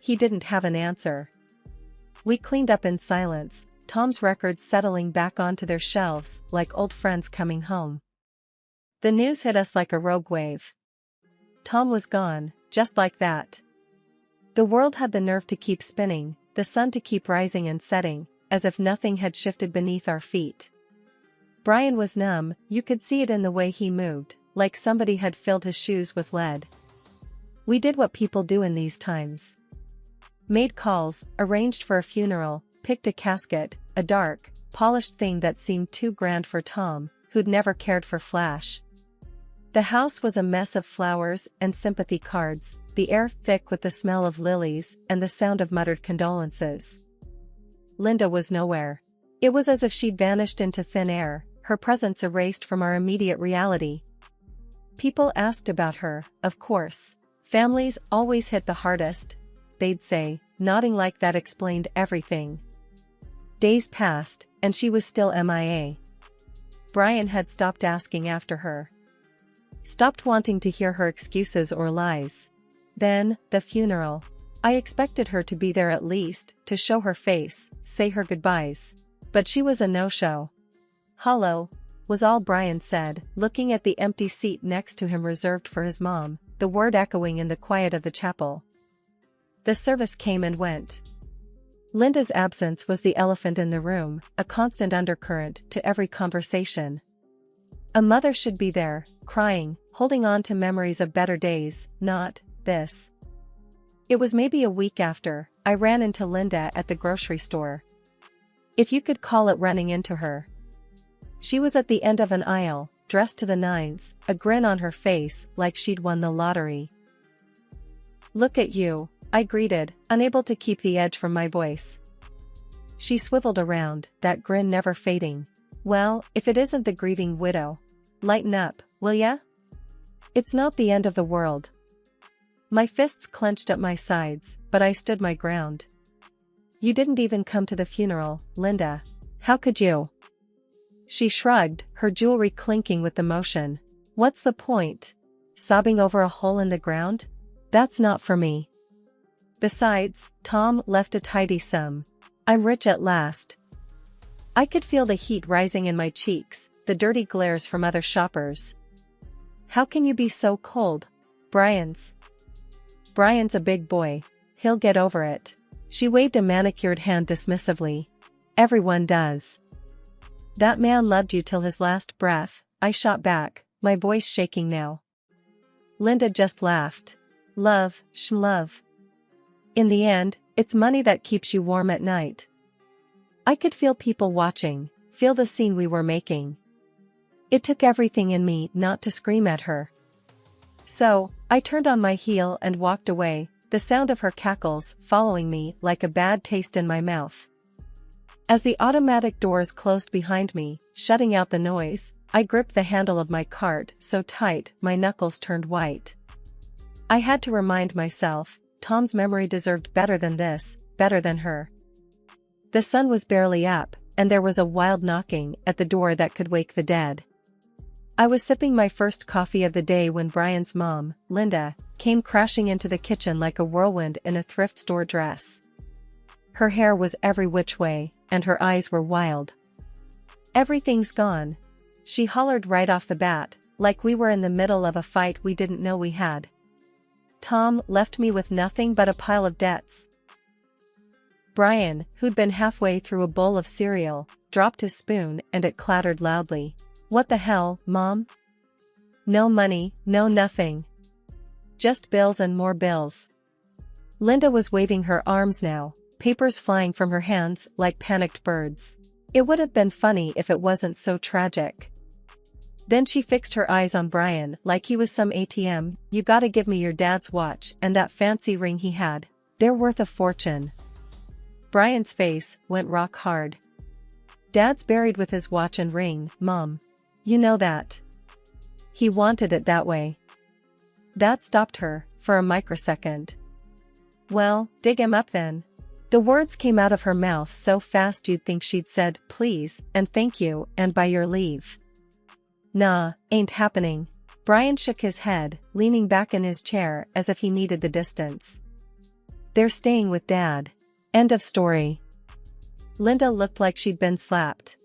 He didn't have an answer. We cleaned up in silence, Tom's records settling back onto their shelves like old friends coming home. The news hit us like a rogue wave. Tom was gone, just like that. The world had the nerve to keep spinning, the sun to keep rising and setting, as if nothing had shifted beneath our feet. Brian was numb, you could see it in the way he moved, like somebody had filled his shoes with lead. We did what people do in these times. Made calls, arranged for a funeral, picked a casket, a dark, polished thing that seemed too grand for Tom, who'd never cared for flash. The house was a mess of flowers and sympathy cards, the air thick with the smell of lilies and the sound of muttered condolences. Linda was nowhere. It was as if she'd vanished into thin air, her presence erased from our immediate reality. People asked about her, of course. "Families always hit the hardest," they'd say, nodding like that explained everything. Days passed, and she was still MIA. Brian had stopped asking after her. Stopped wanting to hear her excuses or lies. Then, the funeral. I expected her to be there at least, to show her face, say her goodbyes. But she was a no-show. "Hello," was all Brian said, looking at the empty seat next to him reserved for his mom, the word echoing in the quiet of the chapel. The service came and went. Linda's absence was the elephant in the room, a constant undercurrent to every conversation. A mother should be there, crying, holding on to memories of better days, not this. It was maybe a week after, I ran into Linda at the grocery store. If you could call it running into her. She was at the end of an aisle, dressed to the nines, a grin on her face like she'd won the lottery. "Look at you," I greeted, unable to keep the edge from my voice. She swiveled around, that grin never fading. "Well, if it isn't the grieving widow. Lighten up, will ya? It's not the end of the world." My fists clenched at my sides, but I stood my ground. "You didn't even come to the funeral, Linda. How could you?" She shrugged, her jewelry clinking with the motion. "What's the point? Sobbing over a hole in the ground? That's not for me. Besides, Tom left a tidy sum. I'm rich at last." I could feel the heat rising in my cheeks, the dirty glares from other shoppers. "How can you be so cold? Brian's a big boy. He'll get over it." She waved a manicured hand dismissively. Everyone does. That man loved you till his last breath, I shot back, my voice shaking now. Linda just laughed. Love, love. In the end, it's money that keeps you warm at night. I could feel people watching, feel the scene we were making. It took everything in me not to scream at her. So, I turned on my heel and walked away, the sound of her cackles following me like a bad taste in my mouth. As the automatic doors closed behind me, shutting out the noise, I gripped the handle of my cart so tight my knuckles turned white. I had to remind myself, Tom's memory deserved better than this, better than her. The sun was barely up, and there was a wild knocking at the door that could wake the dead. I was sipping my first coffee of the day when Brian's mom, Linda, came crashing into the kitchen like a whirlwind in a thrift store dress. Her hair was every which way, and her eyes were wild. "Everything's gone," she hollered right off the bat, like we were in the middle of a fight we didn't know we had. "Tom left me with nothing but a pile of debts." Brian, who'd been halfway through a bowl of cereal, dropped his spoon and it clattered loudly. "What the hell, Mom? No money, no nothing. Just bills and more bills." Linda was waving her arms now, papers flying from her hands like panicked birds. It would have been funny if it wasn't so tragic. Then she fixed her eyes on Brian like he was some ATM. "You gotta give me your dad's watch and that fancy ring he had. They're worth a fortune." Brian's face went rock hard. "Dad's buried with his watch and ring, Mom. You know that. He wanted it that way." That stopped her, for a microsecond. "Well, dig him up then." The words came out of her mouth so fast you'd think she'd said, "Please, and thank you, and by your leave." "Nah, ain't happening." Brian shook his head, leaning back in his chair as if he needed the distance. "They're staying with Dad. End of story." Linda looked like she'd been slapped.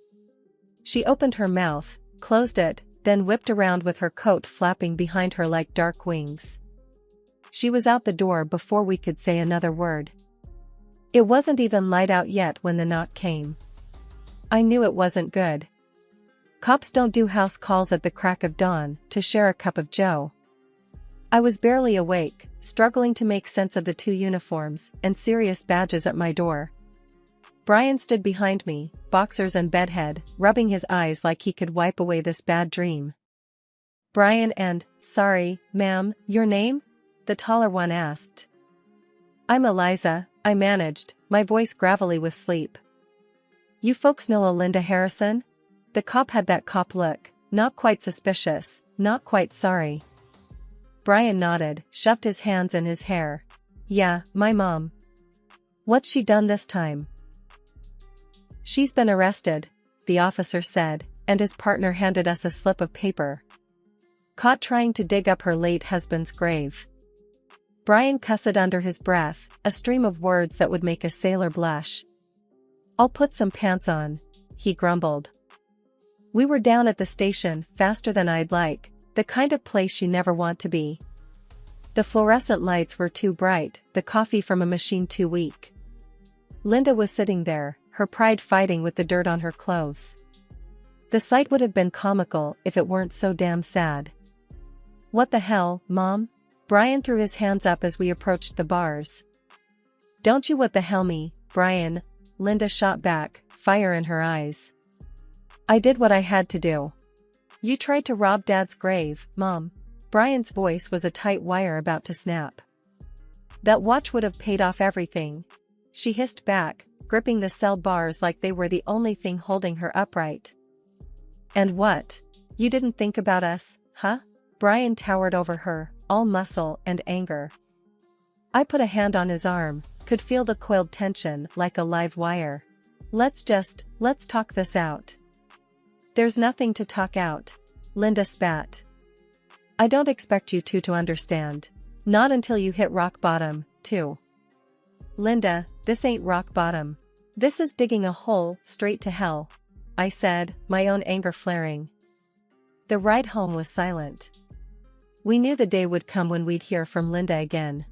She opened her mouth, closed it, then whipped around with her coat flapping behind her like dark wings. She was out the door before we could say another word. It wasn't even light out yet when the knock came. I knew it wasn't good. Cops don't do house calls at the crack of dawn to share a cup of joe. I was barely awake, struggling to make sense of the two uniforms and serious badges at my door. Brian stood behind me, boxers and bedhead, rubbing his eyes like he could wipe away this bad dream. "Brian and, sorry, ma'am, your name?" the taller one asked. "I'm Eliza," I managed, my voice gravelly with sleep. "You folks know a Linda Harrison?" The cop had that cop look, not quite suspicious, not quite sorry. Brian nodded, shoved his hands in his hair. "Yeah, my mom." "What's she done this time?" "She's been arrested," the officer said, and his partner handed us a slip of paper. "Caught trying to dig up her late husband's grave." Brian cussed under his breath, a stream of words that would make a sailor blush. "I'll put some pants on," he grumbled. We were down at the station, faster than I'd like, the kind of place you never want to be. The fluorescent lights were too bright, the coffee from a machine too weak. Linda was sitting there, her pride fighting with the dirt on her clothes. The sight would have been comical if it weren't so damn sad. "What the hell, Mom?" Brian threw his hands up as we approached the bars. "Don't you what the hell me, Brian," Linda shot back, fire in her eyes. "I did what I had to do." "You tried to rob Dad's grave, Mom." Brian's voice was a tight wire about to snap. "That watch would have paid off everything," she hissed back, gripping the cell bars like they were the only thing holding her upright. "And what? You didn't think about us, huh?" Brian towered over her, all muscle and anger. I put a hand on his arm, could feel the coiled tension like a live wire. Let's talk this out." "There's nothing to talk out," Linda spat. "I don't expect you to understand. Not until you hit rock bottom, too." "Linda, this ain't rock bottom. This is digging a hole straight to hell," I said, my own anger flaring. The ride home was silent. We knew the day would come when we'd hear from Linda again.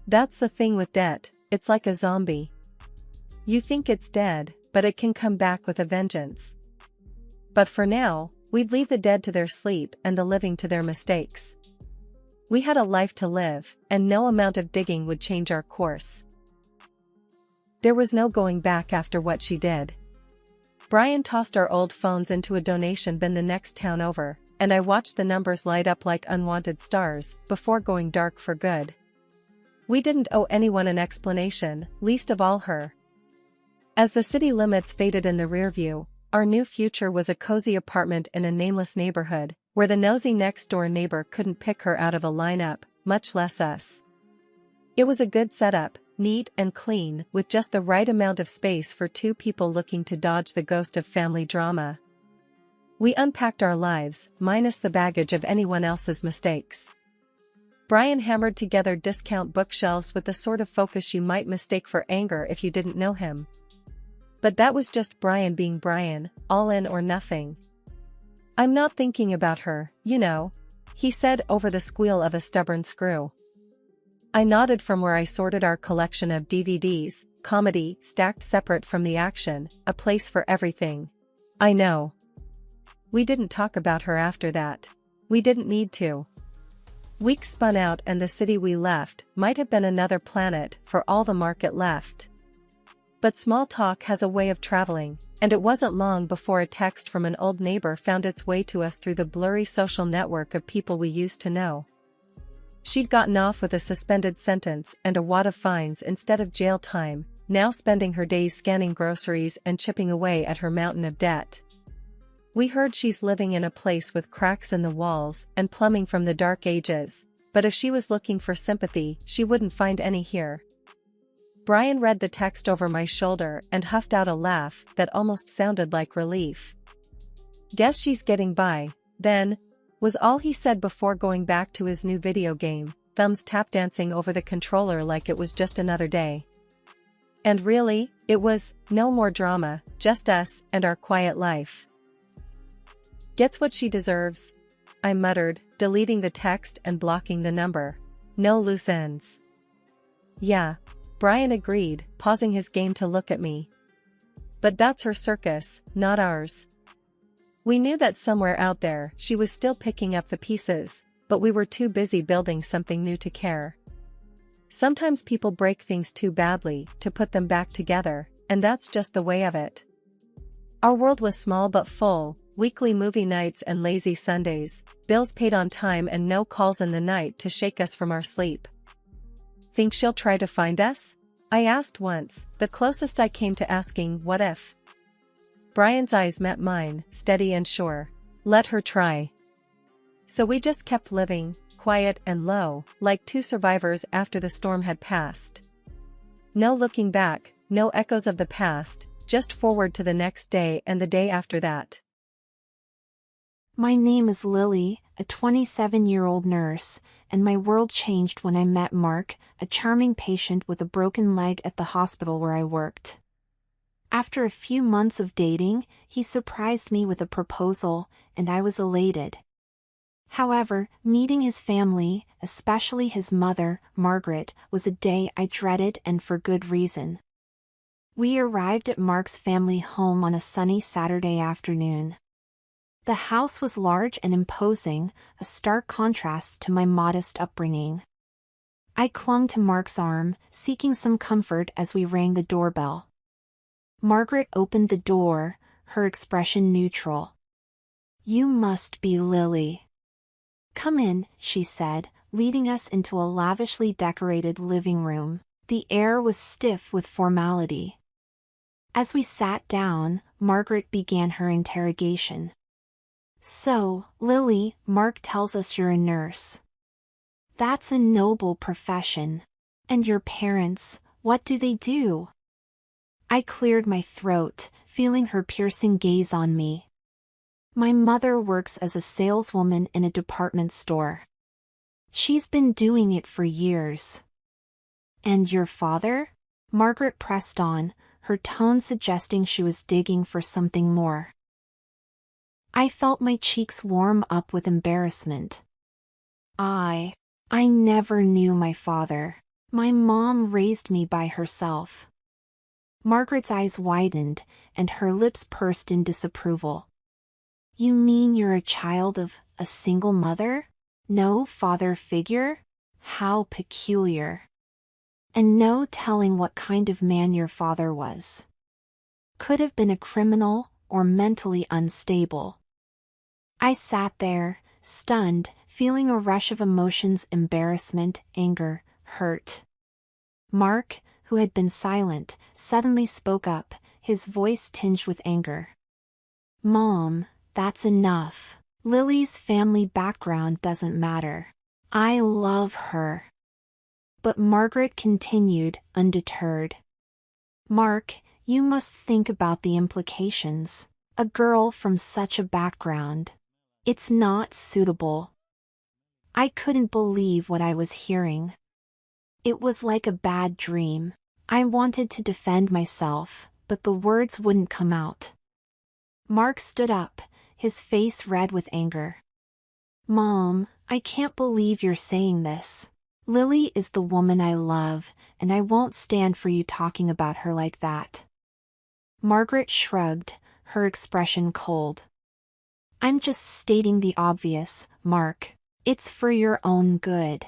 That's the thing with debt, it's like a zombie. You think it's dead, but it can come back with a vengeance. But for now, we'd leave the dead to their sleep and the living to their mistakes. We had a life to live, and no amount of digging would change our course. There was no going back after what she did. Brian tossed our old phones into a donation bin the next town over, and I watched the numbers light up like unwanted stars before going dark for good. We didn't owe anyone an explanation, least of all her. As the city limits faded in the rearview, our new future was a cozy apartment in a nameless neighborhood, where the nosy next-door neighbor couldn't pick her out of a lineup, much less us. It was a good setup, neat and clean, with just the right amount of space for two people looking to dodge the ghost of family drama. We unpacked our lives, minus the baggage of anyone else's mistakes. Brian hammered together discount bookshelves with the sort of focus you might mistake for anger if you didn't know him. But that was just Brian being Brian, all in or nothing. "I'm not thinking about her, you know," he said over the squeal of a stubborn screw. I nodded from where I sorted our collection of DVDs, comedy stacked separate from the action, a place for everything. I know. We didn't talk about her after that. We didn't need to. Weeks spun out and the city we left might have been another planet for all the market left. But small talk has a way of traveling, and it wasn't long before a text from an old neighbor found its way to us through the blurry social network of people we used to know. She'd gotten off with a suspended sentence and a wad of fines instead of jail time, now spending her days scanning groceries and chipping away at her mountain of debt. We heard she's living in a place with cracks in the walls and plumbing from the dark ages, but if she was looking for sympathy, she wouldn't find any here. Brian read the text over my shoulder and huffed out a laugh that almost sounded like relief. "Guess she's getting by, then," was all he said before going back to his new video game, thumbs tap dancing over the controller like it was just another day. And really, it was no more drama, just us and our quiet life. "Gets what she deserves," I muttered, deleting the text and blocking the number. "No loose ends." "Yeah," Brian agreed, pausing his game to look at me. "But that's her circus, not ours." We knew that somewhere out there she was still picking up the pieces, but we were too busy building something new to care. Sometimes people break things too badly to put them back together, and that's just the way of it. Our world was small but full, weekly movie nights and lazy Sundays, bills paid on time and no calls in the night to shake us from our sleep. "Think she'll try to find us?" I asked once, the closest I came to asking what if. Brian's eyes met mine, steady and sure. "Let her try." So we just kept living, quiet and low, like two survivors after the storm had passed. No looking back, no echoes of the past, just forward to the next day and the day after that. My name is Lily, a 27-year-old nurse, and my world changed when I met Mark, a charming patient with a broken leg at the hospital where I worked. After a few months of dating, he surprised me with a proposal, and I was elated. However, meeting his family, especially his mother, Margaret, was a day I dreaded, and for good reason. We arrived at Mark's family home on a sunny Saturday afternoon. The house was large and imposing, a stark contrast to my modest upbringing. I clung to Mark's arm, seeking some comfort as we rang the doorbell. Margaret opened the door, her expression neutral. "You must be Lily." "Come in," she said, leading us into a lavishly decorated living room. The air was stiff with formality. As we sat down, Margaret began her interrogation. "So, Lily, Mark tells us you're a nurse. That's a noble profession. And your parents, what do they do?" I cleared my throat, feeling her piercing gaze on me. "My mother works as a saleswoman in a department store. She's been doing it for years." "And your father?" Margaret pressed on, her tone suggesting she was digging for something more. I felt my cheeks warm up with embarrassment. I never knew my father. My mom raised me by herself." Margaret's eyes widened, and her lips pursed in disapproval. You mean you're a child of a single mother? No father figure? How peculiar. And no telling what kind of man your father was. Could have been a criminal, or mentally unstable. I sat there, stunned, feeling a rush of emotions: embarrassment, anger, hurt. Mark, who had been silent, suddenly spoke up, his voice tinged with anger. Mom, that's enough. Lily's family background doesn't matter. I love her. But Margaret continued, undeterred. Mark, you must think about the implications. A girl from such a background. It's not suitable. I couldn't believe what I was hearing. It was like a bad dream. I wanted to defend myself, but the words wouldn't come out. Mark stood up, his face red with anger. Mom, I can't believe you're saying this. Lily is the woman I love, and I won't stand for you talking about her like that. Margaret shrugged, her expression cold. I'm just stating the obvious, Mark. It's for your own good.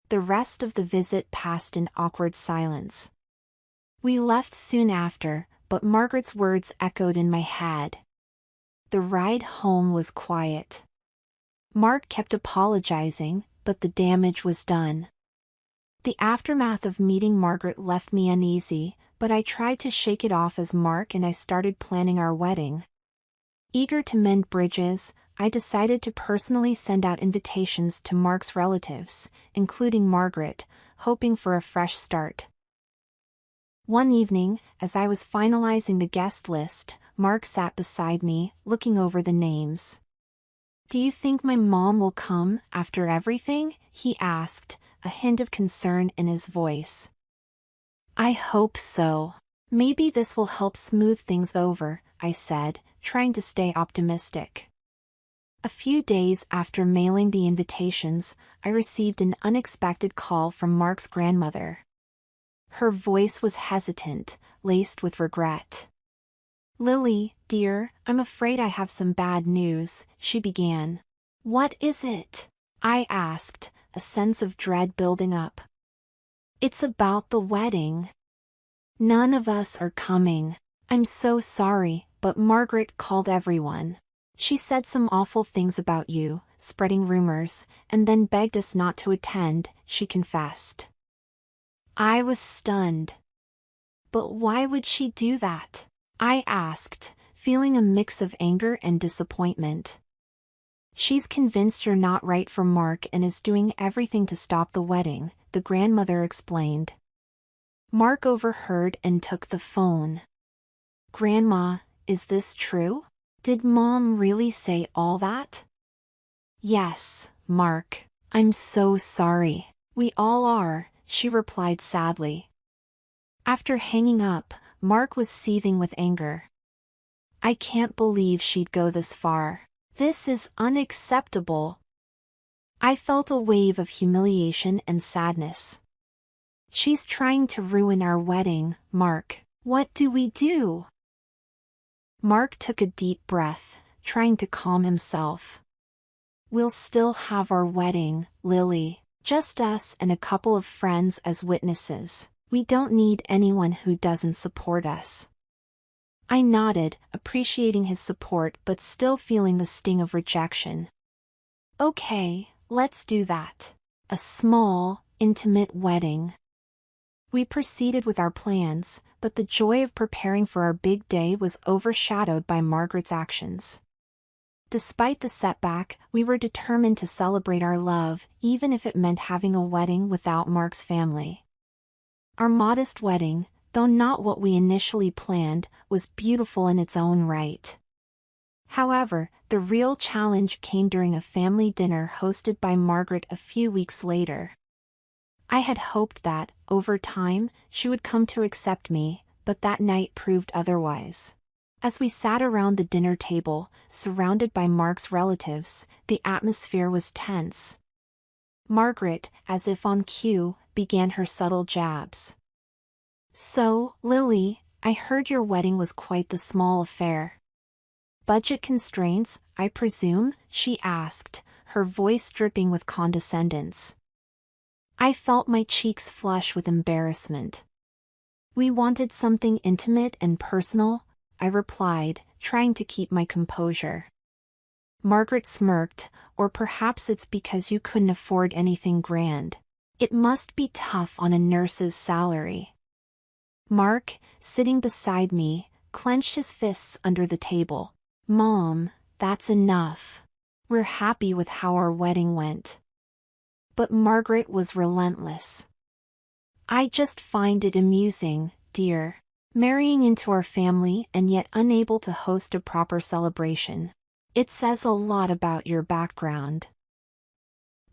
The rest of the visit passed in awkward silence. We left soon after, but Margaret's words echoed in my head. The ride home was quiet. Mark kept apologizing, but the damage was done. The aftermath of meeting Margaret left me uneasy, but I tried to shake it off as Mark and I started planning our wedding. Eager to mend bridges, I decided to personally send out invitations to Mark's relatives, including Margaret, hoping for a fresh start. One evening, as I was finalizing the guest list, Mark sat beside me, looking over the names. Do you think my mom will come, after everything? He asked, a hint of concern in his voice. I hope so. Maybe this will help smooth things over, I said, trying to stay optimistic. A few days after mailing the invitations, I received an unexpected call from Mark's grandmother. Her voice was hesitant, laced with regret. Lily, dear, I'm afraid I have some bad news, she began. What is it? I asked, a sense of dread building up. It's about the wedding. None of us are coming. I'm so sorry, but Margaret called everyone. She said some awful things about you, spreading rumors, and then begged us not to attend, she confessed. I was stunned. But why would she do that? I asked, feeling a mix of anger and disappointment. She's convinced you're not right for Mark and is doing everything to stop the wedding, the grandmother explained. Mark overheard and took the phone. Grandma, is this true? Did Mom really say all that? Yes, Mark. I'm so sorry. We all are, she replied sadly. After hanging up, Mark was seething with anger. I can't believe she'd go this far. This is unacceptable. I felt a wave of humiliation and sadness. She's trying to ruin our wedding, Mark. What do we do? Mark took a deep breath, trying to calm himself. We'll still have our wedding, Lily. Just us and a couple of friends as witnesses. We don't need anyone who doesn't support us. I nodded, appreciating his support but still feeling the sting of rejection. Okay, let's do that. A small, intimate wedding. We proceeded with our plans, but the joy of preparing for our big day was overshadowed by Margaret's actions. Despite the setback, we were determined to celebrate our love, even if it meant having a wedding without Mark's family. Our modest wedding, though not what we initially planned, was beautiful in its own right. However, the real challenge came during a family dinner hosted by Margaret a few weeks later. I had hoped that, over time, she would come to accept me, but that night proved otherwise. As we sat around the dinner table, surrounded by Mark's relatives, the atmosphere was tense. Margaret, as if on cue, began her subtle jabs. So, Lily, I heard your wedding was quite the small affair. Budget constraints, I presume? She asked, her voice dripping with condescendence. I felt my cheeks flush with embarrassment. We wanted something intimate and personal, I replied, trying to keep my composure. Margaret smirked, or perhaps it's because you couldn't afford anything grand. It must be tough on a nurse's salary. Mark, sitting beside me, clenched his fists under the table. Mom, that's enough. We're happy with how our wedding went. But Margaret was relentless. I just find it amusing, dear. Marrying into our family and yet unable to host a proper celebration. It says a lot about your background.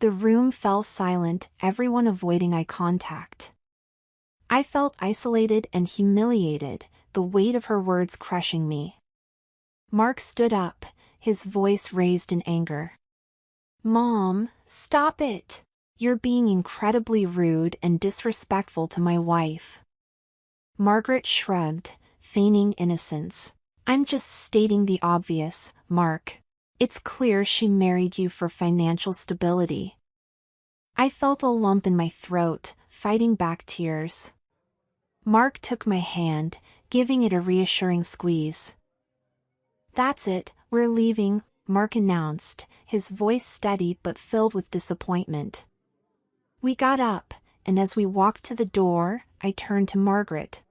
The room fell silent, everyone avoiding eye contact. I felt isolated and humiliated, the weight of her words crushing me. Mark stood up, his voice raised in anger. Mom, stop it! You're being incredibly rude and disrespectful to my wife. Margaret shrugged, feigning innocence. I'm just stating the obvious, Mark. It's clear she married you for financial stability. I felt a lump in my throat, fighting back tears. Mark took my hand, giving it a reassuring squeeze. That's it, we're leaving, Mark announced, his voice steady but filled with disappointment. We got up, and as we walked to the door, I turned to Margaret.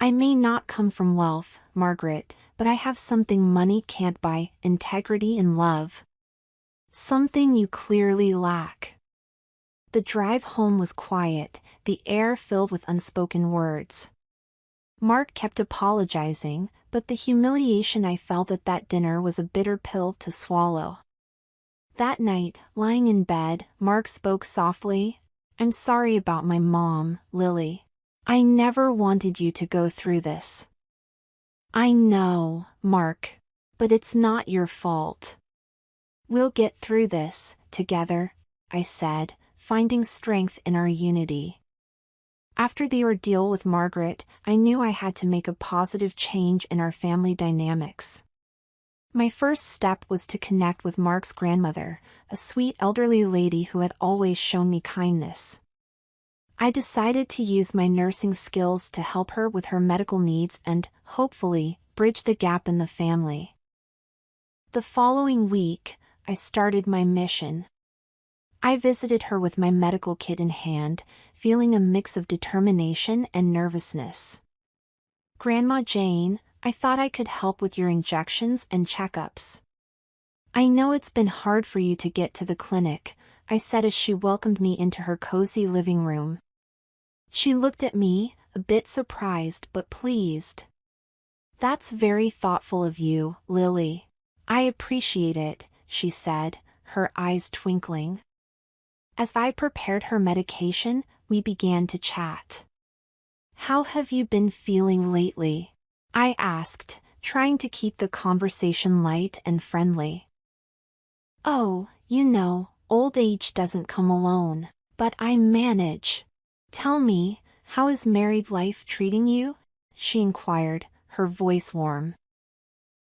I may not come from wealth, Margaret, but I have something money can't buy, integrity and love. Something you clearly lack. The drive home was quiet, the air filled with unspoken words. Mark kept apologizing, but the humiliation I felt at that dinner was a bitter pill to swallow. That night, lying in bed, Mark spoke softly. I'm sorry about my mom, Lily. I never wanted you to go through this. I know, Mark. But it's not your fault. We'll get through this, together, I said, finding strength in our unity. After the ordeal with Margaret, I knew I had to make a positive change in our family dynamics. My first step was to connect with Mark's grandmother, a sweet elderly lady who had always shown me kindness. I decided to use my nursing skills to help her with her medical needs and, hopefully, bridge the gap in the family. The following week, I started my mission. I visited her with my medical kit in hand, feeling a mix of determination and nervousness. Grandma Jane, I thought I could help with your injections and checkups. I know it's been hard for you to get to the clinic, I said as she welcomed me into her cozy living room. She looked at me, a bit surprised but pleased. That's very thoughtful of you, Lily. I appreciate it, she said, her eyes twinkling. As I prepared her medication, we began to chat. How have you been feeling lately? I asked, trying to keep the conversation light and friendly. Oh, you know, old age doesn't come alone, but I manage. Tell me, how is married life treating you? She inquired, her voice warm.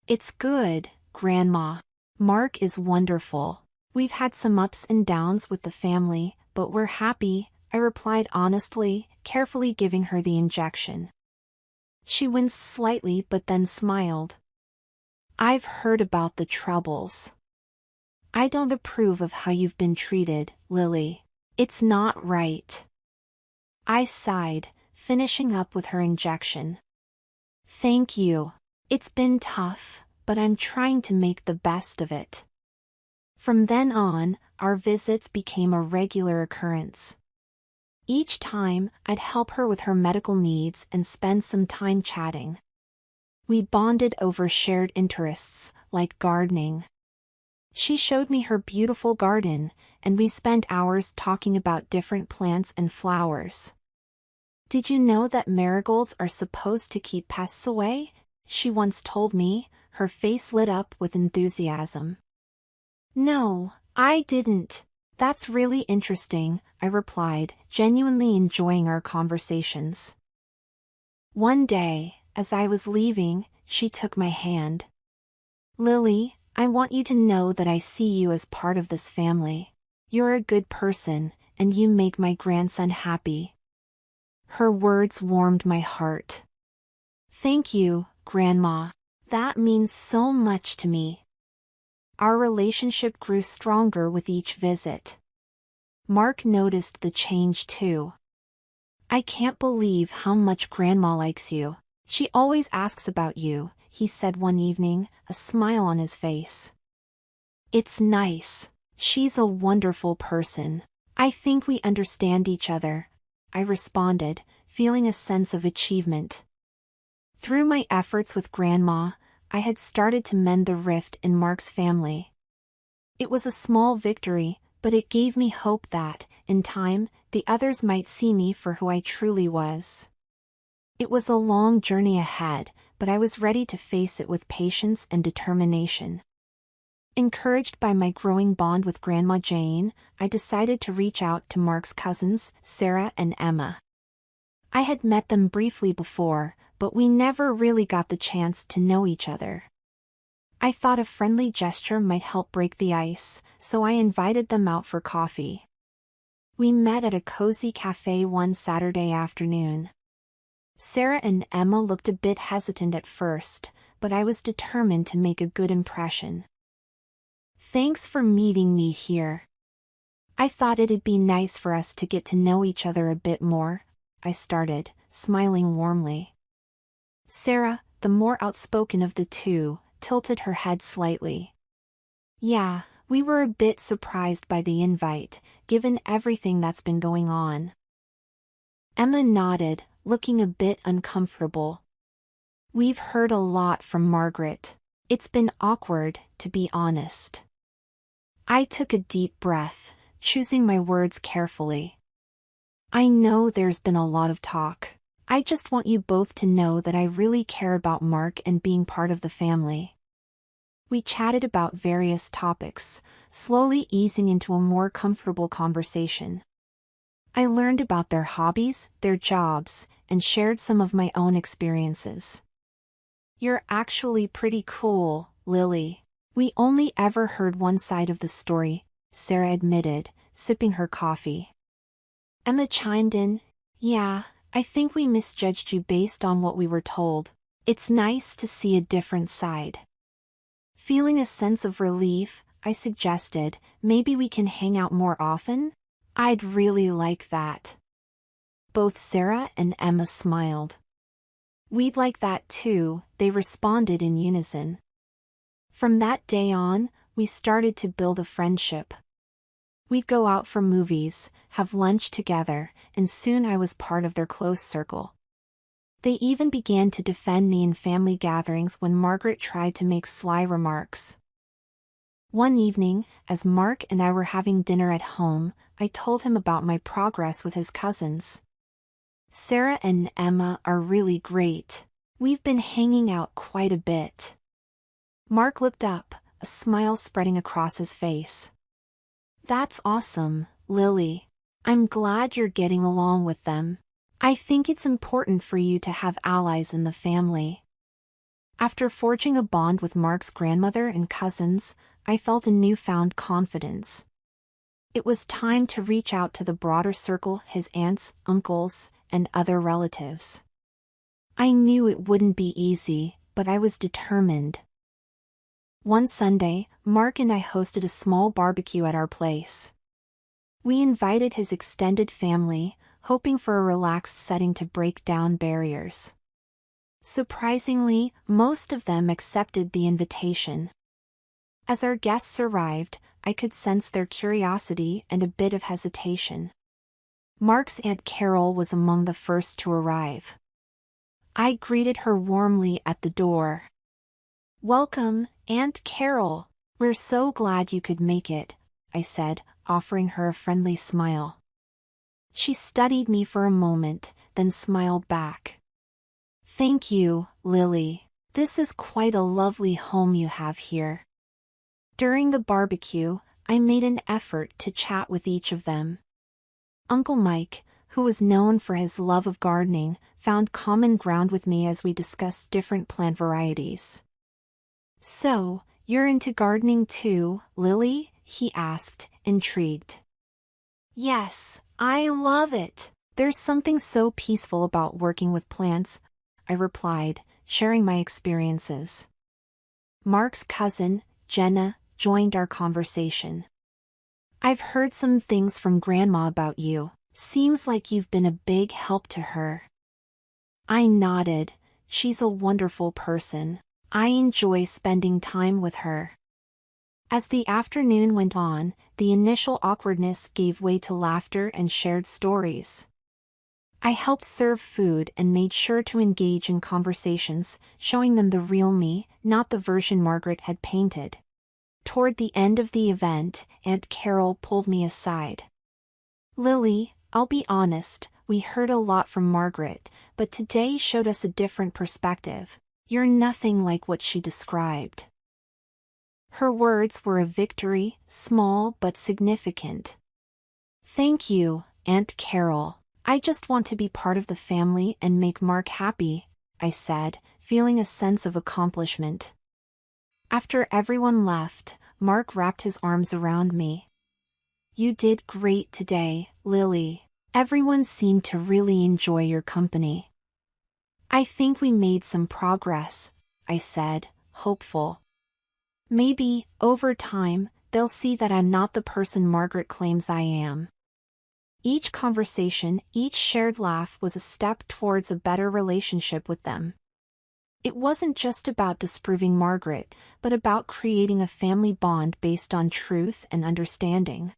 It's good, Grandma. Mark is wonderful. We've had some ups and downs with the family, but we're happy, I replied honestly, carefully giving her the injection. She winced slightly but then smiled. I've heard about the troubles. I don't approve of how you've been treated, Lily. It's not right. I sighed, finishing up with her injection. Thank you. It's been tough, but I'm trying to make the best of it. From then on, our visits became a regular occurrence. Each time, I'd help her with her medical needs and spend some time chatting. We bonded over shared interests, like gardening. She showed me her beautiful garden, and we spent hours talking about different plants and flowers. Did you know that marigolds are supposed to keep pests away? She once told me, her face lit up with enthusiasm. No, I didn't. That's really interesting, I replied, genuinely enjoying our conversations. One day, as I was leaving, she took my hand. "Lily, I want you to know that I see you as part of this family. You're a good person, and you make my grandson happy." Her words warmed my heart. "Thank you, Grandma. That means so much to me." Our relationship grew stronger with each visit. Mark noticed the change too. "I can't believe how much Grandma likes you. She always asks about you," he said one evening, a smile on his face. "It's nice. She's a wonderful person. I think we understand each other," I responded, feeling a sense of achievement. Through my efforts with Grandma, I had started to mend the rift in Mark's family. It was a small victory, but it gave me hope that, in time, the others might see me for who I truly was. It was a long journey ahead, but I was ready to face it with patience and determination. Encouraged by my growing bond with Grandma Jane, I decided to reach out to Mark's cousins, Sarah and Emma. I had met them briefly before, but we never really got the chance to know each other. I thought a friendly gesture might help break the ice, so I invited them out for coffee. We met at a cozy cafe one Saturday afternoon. Sarah and Emma looked a bit hesitant at first, but I was determined to make a good impression. "Thanks for meeting me here. I thought it'd be nice for us to get to know each other a bit more," I started, smiling warmly. Sarah, the more outspoken of the two, tilted her head slightly. "Yeah, we were a bit surprised by the invite, given everything that's been going on." Emma nodded, looking a bit uncomfortable. "We've heard a lot from Margaret. It's been awkward, to be honest." I took a deep breath, choosing my words carefully. "I know there's been a lot of talk. I just want you both to know that I really care about Mark and being part of the family." We chatted about various topics, slowly easing into a more comfortable conversation. I learned about their hobbies, their jobs, and shared some of my own experiences. "You're actually pretty cool, Lily. We only ever heard one side of the story," Sarah admitted, sipping her coffee. Emma chimed in, "Yeah, I think we misjudged you based on what we were told. It's nice to see a different side." Feeling a sense of relief, I suggested, "Maybe we can hang out more often?" "I'd really like that." Both Sarah and Emma smiled. "We'd like that too," they responded in unison. From that day on, we started to build a friendship. We'd go out for movies, have lunch together, and soon I was part of their close circle. They even began to defend me in family gatherings when Margaret tried to make sly remarks. One evening, as Mark and I were having dinner at home, I told him about my progress with his cousins. "Sarah and Emma are really great. We've been hanging out quite a bit." Mark looked up, a smile spreading across his face. "That's awesome, Lily. I'm glad you're getting along with them. I think it's important for you to have allies in the family." After forging a bond with Mark's grandmother and cousins, I felt a newfound confidence. It was time to reach out to the broader circle, his aunts, uncles, and other relatives. I knew it wouldn't be easy, but I was determined. One Sunday, Mark and I hosted a small barbecue at our place. We invited his extended family, hoping for a relaxed setting to break down barriers. Surprisingly, most of them accepted the invitation. As our guests arrived, I could sense their curiosity and a bit of hesitation. Mark's Aunt Carol was among the first to arrive. I greeted her warmly at the door. "Welcome, Aunt Carol. We're so glad you could make it," I said, offering her a friendly smile. She studied me for a moment, then smiled back. "Thank you, Lily. This is quite a lovely home you have here." During the barbecue, I made an effort to chat with each of them. Uncle Mike, who was known for his love of gardening, found common ground with me as we discussed different plant varieties. "So, you're into gardening too, Lily?" he asked, intrigued. "Yes, I love it. There's something so peaceful about working with plants," I replied, sharing my experiences. Mark's cousin, Jenna, joined our conversation. "I've heard some things from Grandma about you. Seems like you've been a big help to her." I nodded. She's a wonderful person. I enjoy spending time with her. As the afternoon went on, the initial awkwardness gave way to laughter and shared stories. I helped serve food and made sure to engage in conversations, showing them the real me, not the version Margaret had painted. Toward the end of the event, Aunt Carol pulled me aside. "Lily, I'll be honest, we heard a lot from Margaret, but today showed us a different perspective. You're nothing like what she described." Her words were a victory, small but significant. "Thank you, Aunt Carol. I just want to be part of the family and make Mark happy," I said, feeling a sense of accomplishment. After everyone left, Mark wrapped his arms around me. "You did great today, Lily. Everyone seemed to really enjoy your company." "I think we made some progress," I said, hopeful. "Maybe, over time, they'll see that I'm not the person Margaret claims I am." Each conversation, each shared laugh was a step towards a better relationship with them. It wasn't just about disproving Margaret, but about creating a family bond based on truth and understanding.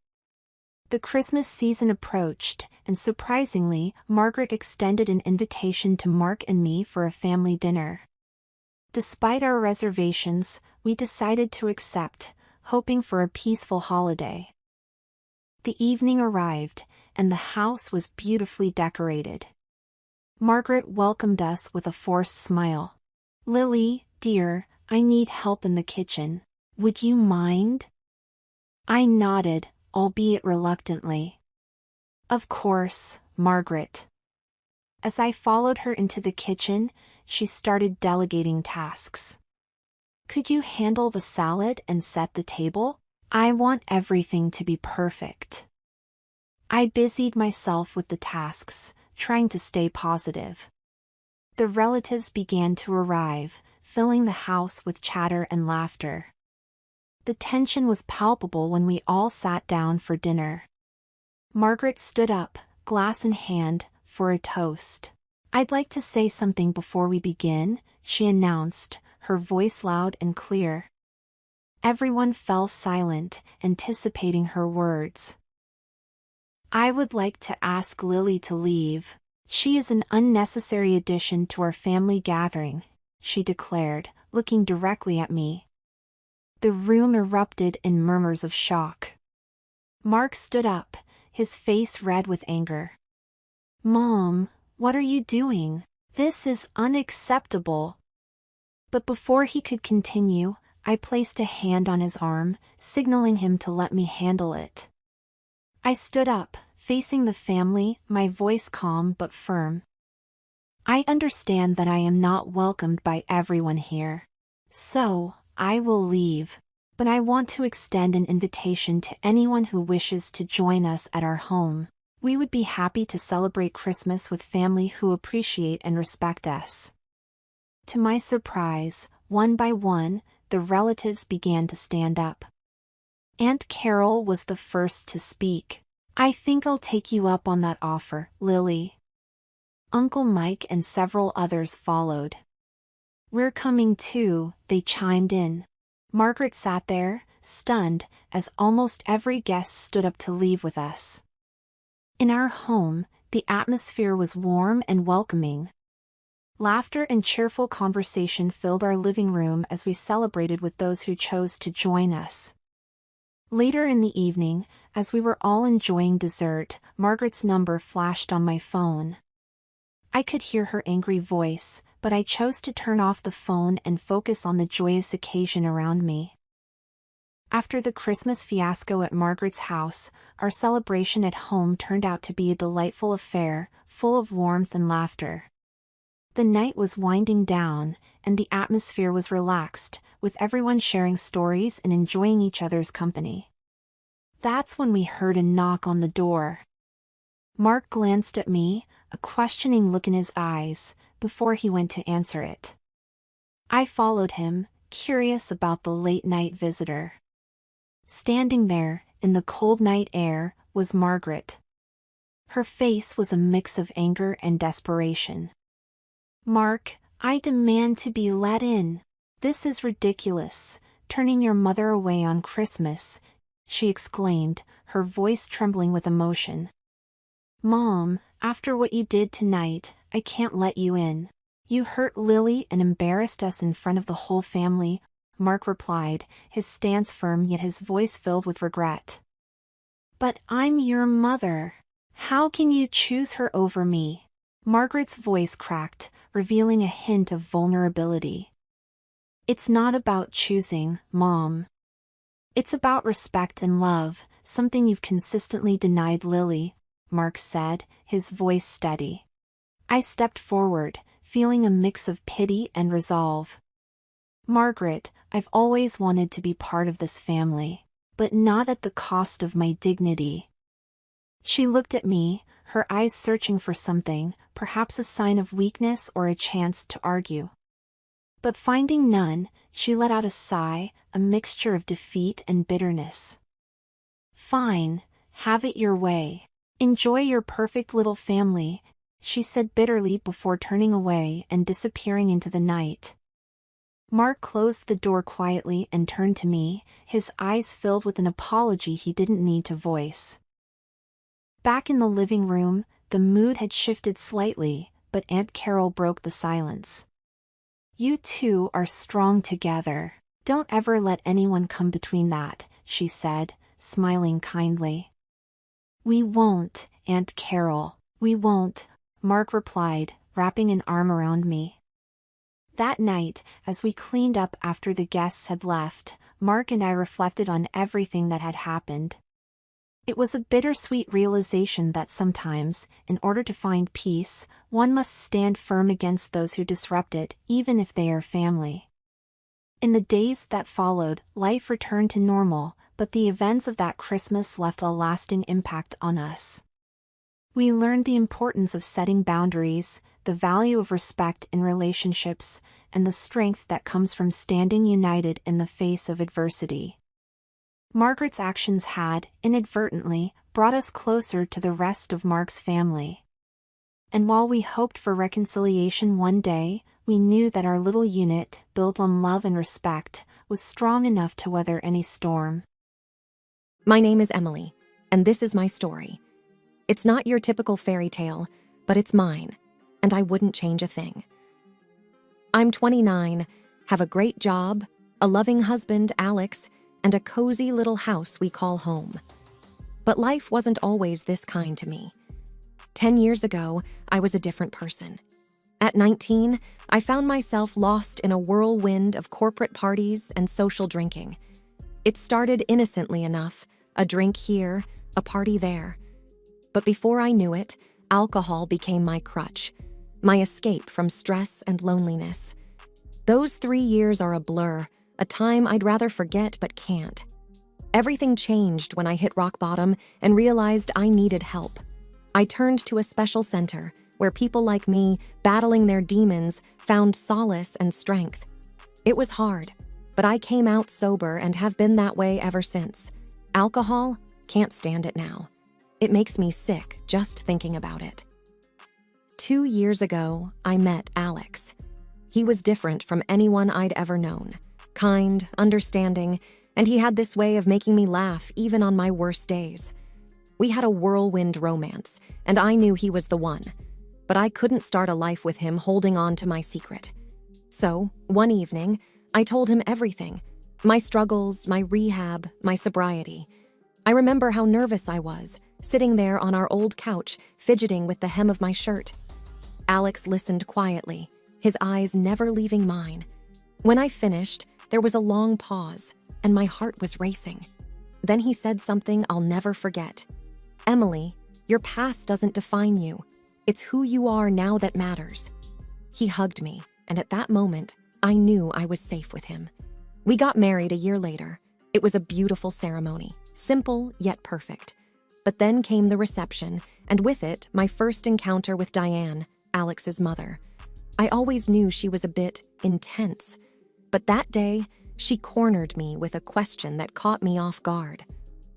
The Christmas season approached, and surprisingly, Margaret extended an invitation to Mark and me for a family dinner. Despite our reservations, we decided to accept, hoping for a peaceful holiday. The evening arrived, and the house was beautifully decorated. Margaret welcomed us with a forced smile. "Lily, dear, I need help in the kitchen. Would you mind?" I nodded, albeit reluctantly. "Of course, Margaret." As I followed her into the kitchen, she started delegating tasks. "Could you handle the salad and set the table? I want everything to be perfect." I busied myself with the tasks, trying to stay positive. The relatives began to arrive, filling the house with chatter and laughter. The tension was palpable when we all sat down for dinner. Margaret stood up, glass in hand, for a toast. "I'd like to say something before we begin," she announced, her voice loud and clear. Everyone fell silent, anticipating her words. "I would like to ask Lily to leave. She is an unnecessary addition to our family gathering," she declared, looking directly at me. The room erupted in murmurs of shock. Mark stood up, his face red with anger. "Mom, what are you doing? This is unacceptable." But before he could continue, I placed a hand on his arm, signaling him to let me handle it. I stood up, facing the family, my voice calm but firm. "I understand that I am not welcomed by everyone here. So, I will leave. But I want to extend an invitation to anyone who wishes to join us at our home. We would be happy to celebrate Christmas with family who appreciate and respect us." To my surprise, one by one, the relatives began to stand up. Aunt Carol was the first to speak. "I think I'll take you up on that offer, Lily." Uncle Mike and several others followed. "We're coming too," they chimed in. Margaret sat there, stunned, as almost every guest stood up to leave with us. In our home, the atmosphere was warm and welcoming. Laughter and cheerful conversation filled our living room as we celebrated with those who chose to join us. Later in the evening, as we were all enjoying dessert, Margaret's number flashed on my phone. I could hear her angry voice, but I chose to turn off the phone and focus on the joyous occasion around me. After the Christmas fiasco at Margaret's house, our celebration at home turned out to be a delightful affair, full of warmth and laughter. The night was winding down, and the atmosphere was relaxed, with everyone sharing stories and enjoying each other's company. That's when we heard a knock on the door. Mark glanced at me, a questioning look in his eyes, before he went to answer it. I followed him, curious about the late-night visitor. Standing there, in the cold night air, was Margaret. Her face was a mix of anger and desperation. "Mark, I demand to be let in. This is ridiculous, turning your mother away on Christmas," she exclaimed, her voice trembling with emotion. "Mom, after what you did tonight, I can't let you in. You hurt Lily and embarrassed us in front of the whole family," Mark replied, his stance firm yet his voice filled with regret. "But I'm your mother. How can you choose her over me?" Margaret's voice cracked, revealing a hint of vulnerability. "It's not about choosing, Mom. It's about respect and love, something you've consistently denied Lily," Mark said, his voice steady. I stepped forward, feeling a mix of pity and resolve. "Margaret, I've always wanted to be part of this family, but not at the cost of my dignity." She looked at me, her eyes searching for something, perhaps a sign of weakness or a chance to argue. But finding none, she let out a sigh, a mixture of defeat and bitterness. "Fine, have it your way. Enjoy your perfect little family," she said bitterly before turning away and disappearing into the night. Mark closed the door quietly and turned to me, his eyes filled with an apology he didn't need to voice. Back in the living room, the mood had shifted slightly, but Aunt Carol broke the silence. "You two are strong together. Don't ever let anyone come between that," she said, smiling kindly. "We won't, Aunt Carol, we won't," Mark replied, wrapping an arm around me. That night, as we cleaned up after the guests had left, Mark and I reflected on everything that had happened. It was a bittersweet realization that sometimes, in order to find peace, one must stand firm against those who disrupt it, even if they are family. In the days that followed, life returned to normal, but the events of that Christmas left a lasting impact on us. We learned the importance of setting boundaries, the value of respect in relationships, and the strength that comes from standing united in the face of adversity. Margaret's actions had, inadvertently, brought us closer to the rest of Mark's family. And while we hoped for reconciliation one day, we knew that our little unit, built on love and respect, was strong enough to weather any storm. My name is Emily, and this is my story. It's not your typical fairy tale, but it's mine, and I wouldn't change a thing. I'm 29, have a great job, a loving husband, Alex, and a cozy little house we call home. But life wasn't always this kind to me. 10 years ago, I was a different person. At 19, I found myself lost in a whirlwind of corporate parties and social drinking. It started innocently enough, a drink here, a party there. But before I knew it, alcohol became my crutch, my escape from stress and loneliness. Those 3 years are a blur, a time I'd rather forget but can't. Everything changed when I hit rock bottom and realized I needed help. I turned to a special center where people like me, battling their demons, found solace and strength. It was hard, but I came out sober and have been that way ever since. Alcohol, can't stand it now. It makes me sick just thinking about it. 2 years ago, I met Alex. He was different from anyone I'd ever known. Kind, understanding, and he had this way of making me laugh even on my worst days. We had a whirlwind romance, and I knew he was the one. But I couldn't start a life with him holding on to my secret. So, one evening, I told him everything. My struggles, my rehab, my sobriety. I remember how nervous I was, sitting there on our old couch, fidgeting with the hem of my shirt. Alex listened quietly, his eyes never leaving mine. When I finished, there was a long pause, and my heart was racing. Then he said something I'll never forget. "Emily, your past doesn't define you. It's who you are now that matters." He hugged me, and at that moment, I knew I was safe with him. We got married a year later. It was a beautiful ceremony, simple yet perfect. But then came the reception, and with it, my first encounter with Diane, Alex's mother. I always knew she was a bit intense, but that day, she cornered me with a question that caught me off guard.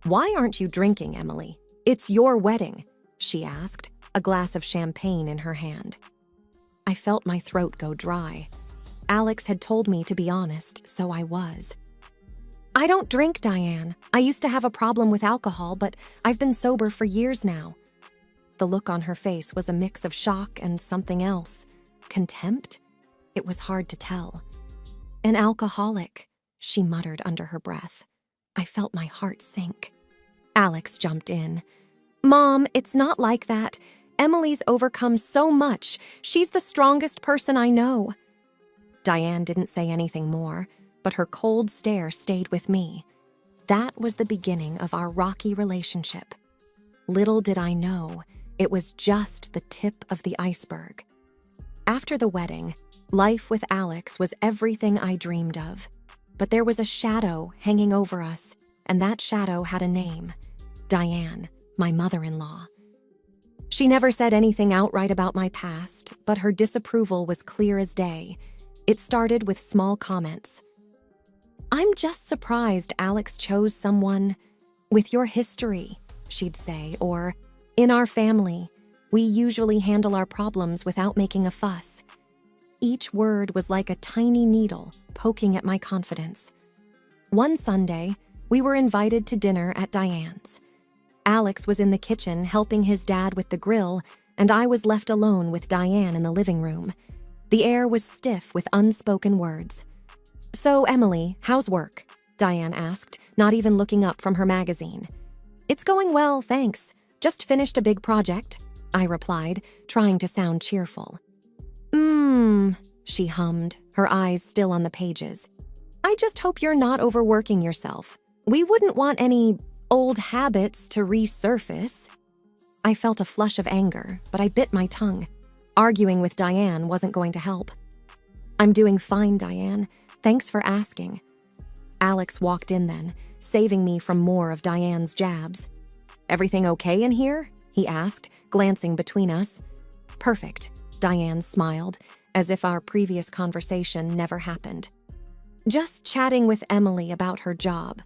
"Why aren't you drinking, Emily? It's your wedding," she asked, a glass of champagne in her hand. I felt my throat go dry. Alex had told me to be honest, so I was. "I don't drink, Diane. I used to have a problem with alcohol, but I've been sober for years now." The look on her face was a mix of shock and something else. Contempt? It was hard to tell. "An alcoholic," she muttered under her breath. I felt my heart sink. Alex jumped in. "Mom, it's not like that. Emily's overcome so much. She's the strongest person I know." Diane didn't say anything more, but her cold stare stayed with me. That was the beginning of our rocky relationship. Little did I know, it was just the tip of the iceberg. After the wedding, life with Alex was everything I dreamed of. But there was a shadow hanging over us, and that shadow had a name: Diane, my mother-in-law. She never said anything outright about my past, but her disapproval was clear as day. It started with small comments. "I'm just surprised Alex chose someone with your history," she'd say, or, "In our family, we usually handle our problems without making a fuss." Each word was like a tiny needle poking at my confidence. One Sunday, we were invited to dinner at Diane's. Alex was in the kitchen helping his dad with the grill, and I was left alone with Diane in the living room. The air was stiff with unspoken words. "So, Emily, how's work?" Diane asked, not even looking up from her magazine. "It's going well, thanks. Just finished a big project," I replied, trying to sound cheerful. She hummed, her eyes still on the pages. "I just hope you're not overworking yourself. We wouldn't want any old habits to resurface." I felt a flush of anger, but I bit my tongue. Arguing with Diane wasn't going to help. "I'm doing fine, Diane. Thanks for asking." Alex walked in then, saving me from more of Diane's jabs. "Everything okay in here?" he asked, glancing between us. "Perfect," Diane smiled, as if our previous conversation never happened. "Just chatting with Emily about her job."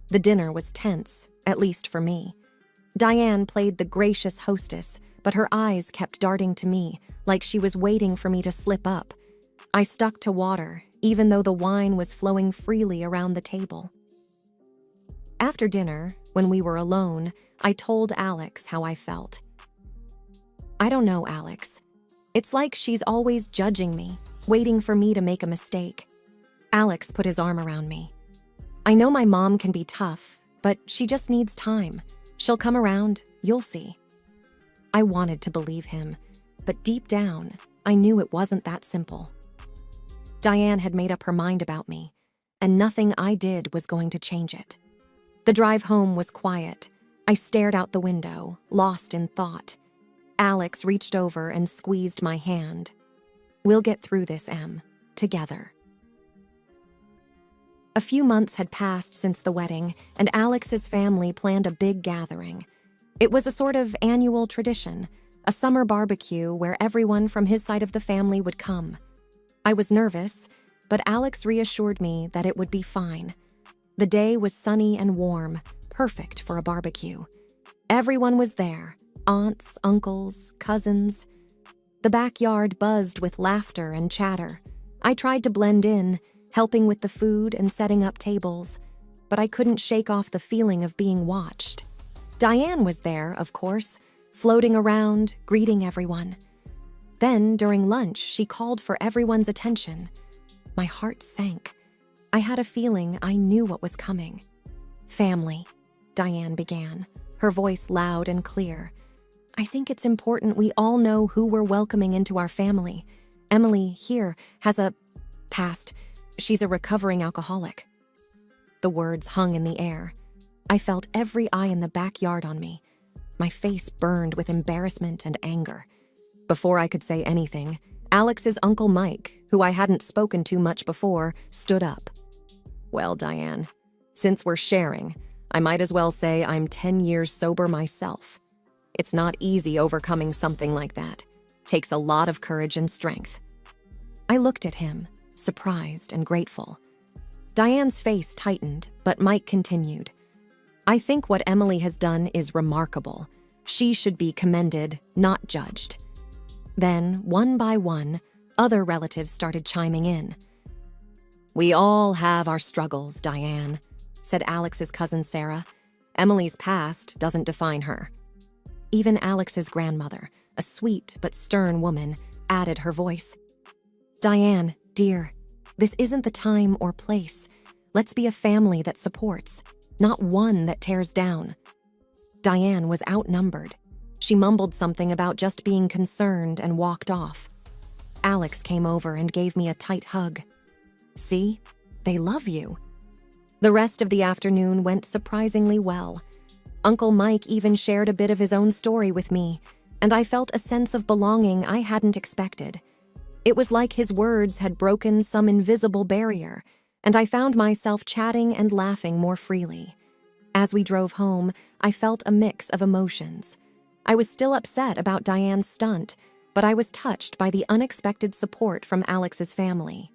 The dinner was tense, at least for me. Diane played the gracious hostess, but her eyes kept darting to me, like she was waiting for me to slip up. I stuck to water, even though the wine was flowing freely around the table. After dinner, when we were alone, I told Alex how I felt. "I don't know, Alex. It's like she's always judging me, waiting for me to make a mistake." Alex put his arm around me. "I know my mom can be tough, but she just needs time. She'll come around, you'll see." I wanted to believe him, but deep down, I knew it wasn't that simple. Diane had made up her mind about me, and nothing I did was going to change it. The drive home was quiet. I stared out the window, lost in thought. Alex reached over and squeezed my hand. "We'll get through this, Em, together." A few months had passed since the wedding, and Alex's family planned a big gathering. It was a sort of annual tradition, a summer barbecue where everyone from his side of the family would come. I was nervous, but Alex reassured me that it would be fine. The day was sunny and warm, perfect for a barbecue. Everyone was there, aunts, uncles, cousins. The backyard buzzed with laughter and chatter. I tried to blend in, helping with the food and setting up tables, but I couldn't shake off the feeling of being watched. Diane was there, of course, floating around, greeting everyone. Then, during lunch, she called for everyone's attention. My heart sank. I had a feeling I knew what was coming. "Family," Diane began, her voice loud and clear. "I think it's important we all know who we're welcoming into our family. Emily, here, has a past. She's a recovering alcoholic." The words hung in the air. I felt every eye in the backyard on me. My face burned with embarrassment and anger. Before I could say anything, Alex's Uncle Mike, who I hadn't spoken to much before, stood up. "Well, Diane, since we're sharing, I might as well say I'm 10 years sober myself. It's not easy overcoming something like that. Takes a lot of courage and strength." I looked at him, surprised and grateful. Diane's face tightened, but Mike continued. "I think what Emily has done is remarkable. She should be commended, not judged." Then, one by one, other relatives started chiming in. "We all have our struggles, Diane," said Alex's cousin Sarah. "Emily's past doesn't define her." Even Alex's grandmother, a sweet but stern woman, added her voice. "Diane, dear, this isn't the time or place. Let's be a family that supports, not one that tears down." Diane was outnumbered. She mumbled something about just being concerned and walked off. Alex came over and gave me a tight hug. "See? They love you." The rest of the afternoon went surprisingly well. Uncle Mike even shared a bit of his own story with me, and I felt a sense of belonging I hadn't expected. It was like his words had broken some invisible barrier, and I found myself chatting and laughing more freely. As we drove home, I felt a mix of emotions. I was still upset about Diane's stunt, but I was touched by the unexpected support from Alex's family.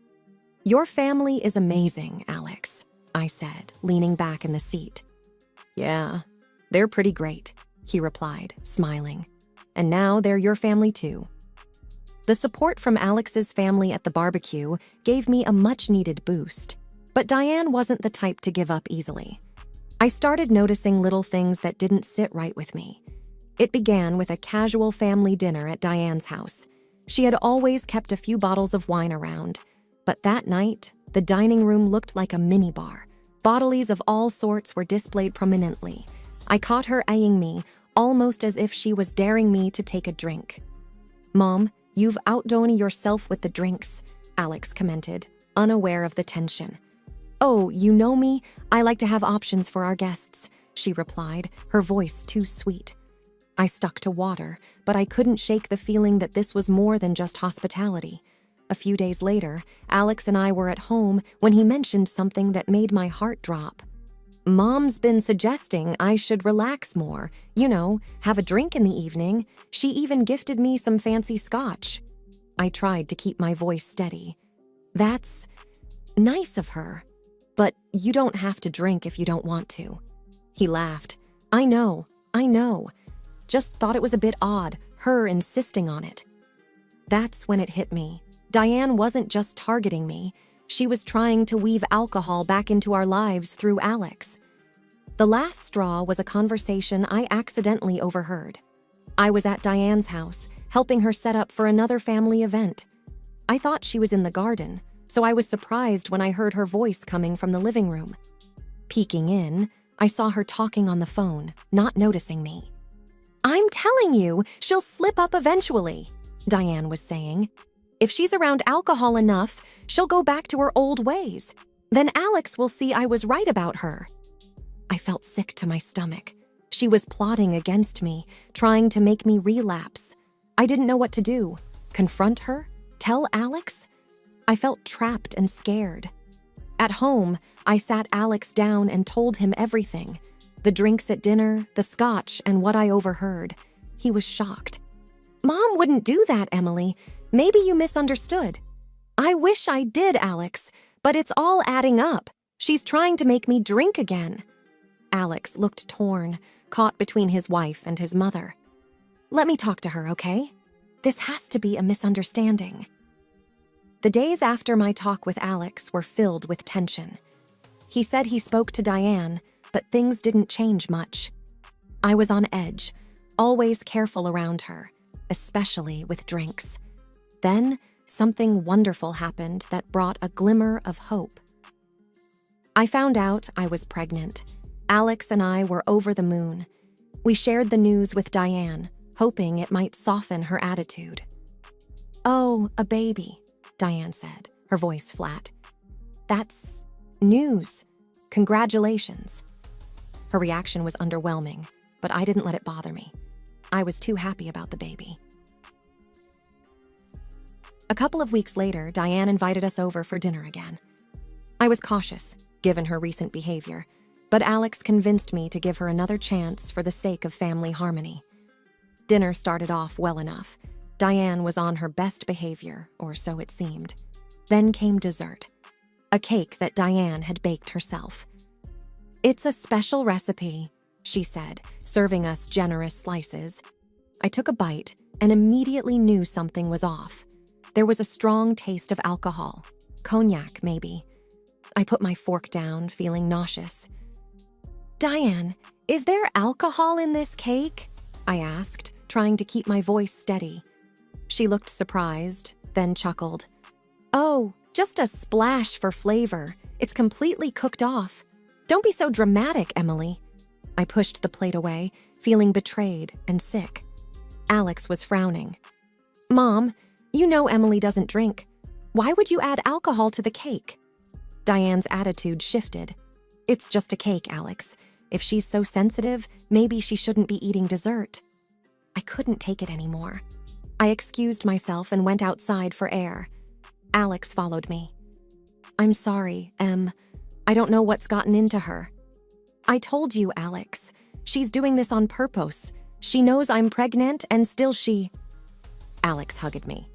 "Your family is amazing, Alex," I said, leaning back in the seat. "Yeah, they're pretty great," he replied, smiling. "And now they're your family too." The support from Alex's family at the barbecue gave me a much-needed boost, but Diane wasn't the type to give up easily. I started noticing little things that didn't sit right with me. It began with a casual family dinner at Diane's house. She had always kept a few bottles of wine around, but that night, the dining room looked like a minibar. Bottles of all sorts were displayed prominently. I caught her eyeing me, almost as if she was daring me to take a drink. "Mom, you've outdone yourself with the drinks," Alex commented, unaware of the tension. "Oh, you know me? I like to have options for our guests," she replied, her voice too sweet. I stuck to water, but I couldn't shake the feeling that this was more than just hospitality. A few days later, Alex and I were at home when he mentioned something that made my heart drop. "Mom's been suggesting I should relax more, have a drink in the evening. She even gifted me some fancy scotch." I tried to keep my voice steady. "That's nice of her, but you don't have to drink if you don't want to." He laughed. I know. Just thought it was a bit odd, her insisting on it." That's when it hit me. Diane wasn't just targeting me. She was trying to weave alcohol back into our lives through Alex. The last straw was a conversation I accidentally overheard. I was at Diane's house, helping her set up for another family event. I thought she was in the garden, so I was surprised when I heard her voice coming from the living room. Peeking in, I saw her talking on the phone, not noticing me. "I'm telling you, she'll slip up eventually," Diane was saying. "If she's around alcohol enough, she'll go back to her old ways. Then Alex will see I was right about her." I felt sick to my stomach. She was plotting against me, trying to make me relapse. I didn't know what to do. Confront her? Tell Alex? I felt trapped and scared. At home, I sat Alex down and told him everything. The drinks at dinner, the scotch, and what I overheard. He was shocked. "Mom wouldn't do that, Emily. Maybe you misunderstood." "I wish I did, Alex, but it's all adding up. She's trying to make me drink again." Alex looked torn, caught between his wife and his mother. "Let me talk to her, okay? This has to be a misunderstanding." The days after my talk with Alex were filled with tension. He said he spoke to Diane, but things didn't change much. I was on edge, always careful around her, especially with drinks. Then, something wonderful happened that brought a glimmer of hope. I found out I was pregnant. Alex and I were over the moon. We shared the news with Diane, hoping it might soften her attitude. "Oh, a baby," Diane said, her voice flat. "That's news. Congratulations." Her reaction was underwhelming, but I didn't let it bother me. I was too happy about the baby. A couple of weeks later, Diane invited us over for dinner again. I was cautious, given her recent behavior, but Alex convinced me to give her another chance for the sake of family harmony. Dinner started off well enough. Diane was on her best behavior, or so it seemed. Then came dessert, a cake that Diane had baked herself. "It's a special recipe," she said, serving us generous slices. I took a bite and immediately knew something was off. There was a strong taste of alcohol, cognac maybe. I put my fork down, feeling nauseous. "Diane, is there alcohol in this cake?" I asked, trying to keep my voice steady. She looked surprised, then chuckled. "Oh, just a splash for flavor. It's completely cooked off. Don't be so dramatic, Emily." I pushed the plate away, feeling betrayed and sick. Alex was frowning. "Mom, you know Emily doesn't drink. Why would you add alcohol to the cake?" Diane's attitude shifted. "It's just a cake, Alex. If she's so sensitive, maybe she shouldn't be eating dessert." I couldn't take it anymore. I excused myself and went outside for air. Alex followed me. "I'm sorry, Em. I don't know what's gotten into her." "I told you, Alex. She's doing this on purpose. She knows I'm pregnant and still she—" Alex hugged me.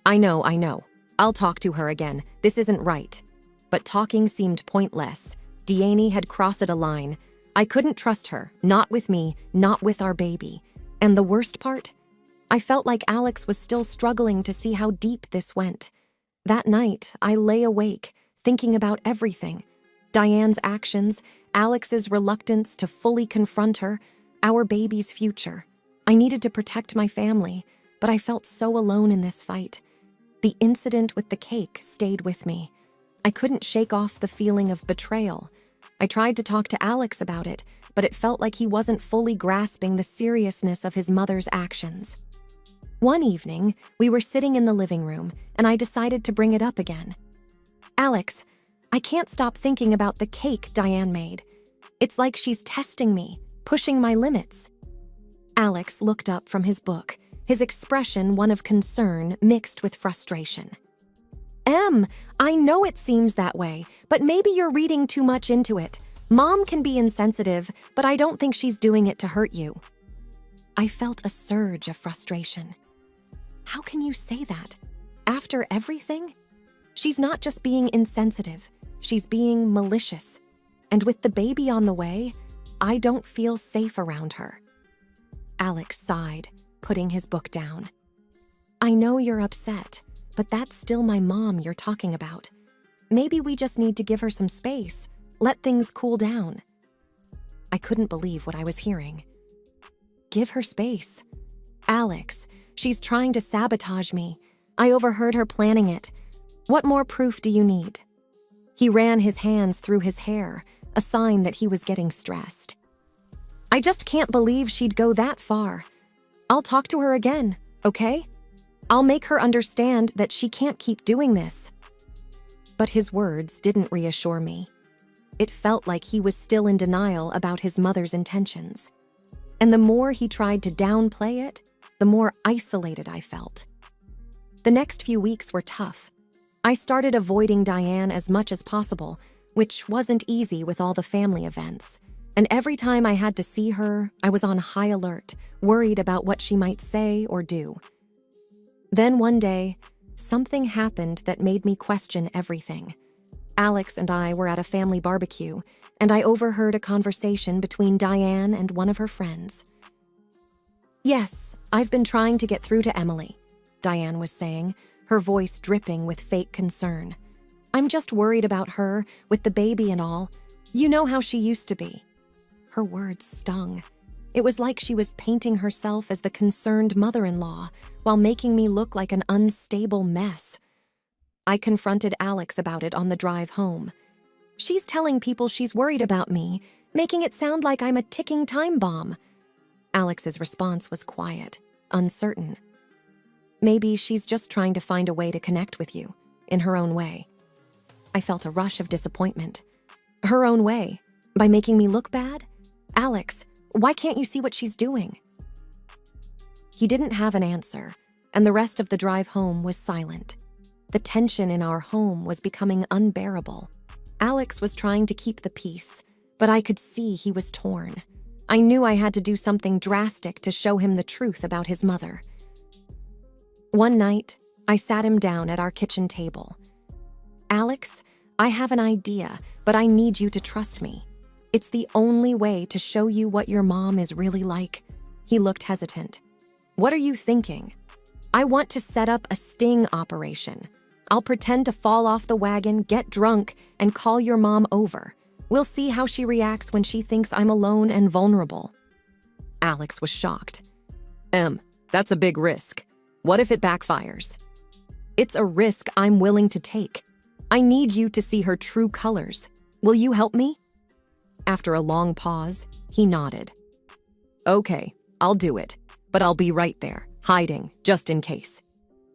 I know. I'll talk to her again. This isn't right." But talking seemed pointless. Diane had crossed a line. I couldn't trust her, not with me, not with our baby. And the worst part? I felt like Alex was still struggling to see how deep this went. That night, I lay awake, thinking about everything. Diane's actions, Alex's reluctance to fully confront her, our baby's future. I needed to protect my family, but I felt so alone in this fight. The incident with the cake stayed with me. I couldn't shake off the feeling of betrayal. I tried to talk to Alex about it, but it felt like he wasn't fully grasping the seriousness of his mother's actions. One evening, we were sitting in the living room, and I decided to bring it up again. "Alex, I can't stop thinking about the cake Diane made. It's like she's testing me, pushing my limits." Alex looked up from his book, his expression one of concern mixed with frustration. "Em, I know it seems that way, but maybe you're reading too much into it. Mom can be insensitive, but I don't think she's doing it to hurt you." I felt a surge of frustration. How can you say that? After everything? She's not just being insensitive, she's being malicious. And with the baby on the way, I don't feel safe around her. Alex sighed, putting his book down. "I know you're upset, but that's still my mom you're talking about. Maybe we just need to give her some space, let things cool down." I couldn't believe what I was hearing. Give her space. Alex, she's trying to sabotage me. I overheard her planning it. What more proof do you need? He ran his hands through his hair, a sign that he was getting stressed. "I just can't believe she'd go that far. I'll talk to her again, okay? I'll make her understand that she can't keep doing this." But his words didn't reassure me. It felt like he was still in denial about his mother's intentions. And the more he tried to downplay it, the more isolated I felt. The next few weeks were tough. I started avoiding Diane as much as possible, which wasn't easy with all the family events. And every time I had to see her, I was on high alert, worried about what she might say or do. Then one day, something happened that made me question everything. Alex and I were at a family barbecue, and I overheard a conversation between Diane and one of her friends. "Yes, I've been trying to get through to Emily," Diane was saying, her voice dripping with fake concern. "I'm just worried about her, with the baby and all. You know how she used to be." Her words stung. It was like she was painting herself as the concerned mother-in-law, while making me look like an unstable mess. I confronted Alex about it on the drive home. "She's telling people she's worried about me, making it sound like I'm a ticking time bomb." Alex's response was quiet, uncertain. "Maybe she's just trying to find a way to connect with you, in her own way." I felt a rush of disappointment. Her own way, by making me look bad? Alex, why can't you see what she's doing? He didn't have an answer, and the rest of the drive home was silent. The tension in our home was becoming unbearable. Alex was trying to keep the peace, but I could see he was torn. I knew I had to do something drastic to show him the truth about his mother. One night, I sat him down at our kitchen table. Alex, I have an idea, but I need you to trust me. It's the only way to show you what your mom is really like. He looked hesitant. What are you thinking? I want to set up a sting operation. I'll pretend to fall off the wagon, get drunk, and call your mom over. We'll see how she reacts when she thinks I'm alone and vulnerable. Alex was shocked. That's a big risk. What if it backfires? It's a risk I'm willing to take. I need you to see her true colors. Will you help me? After a long pause, he nodded. Okay, I'll do it, but I'll be right there, hiding, just in case.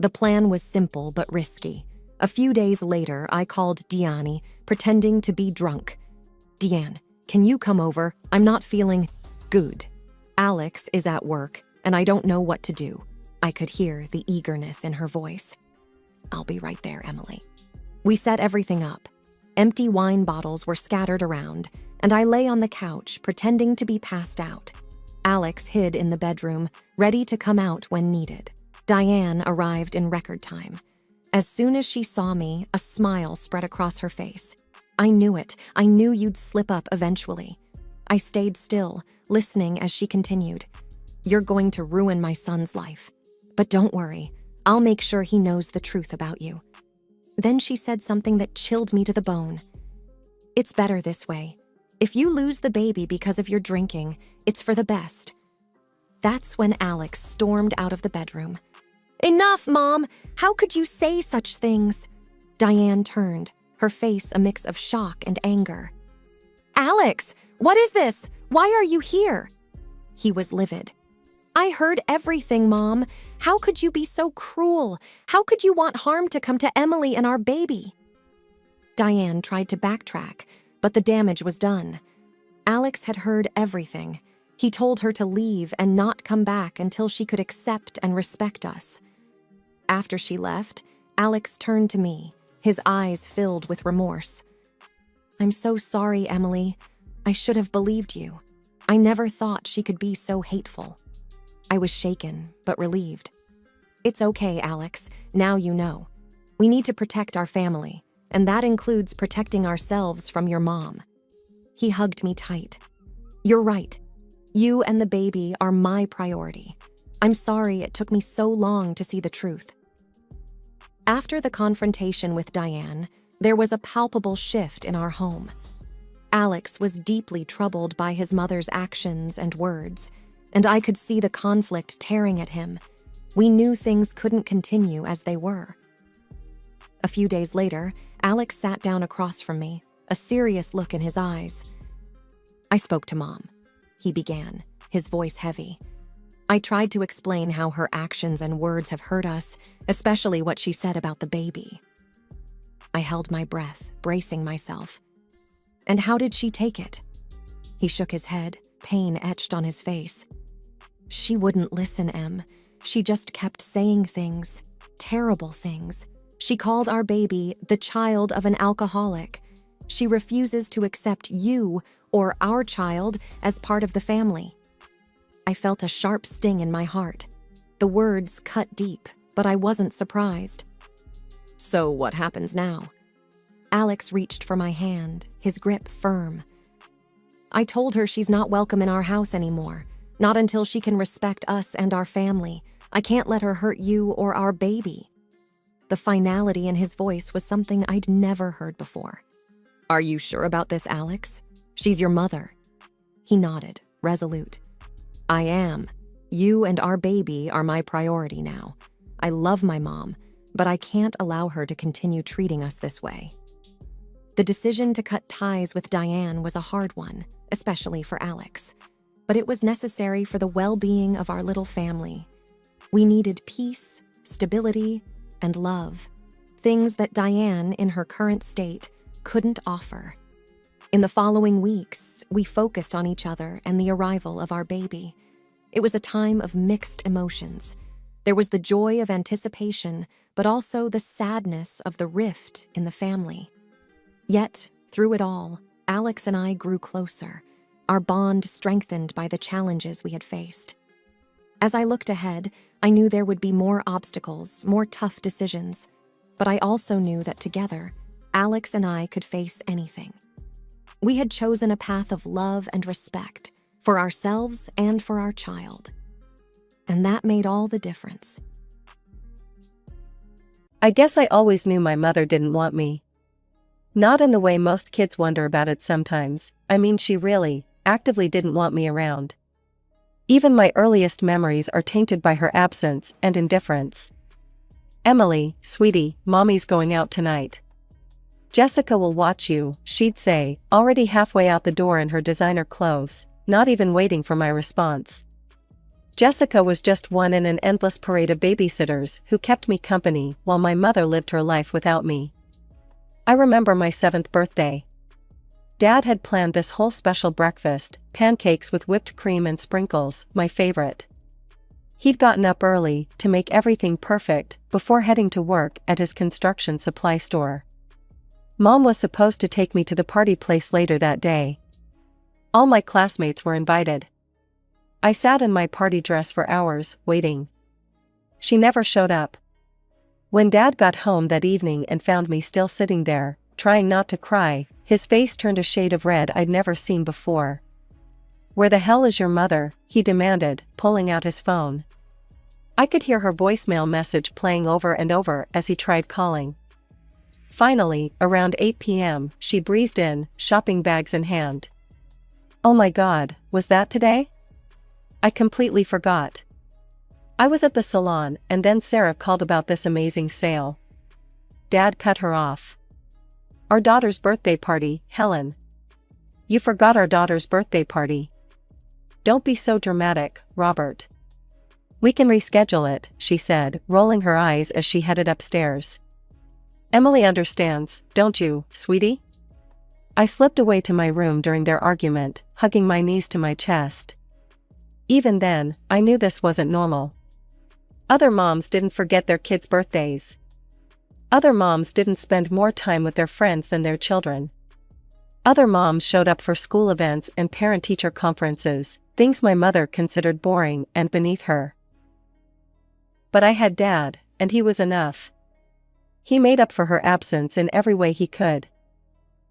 The plan was simple but risky. A few days later, I called Diani, pretending to be drunk. Deanne, can you come over? I'm not feeling good. Alex is at work, and I don't know what to do. I could hear the eagerness in her voice. I'll be right there, Emily. We set everything up. Empty wine bottles were scattered around, and I lay on the couch, pretending to be passed out. Alex hid in the bedroom, ready to come out when needed. Diane arrived in record time. As soon as she saw me, a smile spread across her face. I knew it. I knew you'd slip up eventually. I stayed still, listening as she continued. You're going to ruin my son's life. But don't worry. I'll make sure he knows the truth about you. Then she said something that chilled me to the bone. It's better this way. If you lose the baby because of your drinking, it's for the best. That's when Alex stormed out of the bedroom. Enough, Mom! How could you say such things? Diane turned, her face a mix of shock and anger. Alex, what is this? Why are you here? He was livid. I heard everything, Mom. How could you be so cruel? How could you want harm to come to Emily and our baby? Diane tried to backtrack, but the damage was done. Alex had heard everything. He told her to leave and not come back until she could accept and respect us. After she left, Alex turned to me, his eyes filled with remorse. I'm so sorry, Emily. I should have believed you. I never thought she could be so hateful. I was shaken, but relieved. It's okay, Alex. Now you know. We need to protect our family, and that includes protecting ourselves from your mom. He hugged me tight. You're right. You and the baby are my priority. I'm sorry it took me so long to see the truth. After the confrontation with Diane, there was a palpable shift in our home. Alex was deeply troubled by his mother's actions and words, and I could see the conflict tearing at him. We knew things couldn't continue as they were. A few days later, Alex sat down across from me, a serious look in his eyes. I spoke to Mom, he began, his voice heavy. I tried to explain how her actions and words have hurt us, especially what she said about the baby. I held my breath, bracing myself. And how did she take it? He shook his head, pain etched on his face. She wouldn't listen, Em. She just kept saying things, terrible things. She called our baby the child of an alcoholic. She refuses to accept you or our child as part of the family. I felt a sharp sting in my heart. The words cut deep, but I wasn't surprised. So what happens now? Alex reached for my hand, his grip firm. I told her she's not welcome in our house anymore, not until she can respect us and our family. I can't let her hurt you or our baby. The finality in his voice was something I'd never heard before. Are you sure about this, Alex? She's your mother. He nodded, resolute. I am. You and our baby are my priority now. I love my mom, but I can't allow her to continue treating us this way. The decision to cut ties with Diane was a hard one, especially for Alex. But it was necessary for the well-being of our little family. We needed peace, stability, and love, things that Diane, in her current state, couldn't offer. In the following weeks, we focused on each other and the arrival of our baby. It was a time of mixed emotions. There was the joy of anticipation, but also the sadness of the rift in the family. Yet, through it all, Alex and I grew closer, our bond strengthened by the challenges we had faced. As I looked ahead, I knew there would be more obstacles, more tough decisions, but I also knew that together, Alex and I could face anything. We had chosen a path of love and respect for ourselves and for our child. And that made all the difference. I guess I always knew my mother didn't want me. Not in the way most kids wonder about it sometimes. I mean, she really, actively didn't want me around. Even my earliest memories are tainted by her absence and indifference. "Emily, sweetie, mommy's going out tonight. Jessica will watch you," she'd say, already halfway out the door in her designer clothes, not even waiting for my response. Jessica was just one in an endless parade of babysitters who kept me company while my mother lived her life without me. I remember my 7th birthday. Dad had planned this whole special breakfast, pancakes with whipped cream and sprinkles, my favorite. He'd gotten up early to make everything perfect before heading to work at his construction supply store. Mom was supposed to take me to the party place later that day. All my classmates were invited. I sat in my party dress for hours, waiting. She never showed up. When Dad got home that evening and found me still sitting there, trying not to cry, his face turned a shade of red I'd never seen before. "Where the hell is your mother?" he demanded, pulling out his phone. I could hear her voicemail message playing over and over as he tried calling. Finally, around 8 p.m., she breezed in, shopping bags in hand. "Oh my God, was that today? I completely forgot. I was at the salon and then Sarah called about this amazing sale." Dad cut her off. "Our daughter's birthday party, Helen. You forgot our daughter's birthday party. Don't be so dramatic, Robert. We can reschedule it," she said, rolling her eyes as she headed upstairs. "Emily understands, don't you, sweetie?" I slipped away to my room during their argument, hugging my knees to my chest. Even then, I knew this wasn't normal. Other moms didn't forget their kids' birthdays. Other moms didn't spend more time with their friends than their children. Other moms showed up for school events and parent-teacher conferences, things my mother considered boring and beneath her. But I had Dad, and he was enough. He made up for her absence in every way he could.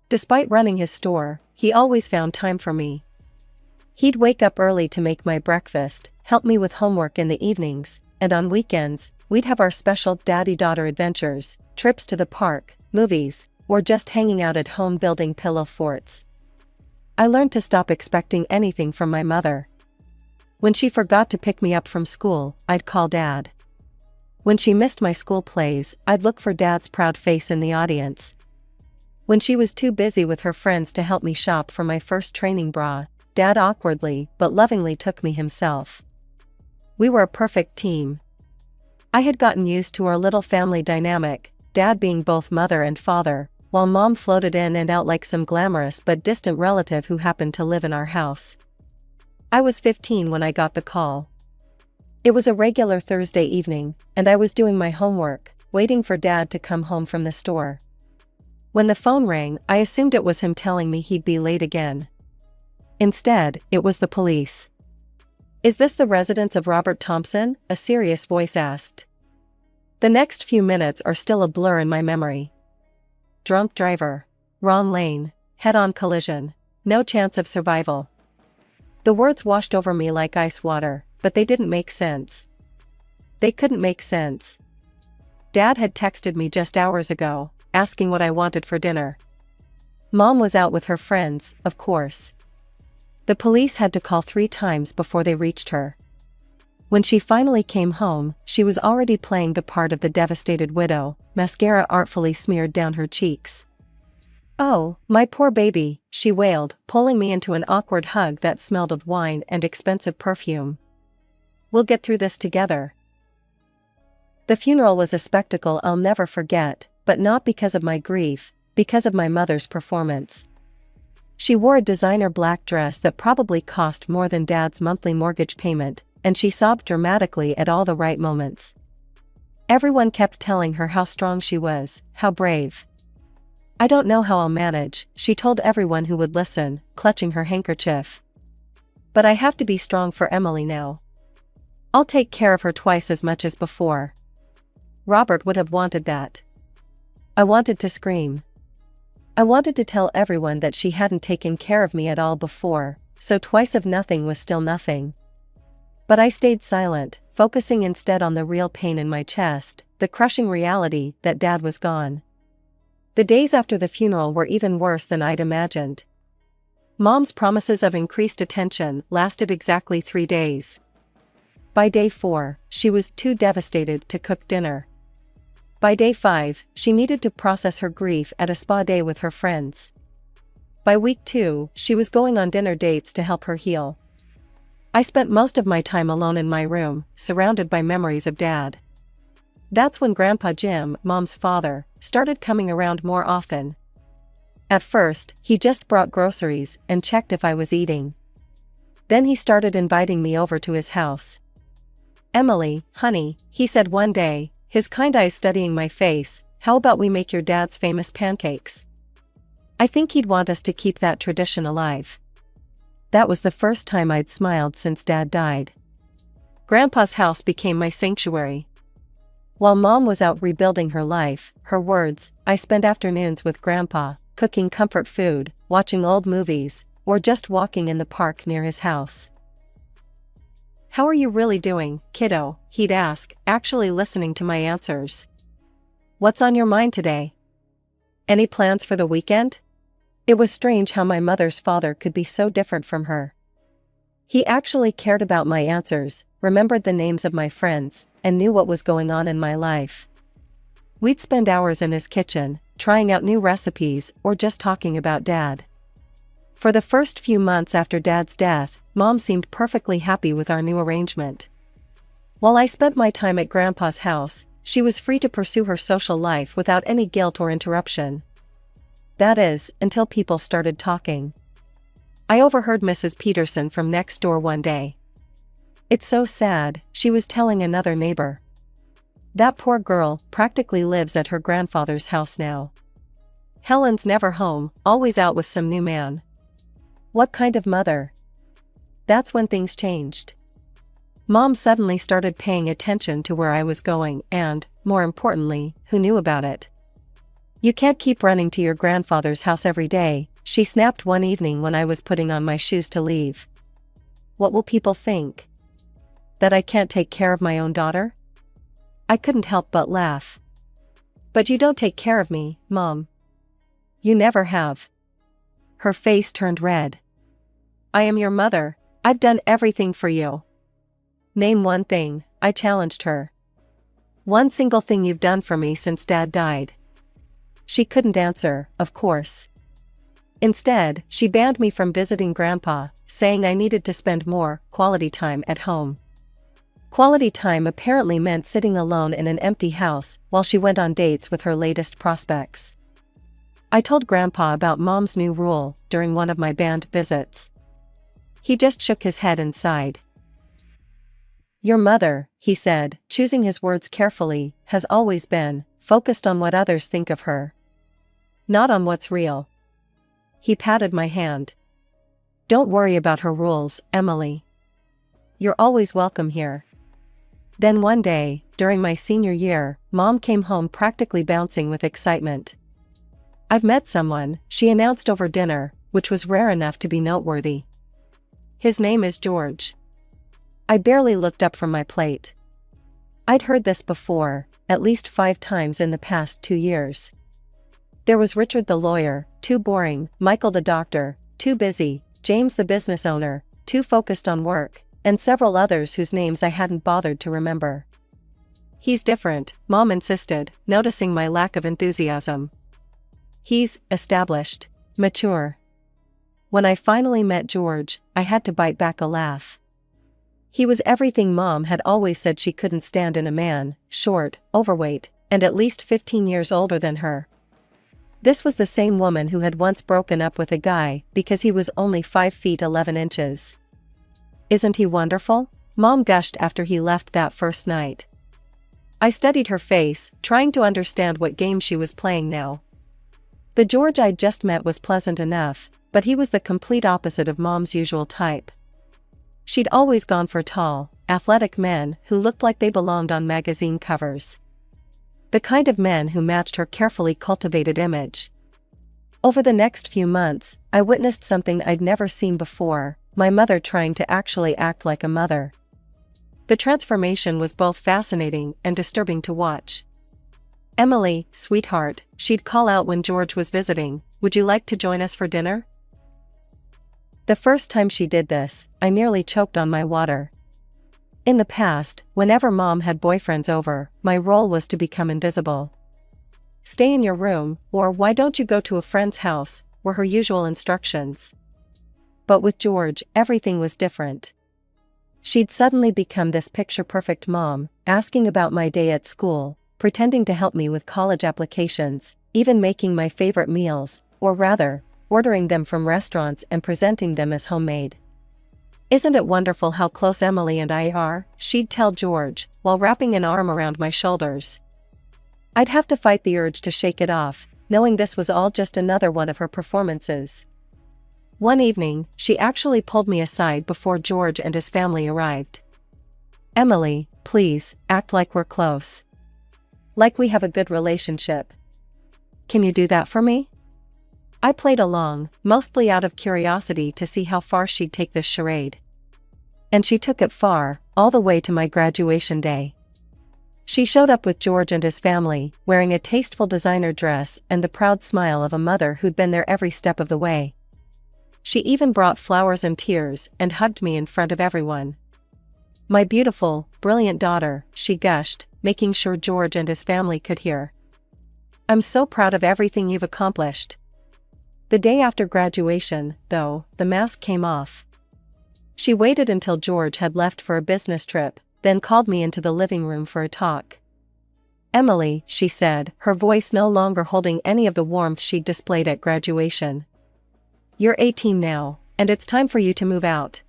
Despite running his store, he always found time for me. He'd wake up early to make my breakfast, help me with homework in the evenings, and on weekends, we'd have our special daddy-daughter adventures, trips to the park, movies, or just hanging out at home building pillow forts. I learned to stop expecting anything from my mother. When she forgot to pick me up from school, I'd call Dad. When she missed my school plays, I'd look for Dad's proud face in the audience. When she was too busy with her friends to help me shop for my first training bra, Dad awkwardly but lovingly took me himself. We were a perfect team. I had gotten used to our little family dynamic, Dad being both mother and father, while Mom floated in and out like some glamorous but distant relative who happened to live in our house. I was 15 when I got the call. It was a regular Thursday evening, and I was doing my homework, waiting for Dad to come home from the store. When the phone rang, I assumed it was him telling me he'd be late again. Instead, it was the police. "Is this the residence of Robert Thompson?" a serious voice asked. The next few minutes are still a blur in my memory. Drunk driver. Wrong lane. Head-on collision. No chance of survival. The words washed over me like ice water, but they didn't make sense. They couldn't make sense. Dad had texted me just hours ago, asking what I wanted for dinner. Mom was out with her friends, of course. The police had to call 3 times before they reached her. When she finally came home, she was already playing the part of the devastated widow, mascara artfully smeared down her cheeks. "Oh, my poor baby," she wailed, pulling me into an awkward hug that smelled of wine and expensive perfume. "We'll get through this together." The funeral was a spectacle I'll never forget, but not because of my grief, because of my mother's performance. She wore a designer black dress that probably cost more than Dad's monthly mortgage payment, and she sobbed dramatically at all the right moments. Everyone kept telling her how strong she was, how brave. "I don't know how I'll manage," she told everyone who would listen, clutching her handkerchief. "But I have to be strong for Emily now. I'll take care of her twice as much as before." Robert would have wanted that. I wanted to scream. I wanted to tell everyone that she hadn't taken care of me at all before, so twice of nothing was still nothing. But I stayed silent, focusing instead on the real pain in my chest, the crushing reality that Dad was gone. The days after the funeral were even worse than I'd imagined. Mom's promises of increased attention lasted exactly 3 days. By day 4, she was too devastated to cook dinner. By day 5, she needed to process her grief at a spa day with her friends. By week 2, she was going on dinner dates to help her heal. I spent most of my time alone in my room, surrounded by memories of Dad. That's when Grandpa Jim, Mom's father, started coming around more often. At first, he just brought groceries and checked if I was eating. Then he started inviting me over to his house. "Emily, honey," he said one day, his kind eyes studying my face, "how about we make your dad's famous pancakes?" I think he'd want us to keep that tradition alive. That was the first time I'd smiled since Dad died. Grandpa's house became my sanctuary. While Mom was out rebuilding her life, her words, I spent afternoons with Grandpa, cooking comfort food, watching old movies, or just walking in the park near his house. "How are you really doing, kiddo?" he'd ask, actually listening to my answers. "What's on your mind today? Any plans for the weekend?" It was strange how my mother's father could be so different from her. He actually cared about my answers, remembered the names of my friends, and knew what was going on in my life. We'd spend hours in his kitchen, trying out new recipes or just talking about Dad. For the first few months after Dad's death, Mom seemed perfectly happy with our new arrangement. While I spent my time at Grandpa's house, she was free to pursue her social life without any guilt or interruption. That is, until people started talking. I overheard Mrs. Peterson from next door one day. "It's so sad," she was telling another neighbor. "That poor girl practically lives at her grandfather's house now. Helen's never home, always out with some new man." What kind of mother? That's when things changed. Mom suddenly started paying attention to where I was going and, more importantly, who knew about it. "You can't keep running to your grandfather's house every day," she snapped one evening when I was putting on my shoes to leave. "What will people think? That I can't take care of my own daughter?" I couldn't help but laugh. "But you don't take care of me, Mom. You never have." Her face turned red. "I am your mother. I've done everything for you." "Name one thing," I challenged her. "One single thing you've done for me since Dad died." She couldn't answer, of course. Instead, she banned me from visiting Grandpa, saying I needed to spend more quality time at home. Quality time apparently meant sitting alone in an empty house while she went on dates with her latest prospects. I told Grandpa about Mom's new rule during one of my band visits. He just shook his head and sighed. "Your mother," he said, choosing his words carefully, "has always been focused on what others think of her. Not on what's real." He patted my hand. "Don't worry about her rules, Emily. You're always welcome here." Then one day, during my senior year, Mom came home practically bouncing with excitement. "I've met someone," she announced over dinner, which was rare enough to be noteworthy. "His name is George." I barely looked up from my plate. I'd heard this before, at least 5 times in the past 2 years. There was Richard the lawyer, too boring, Michael the doctor, too busy, James the business owner, too focused on work, and several others whose names I hadn't bothered to remember. "He's different," Mom insisted, noticing my lack of enthusiasm. "He's established, mature." When I finally met George, I had to bite back a laugh. He was everything Mom had always said she couldn't stand in a man: short, overweight, and at least 15 years older than her. This was the same woman who had once broken up with a guy because he was only 5 feet 11 inches. "Isn't he wonderful?" Mom gushed after he left that first night. I studied her face, trying to understand what game she was playing now. The George I'd just met was pleasant enough, but he was the complete opposite of Mom's usual type. She'd always gone for tall, athletic men who looked like they belonged on magazine covers. The kind of men who matched her carefully cultivated image. Over the next few months, I witnessed something I'd never seen before, my mother trying to actually act like a mother. The transformation was both fascinating and disturbing to watch. "Emily, sweetheart," she'd call out when George was visiting, "would you like to join us for dinner?" The first time she did this, I nearly choked on my water. In the past, whenever Mom had boyfriends over, my role was to become invisible. "Stay in your room," or "why don't you go to a friend's house," were her usual instructions. But with George, everything was different. She'd suddenly become this picture-perfect mom, asking about my day at school, pretending to help me with college applications, even making my favorite meals, or rather, ordering them from restaurants and presenting them as homemade. "Isn't it wonderful how close Emily and I are?" she'd tell George, while wrapping an arm around my shoulders. I'd have to fight the urge to shake it off, knowing this was all just another one of her performances. One evening, she actually pulled me aside before George and his family arrived. "Emily, please, act like we're close. Like we have a good relationship. Can you do that for me?" I played along, mostly out of curiosity to see how far she'd take this charade. And she took it far, all the way to my graduation day. She showed up with George and his family, wearing a tasteful designer dress and the proud smile of a mother who'd been there every step of the way. She even brought flowers and tears and hugged me in front of everyone. "My beautiful, brilliant daughter," she gushed, making sure George and his family could hear. "I'm so proud of everything you've accomplished." The day after graduation, though, the mask came off. She waited until George had left for a business trip, then called me into the living room for a talk. "Emily," she said, her voice no longer holding any of the warmth she'd displayed at graduation. "You're 18 now, and it's time for you to move out."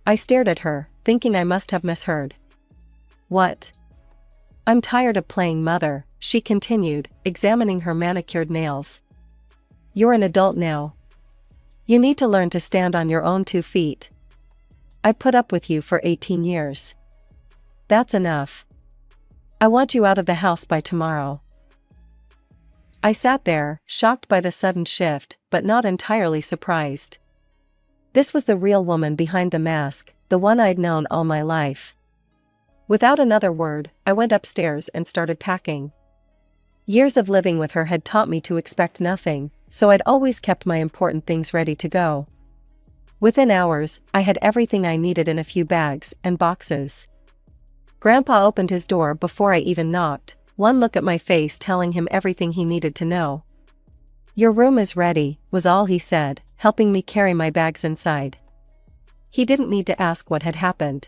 I stared at her, thinking I must have misheard. "What?" "I'm tired of playing mother," she continued, examining her manicured nails. "You're an adult now. You need to learn to stand on your own 2 feet. I put up with you for 18 years. That's enough. I want you out of the house by tomorrow." I sat there, shocked by the sudden shift, but not entirely surprised. This was the real woman behind the mask, the one I'd known all my life. Without another word, I went upstairs and started packing. Years of living with her had taught me to expect nothing, so I'd always kept my important things ready to go. Within hours, I had everything I needed in a few bags and boxes. Grandpa opened his door before I even knocked, one look at my face telling him everything he needed to know. "Your room is ready," was all he said, helping me carry my bags inside. He didn't need to ask what had happened.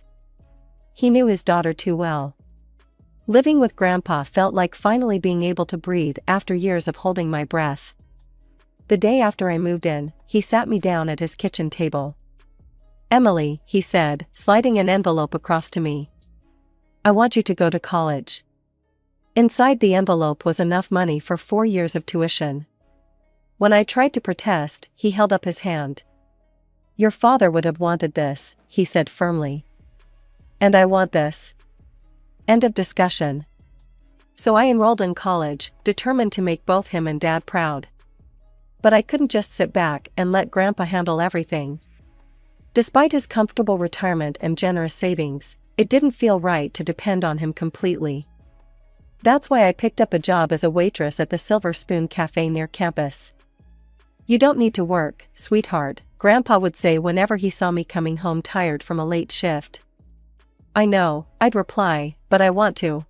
He knew his daughter too well. Living with Grandpa felt like finally being able to breathe after years of holding my breath. The day after I moved in, he sat me down at his kitchen table. "Emily," he said, sliding an envelope across to me. "I want you to go to college." Inside the envelope was enough money for 4 years of tuition. When I tried to protest, he held up his hand. "Your father would have wanted this," he said firmly. "And I want this. End of discussion." So I enrolled in college, determined to make both him and Dad proud. But I couldn't just sit back and let Grandpa handle everything. Despite his comfortable retirement and generous savings, it didn't feel right to depend on him completely. That's why I picked up a job as a waitress at the Silver Spoon Cafe near campus. "You don't need to work, sweetheart," Grandpa would say whenever he saw me coming home tired from a late shift. "I know," I'd reply, "but I want to."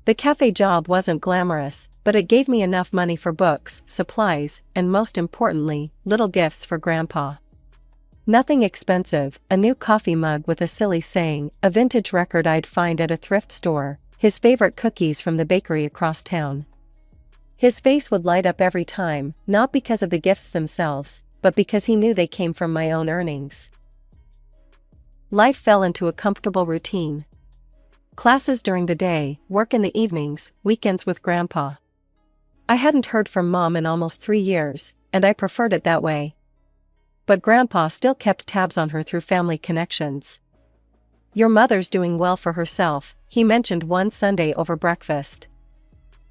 The cafe job wasn't glamorous, but it gave me enough money for books, supplies, and most importantly, little gifts for Grandpa. Nothing expensive, a new coffee mug with a silly saying, a vintage record I'd find at a thrift store, his favorite cookies from the bakery across town. His face would light up every time, not because of the gifts themselves, but because he knew they came from my own earnings. Life fell into a comfortable routine. Classes during the day, work in the evenings, weekends with Grandpa. I hadn't heard from Mom in almost 3 years, and I preferred it that way. But Grandpa still kept tabs on her through family connections. "Your mother's doing well for herself," he mentioned one Sunday over breakfast.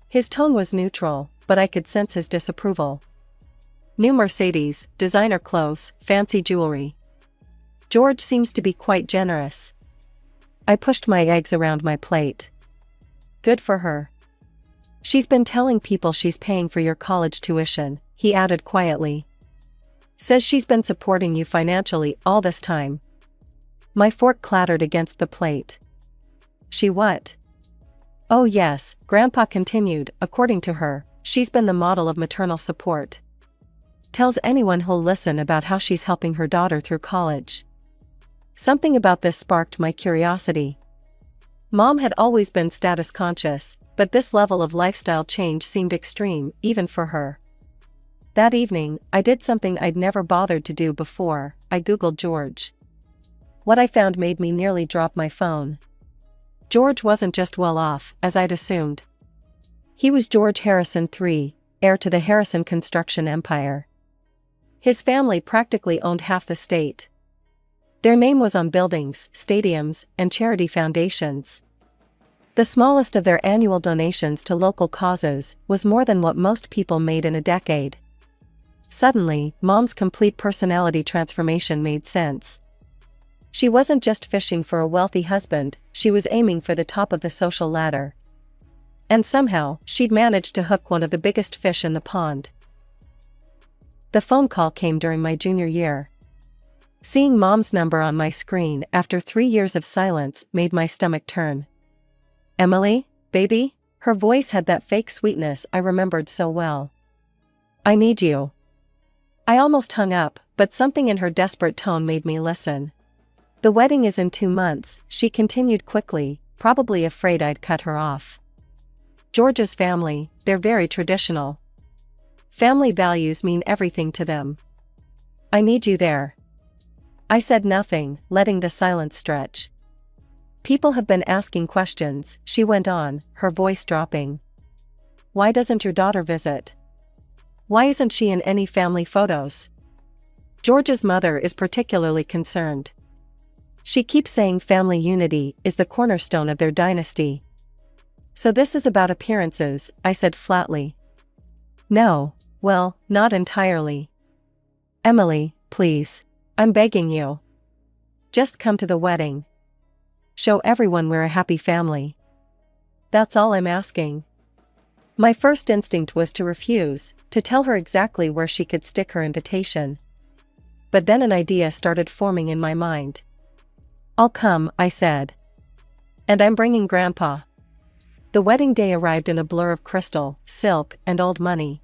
His tone was neutral, but I could sense his disapproval. New Mercedes, designer clothes, fancy jewelry. George seems to be quite generous. I pushed my eggs around my plate. Good for her. She's been telling people she's paying for your college tuition, he added quietly. Says she's been supporting you financially all this time. My fork clattered against the plate. She what? Oh yes, Grandpa continued, according to her, she's been the model of maternal support. Tells anyone who'll listen about how she's helping her daughter through college. Something about this sparked my curiosity. Mom had always been status conscious, but this level of lifestyle change seemed extreme, even for her. That evening, I did something I'd never bothered to do before. I Googled George. What I found made me nearly drop my phone. George wasn't just well off, as I'd assumed. He was George Harrison III, heir to the Harrison construction empire. His family practically owned half the state. Their name was on buildings, stadiums, and charity foundations. The smallest of their annual donations to local causes was more than what most people made in a decade. Suddenly, Mom's complete personality transformation made sense. She wasn't just fishing for a wealthy husband, she was aiming for the top of the social ladder. And somehow, she'd managed to hook one of the biggest fish in the pond. The phone call came during my junior year. Seeing Mom's number on my screen after 3 years of silence made my stomach turn. "Emily, baby?" Her voice had that fake sweetness I remembered so well. "I need you." I almost hung up, but something in her desperate tone made me listen. "The wedding is in 2 months," she continued quickly, probably afraid I'd cut her off. "George's family, they're very traditional. Family values mean everything to them. I need you there." I said nothing, letting the silence stretch. "People have been asking questions," she went on, her voice dropping. "Why doesn't your daughter visit? Why isn't she in any family photos? George's mother is particularly concerned. She keeps saying family unity is the cornerstone of their dynasty." "So this is about appearances," I said flatly. "No, well, not entirely. Emily, please. I'm begging you. Just come to the wedding. Show everyone we're a happy family. That's all I'm asking." My first instinct was to refuse, to tell her exactly where she could stick her invitation. But then an idea started forming in my mind. "I'll come," I said. "And I'm bringing Grandpa." The wedding day arrived in a blur of crystal, silk, and old money.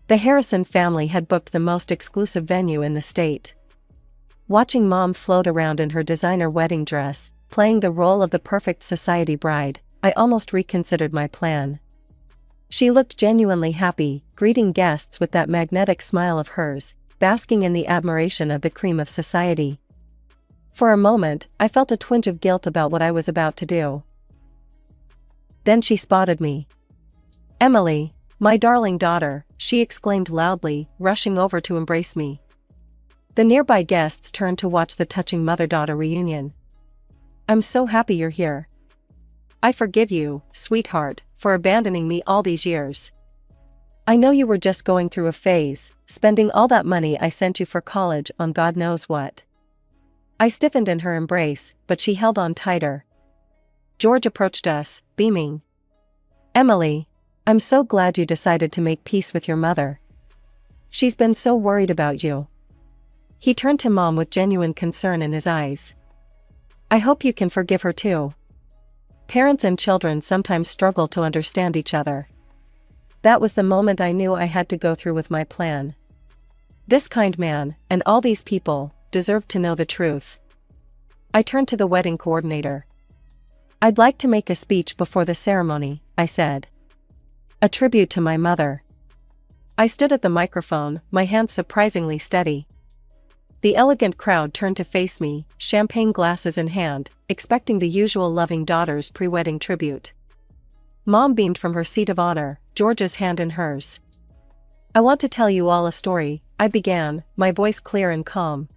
The Harrison family had booked the most exclusive venue in the state. Watching Mom float around in her designer wedding dress, playing the role of the perfect society bride, I almost reconsidered my plan. She looked genuinely happy, greeting guests with that magnetic smile of hers, basking in the admiration of the cream of society. For a moment, I felt a twinge of guilt about what I was about to do. Then she spotted me. "Emily, my darling daughter," she exclaimed loudly, rushing over to embrace me. The nearby guests turned to watch the touching mother-daughter reunion. "I'm so happy you're here. I forgive you, sweetheart, for abandoning me all these years. I know you were just going through a phase, spending all that money I sent you for college on God knows what." I stiffened in her embrace, but she held on tighter. George approached us, beaming. "Emily, I'm so glad you decided to make peace with your mother. She's been so worried about you." He turned to Mom with genuine concern in his eyes. "I hope you can forgive her too. Parents and children sometimes struggle to understand each other." That was the moment I knew I had to go through with my plan. This kind man, and all these people, deserved to know the truth. I turned to the wedding coordinator. "I'd like to make a speech before the ceremony," I said. A tribute to my mother. I stood at the microphone, my hands surprisingly steady. The elegant crowd turned to face me, champagne glasses in hand, expecting the usual loving daughter's pre-wedding tribute. Mom beamed from her seat of honor, George's hand in hers. "I want to tell you all a story," I began, my voice clear and calm.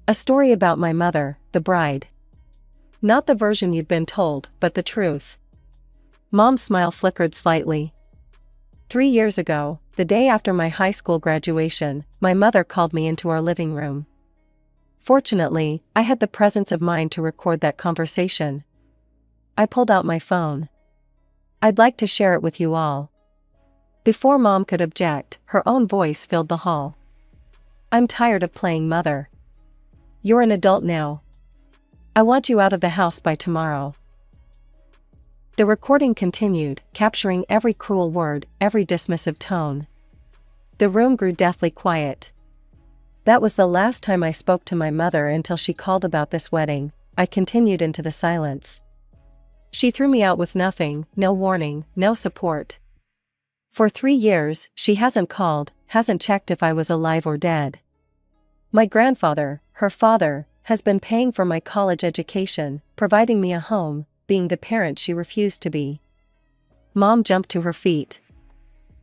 "A story about my mother, the bride. Not the version you'd been told, but the truth." Mom's smile flickered slightly. 3 years ago, the day after my high school graduation, my mother called me into our living room. Fortunately, I had the presence of mind to record that conversation. I pulled out my phone. "I'd like to share it with you all." Before Mom could object, her own voice filled the hall. "I'm tired of playing mother. You're an adult now. I want you out of the house by tomorrow." The recording continued, capturing every cruel word, every dismissive tone. The room grew deathly quiet. "That was the last time I spoke to my mother until she called about this wedding," I continued into the silence. "She threw me out with nothing, no warning, no support. For 3 years, she hasn't called, hasn't checked if I was alive or dead. My grandfather, her father, has been paying for my college education, providing me a home, being the parent she refused to be." Mom jumped to her feet.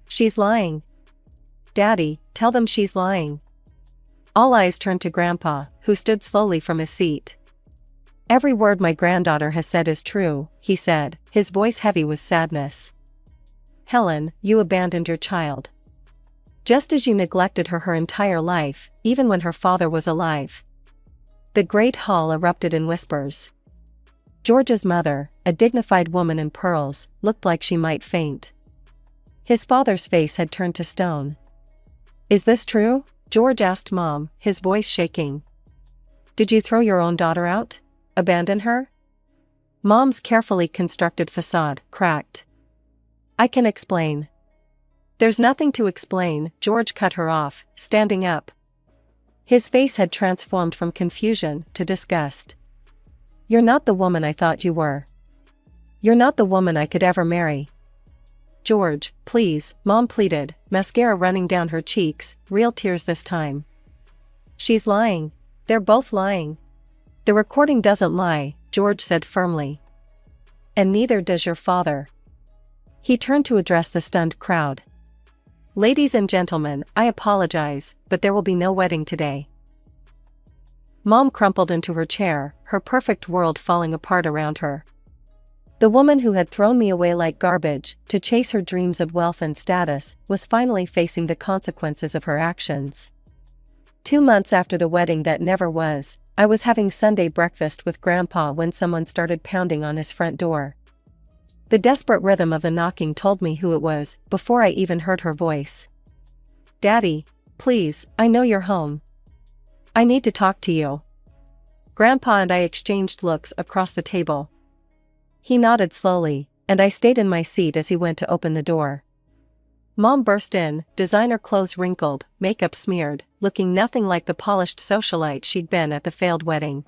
"She's lying. Daddy, tell them she's lying." All eyes turned to Grandpa, who stood slowly from his seat. "Every word my granddaughter has said is true," he said, his voice heavy with sadness. "Helen, you abandoned your child. Just as you neglected her entire life, even when her father was alive." The great hall erupted in whispers. George's mother, a dignified woman in pearls, looked like she might faint. His father's face had turned to stone. "Is this true?" George asked Mom, his voice shaking. "Did you throw your own daughter out? Abandon her?" Mom's carefully constructed facade cracked. "I can explain." "There's nothing to explain," George cut her off, standing up. His face had transformed from confusion to disgust. "You're not the woman I thought you were. You're not the woman I could ever marry." "George, please," Mom pleaded, mascara running down her cheeks, real tears this time. "She's lying. They're both lying." "The recording doesn't lie," George said firmly. "And neither does your father." He turned to address the stunned crowd. "Ladies and gentlemen, I apologize, but there will be no wedding today." Mom crumpled into her chair, her perfect world falling apart around her. The woman who had thrown me away like garbage, to chase her dreams of wealth and status, was finally facing the consequences of her actions. 2 months after the wedding that never was, I was having Sunday breakfast with Grandpa when someone started pounding on his front door. The desperate rhythm of the knocking told me who it was, before I even heard her voice. "Daddy, please, I know you're home. I need to talk to you." Grandpa and I exchanged looks across the table. He nodded slowly, and I stayed in my seat as he went to open the door. Mom burst in, designer clothes wrinkled, makeup smeared, looking nothing like the polished socialite she'd been at the failed wedding.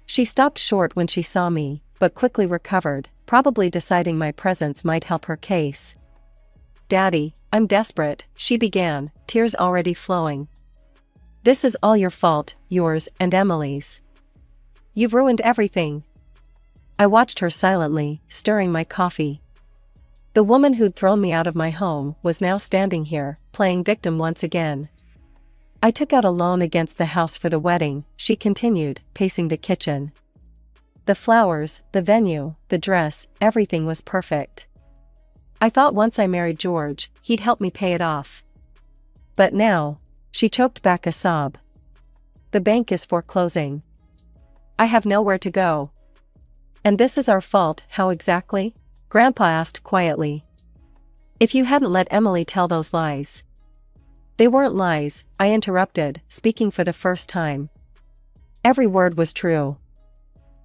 She stopped short when she saw me, but quickly recovered, probably deciding my presence might help her case. "Daddy, I'm desperate," she began, tears already flowing. "This is all your fault, yours and Emily's. You've ruined everything." I watched her silently, stirring my coffee. The woman who'd thrown me out of my home was now standing here, playing victim once again. "I took out a loan against the house for the wedding," she continued, pacing the kitchen. "The flowers, the venue, the dress, everything was perfect. I thought once I married George, he'd help me pay it off. But now," she choked back a sob, "the bank is foreclosing. I have nowhere to go." "And this is our fault, how exactly?" Grandpa asked quietly. "If you hadn't let Emily tell those lies." "They weren't lies," I interrupted, speaking for the first time. "Every word was true.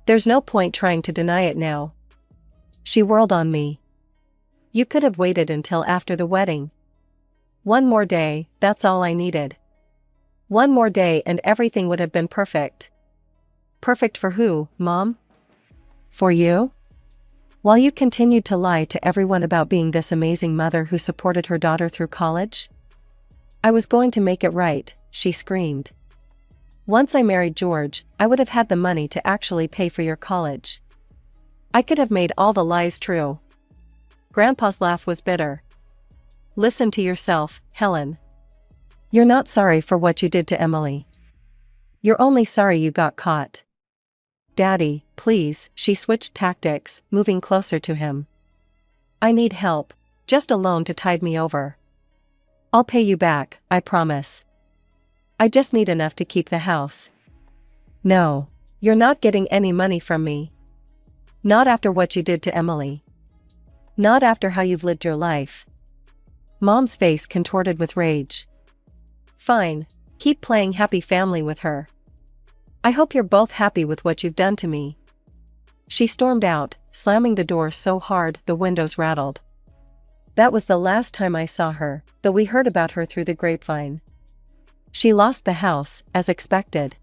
There's no point trying to deny it now." She whirled on me. "You could have waited until after the wedding. One more day, that's all I needed. One more day and everything would have been perfect." "Perfect for who, Mom?" "For you?" While you continued to lie to everyone about being this amazing mother who supported her daughter through college? I was going to make it right, she screamed. Once I married George, I would have had the money to actually pay for your college. I could have made all the lies true. Grandpa's laugh was bitter. Listen to yourself, Helen. You're not sorry for what you did to Emily. You're only sorry you got caught. Daddy, please, she switched tactics, moving closer to him. I need help, just a loan to tide me over. I'll pay you back, I promise. I just need enough to keep the house. No, you're not getting any money from me. Not after what you did to Emily. Not after how you've lived your life. Mom's face contorted with rage. Fine, keep playing happy family with her. I hope you're both happy with what you've done to me. She stormed out, slamming the door so hard the windows rattled. That was the last time I saw her, though we heard about her through the grapevine. She lost the house, as expected.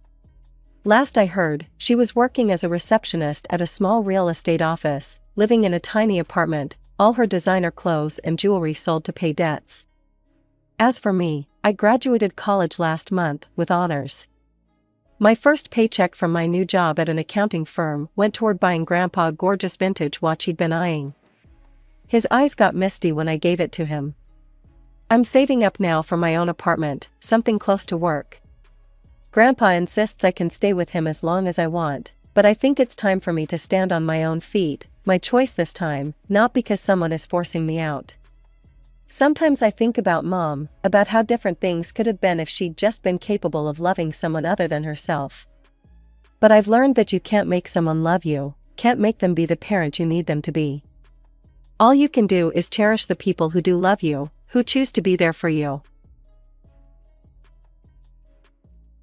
Last I heard, she was working as a receptionist at a small real estate office, living in a tiny apartment, all her designer clothes and jewelry sold to pay debts. As for me, I graduated college last month, with honors. My first paycheck from my new job at an accounting firm went toward buying Grandpa a gorgeous vintage watch he'd been eyeing. His eyes got misty when I gave it to him. I'm saving up now for my own apartment, something close to work. Grandpa insists I can stay with him as long as I want, but I think it's time for me to stand on my own feet, my choice this time, not because someone is forcing me out. Sometimes I think about Mom, about how different things could have been if she'd just been capable of loving someone other than herself. But I've learned that you can't make someone love you, can't make them be the parent you need them to be. All you can do is cherish the people who do love you, who choose to be there for you.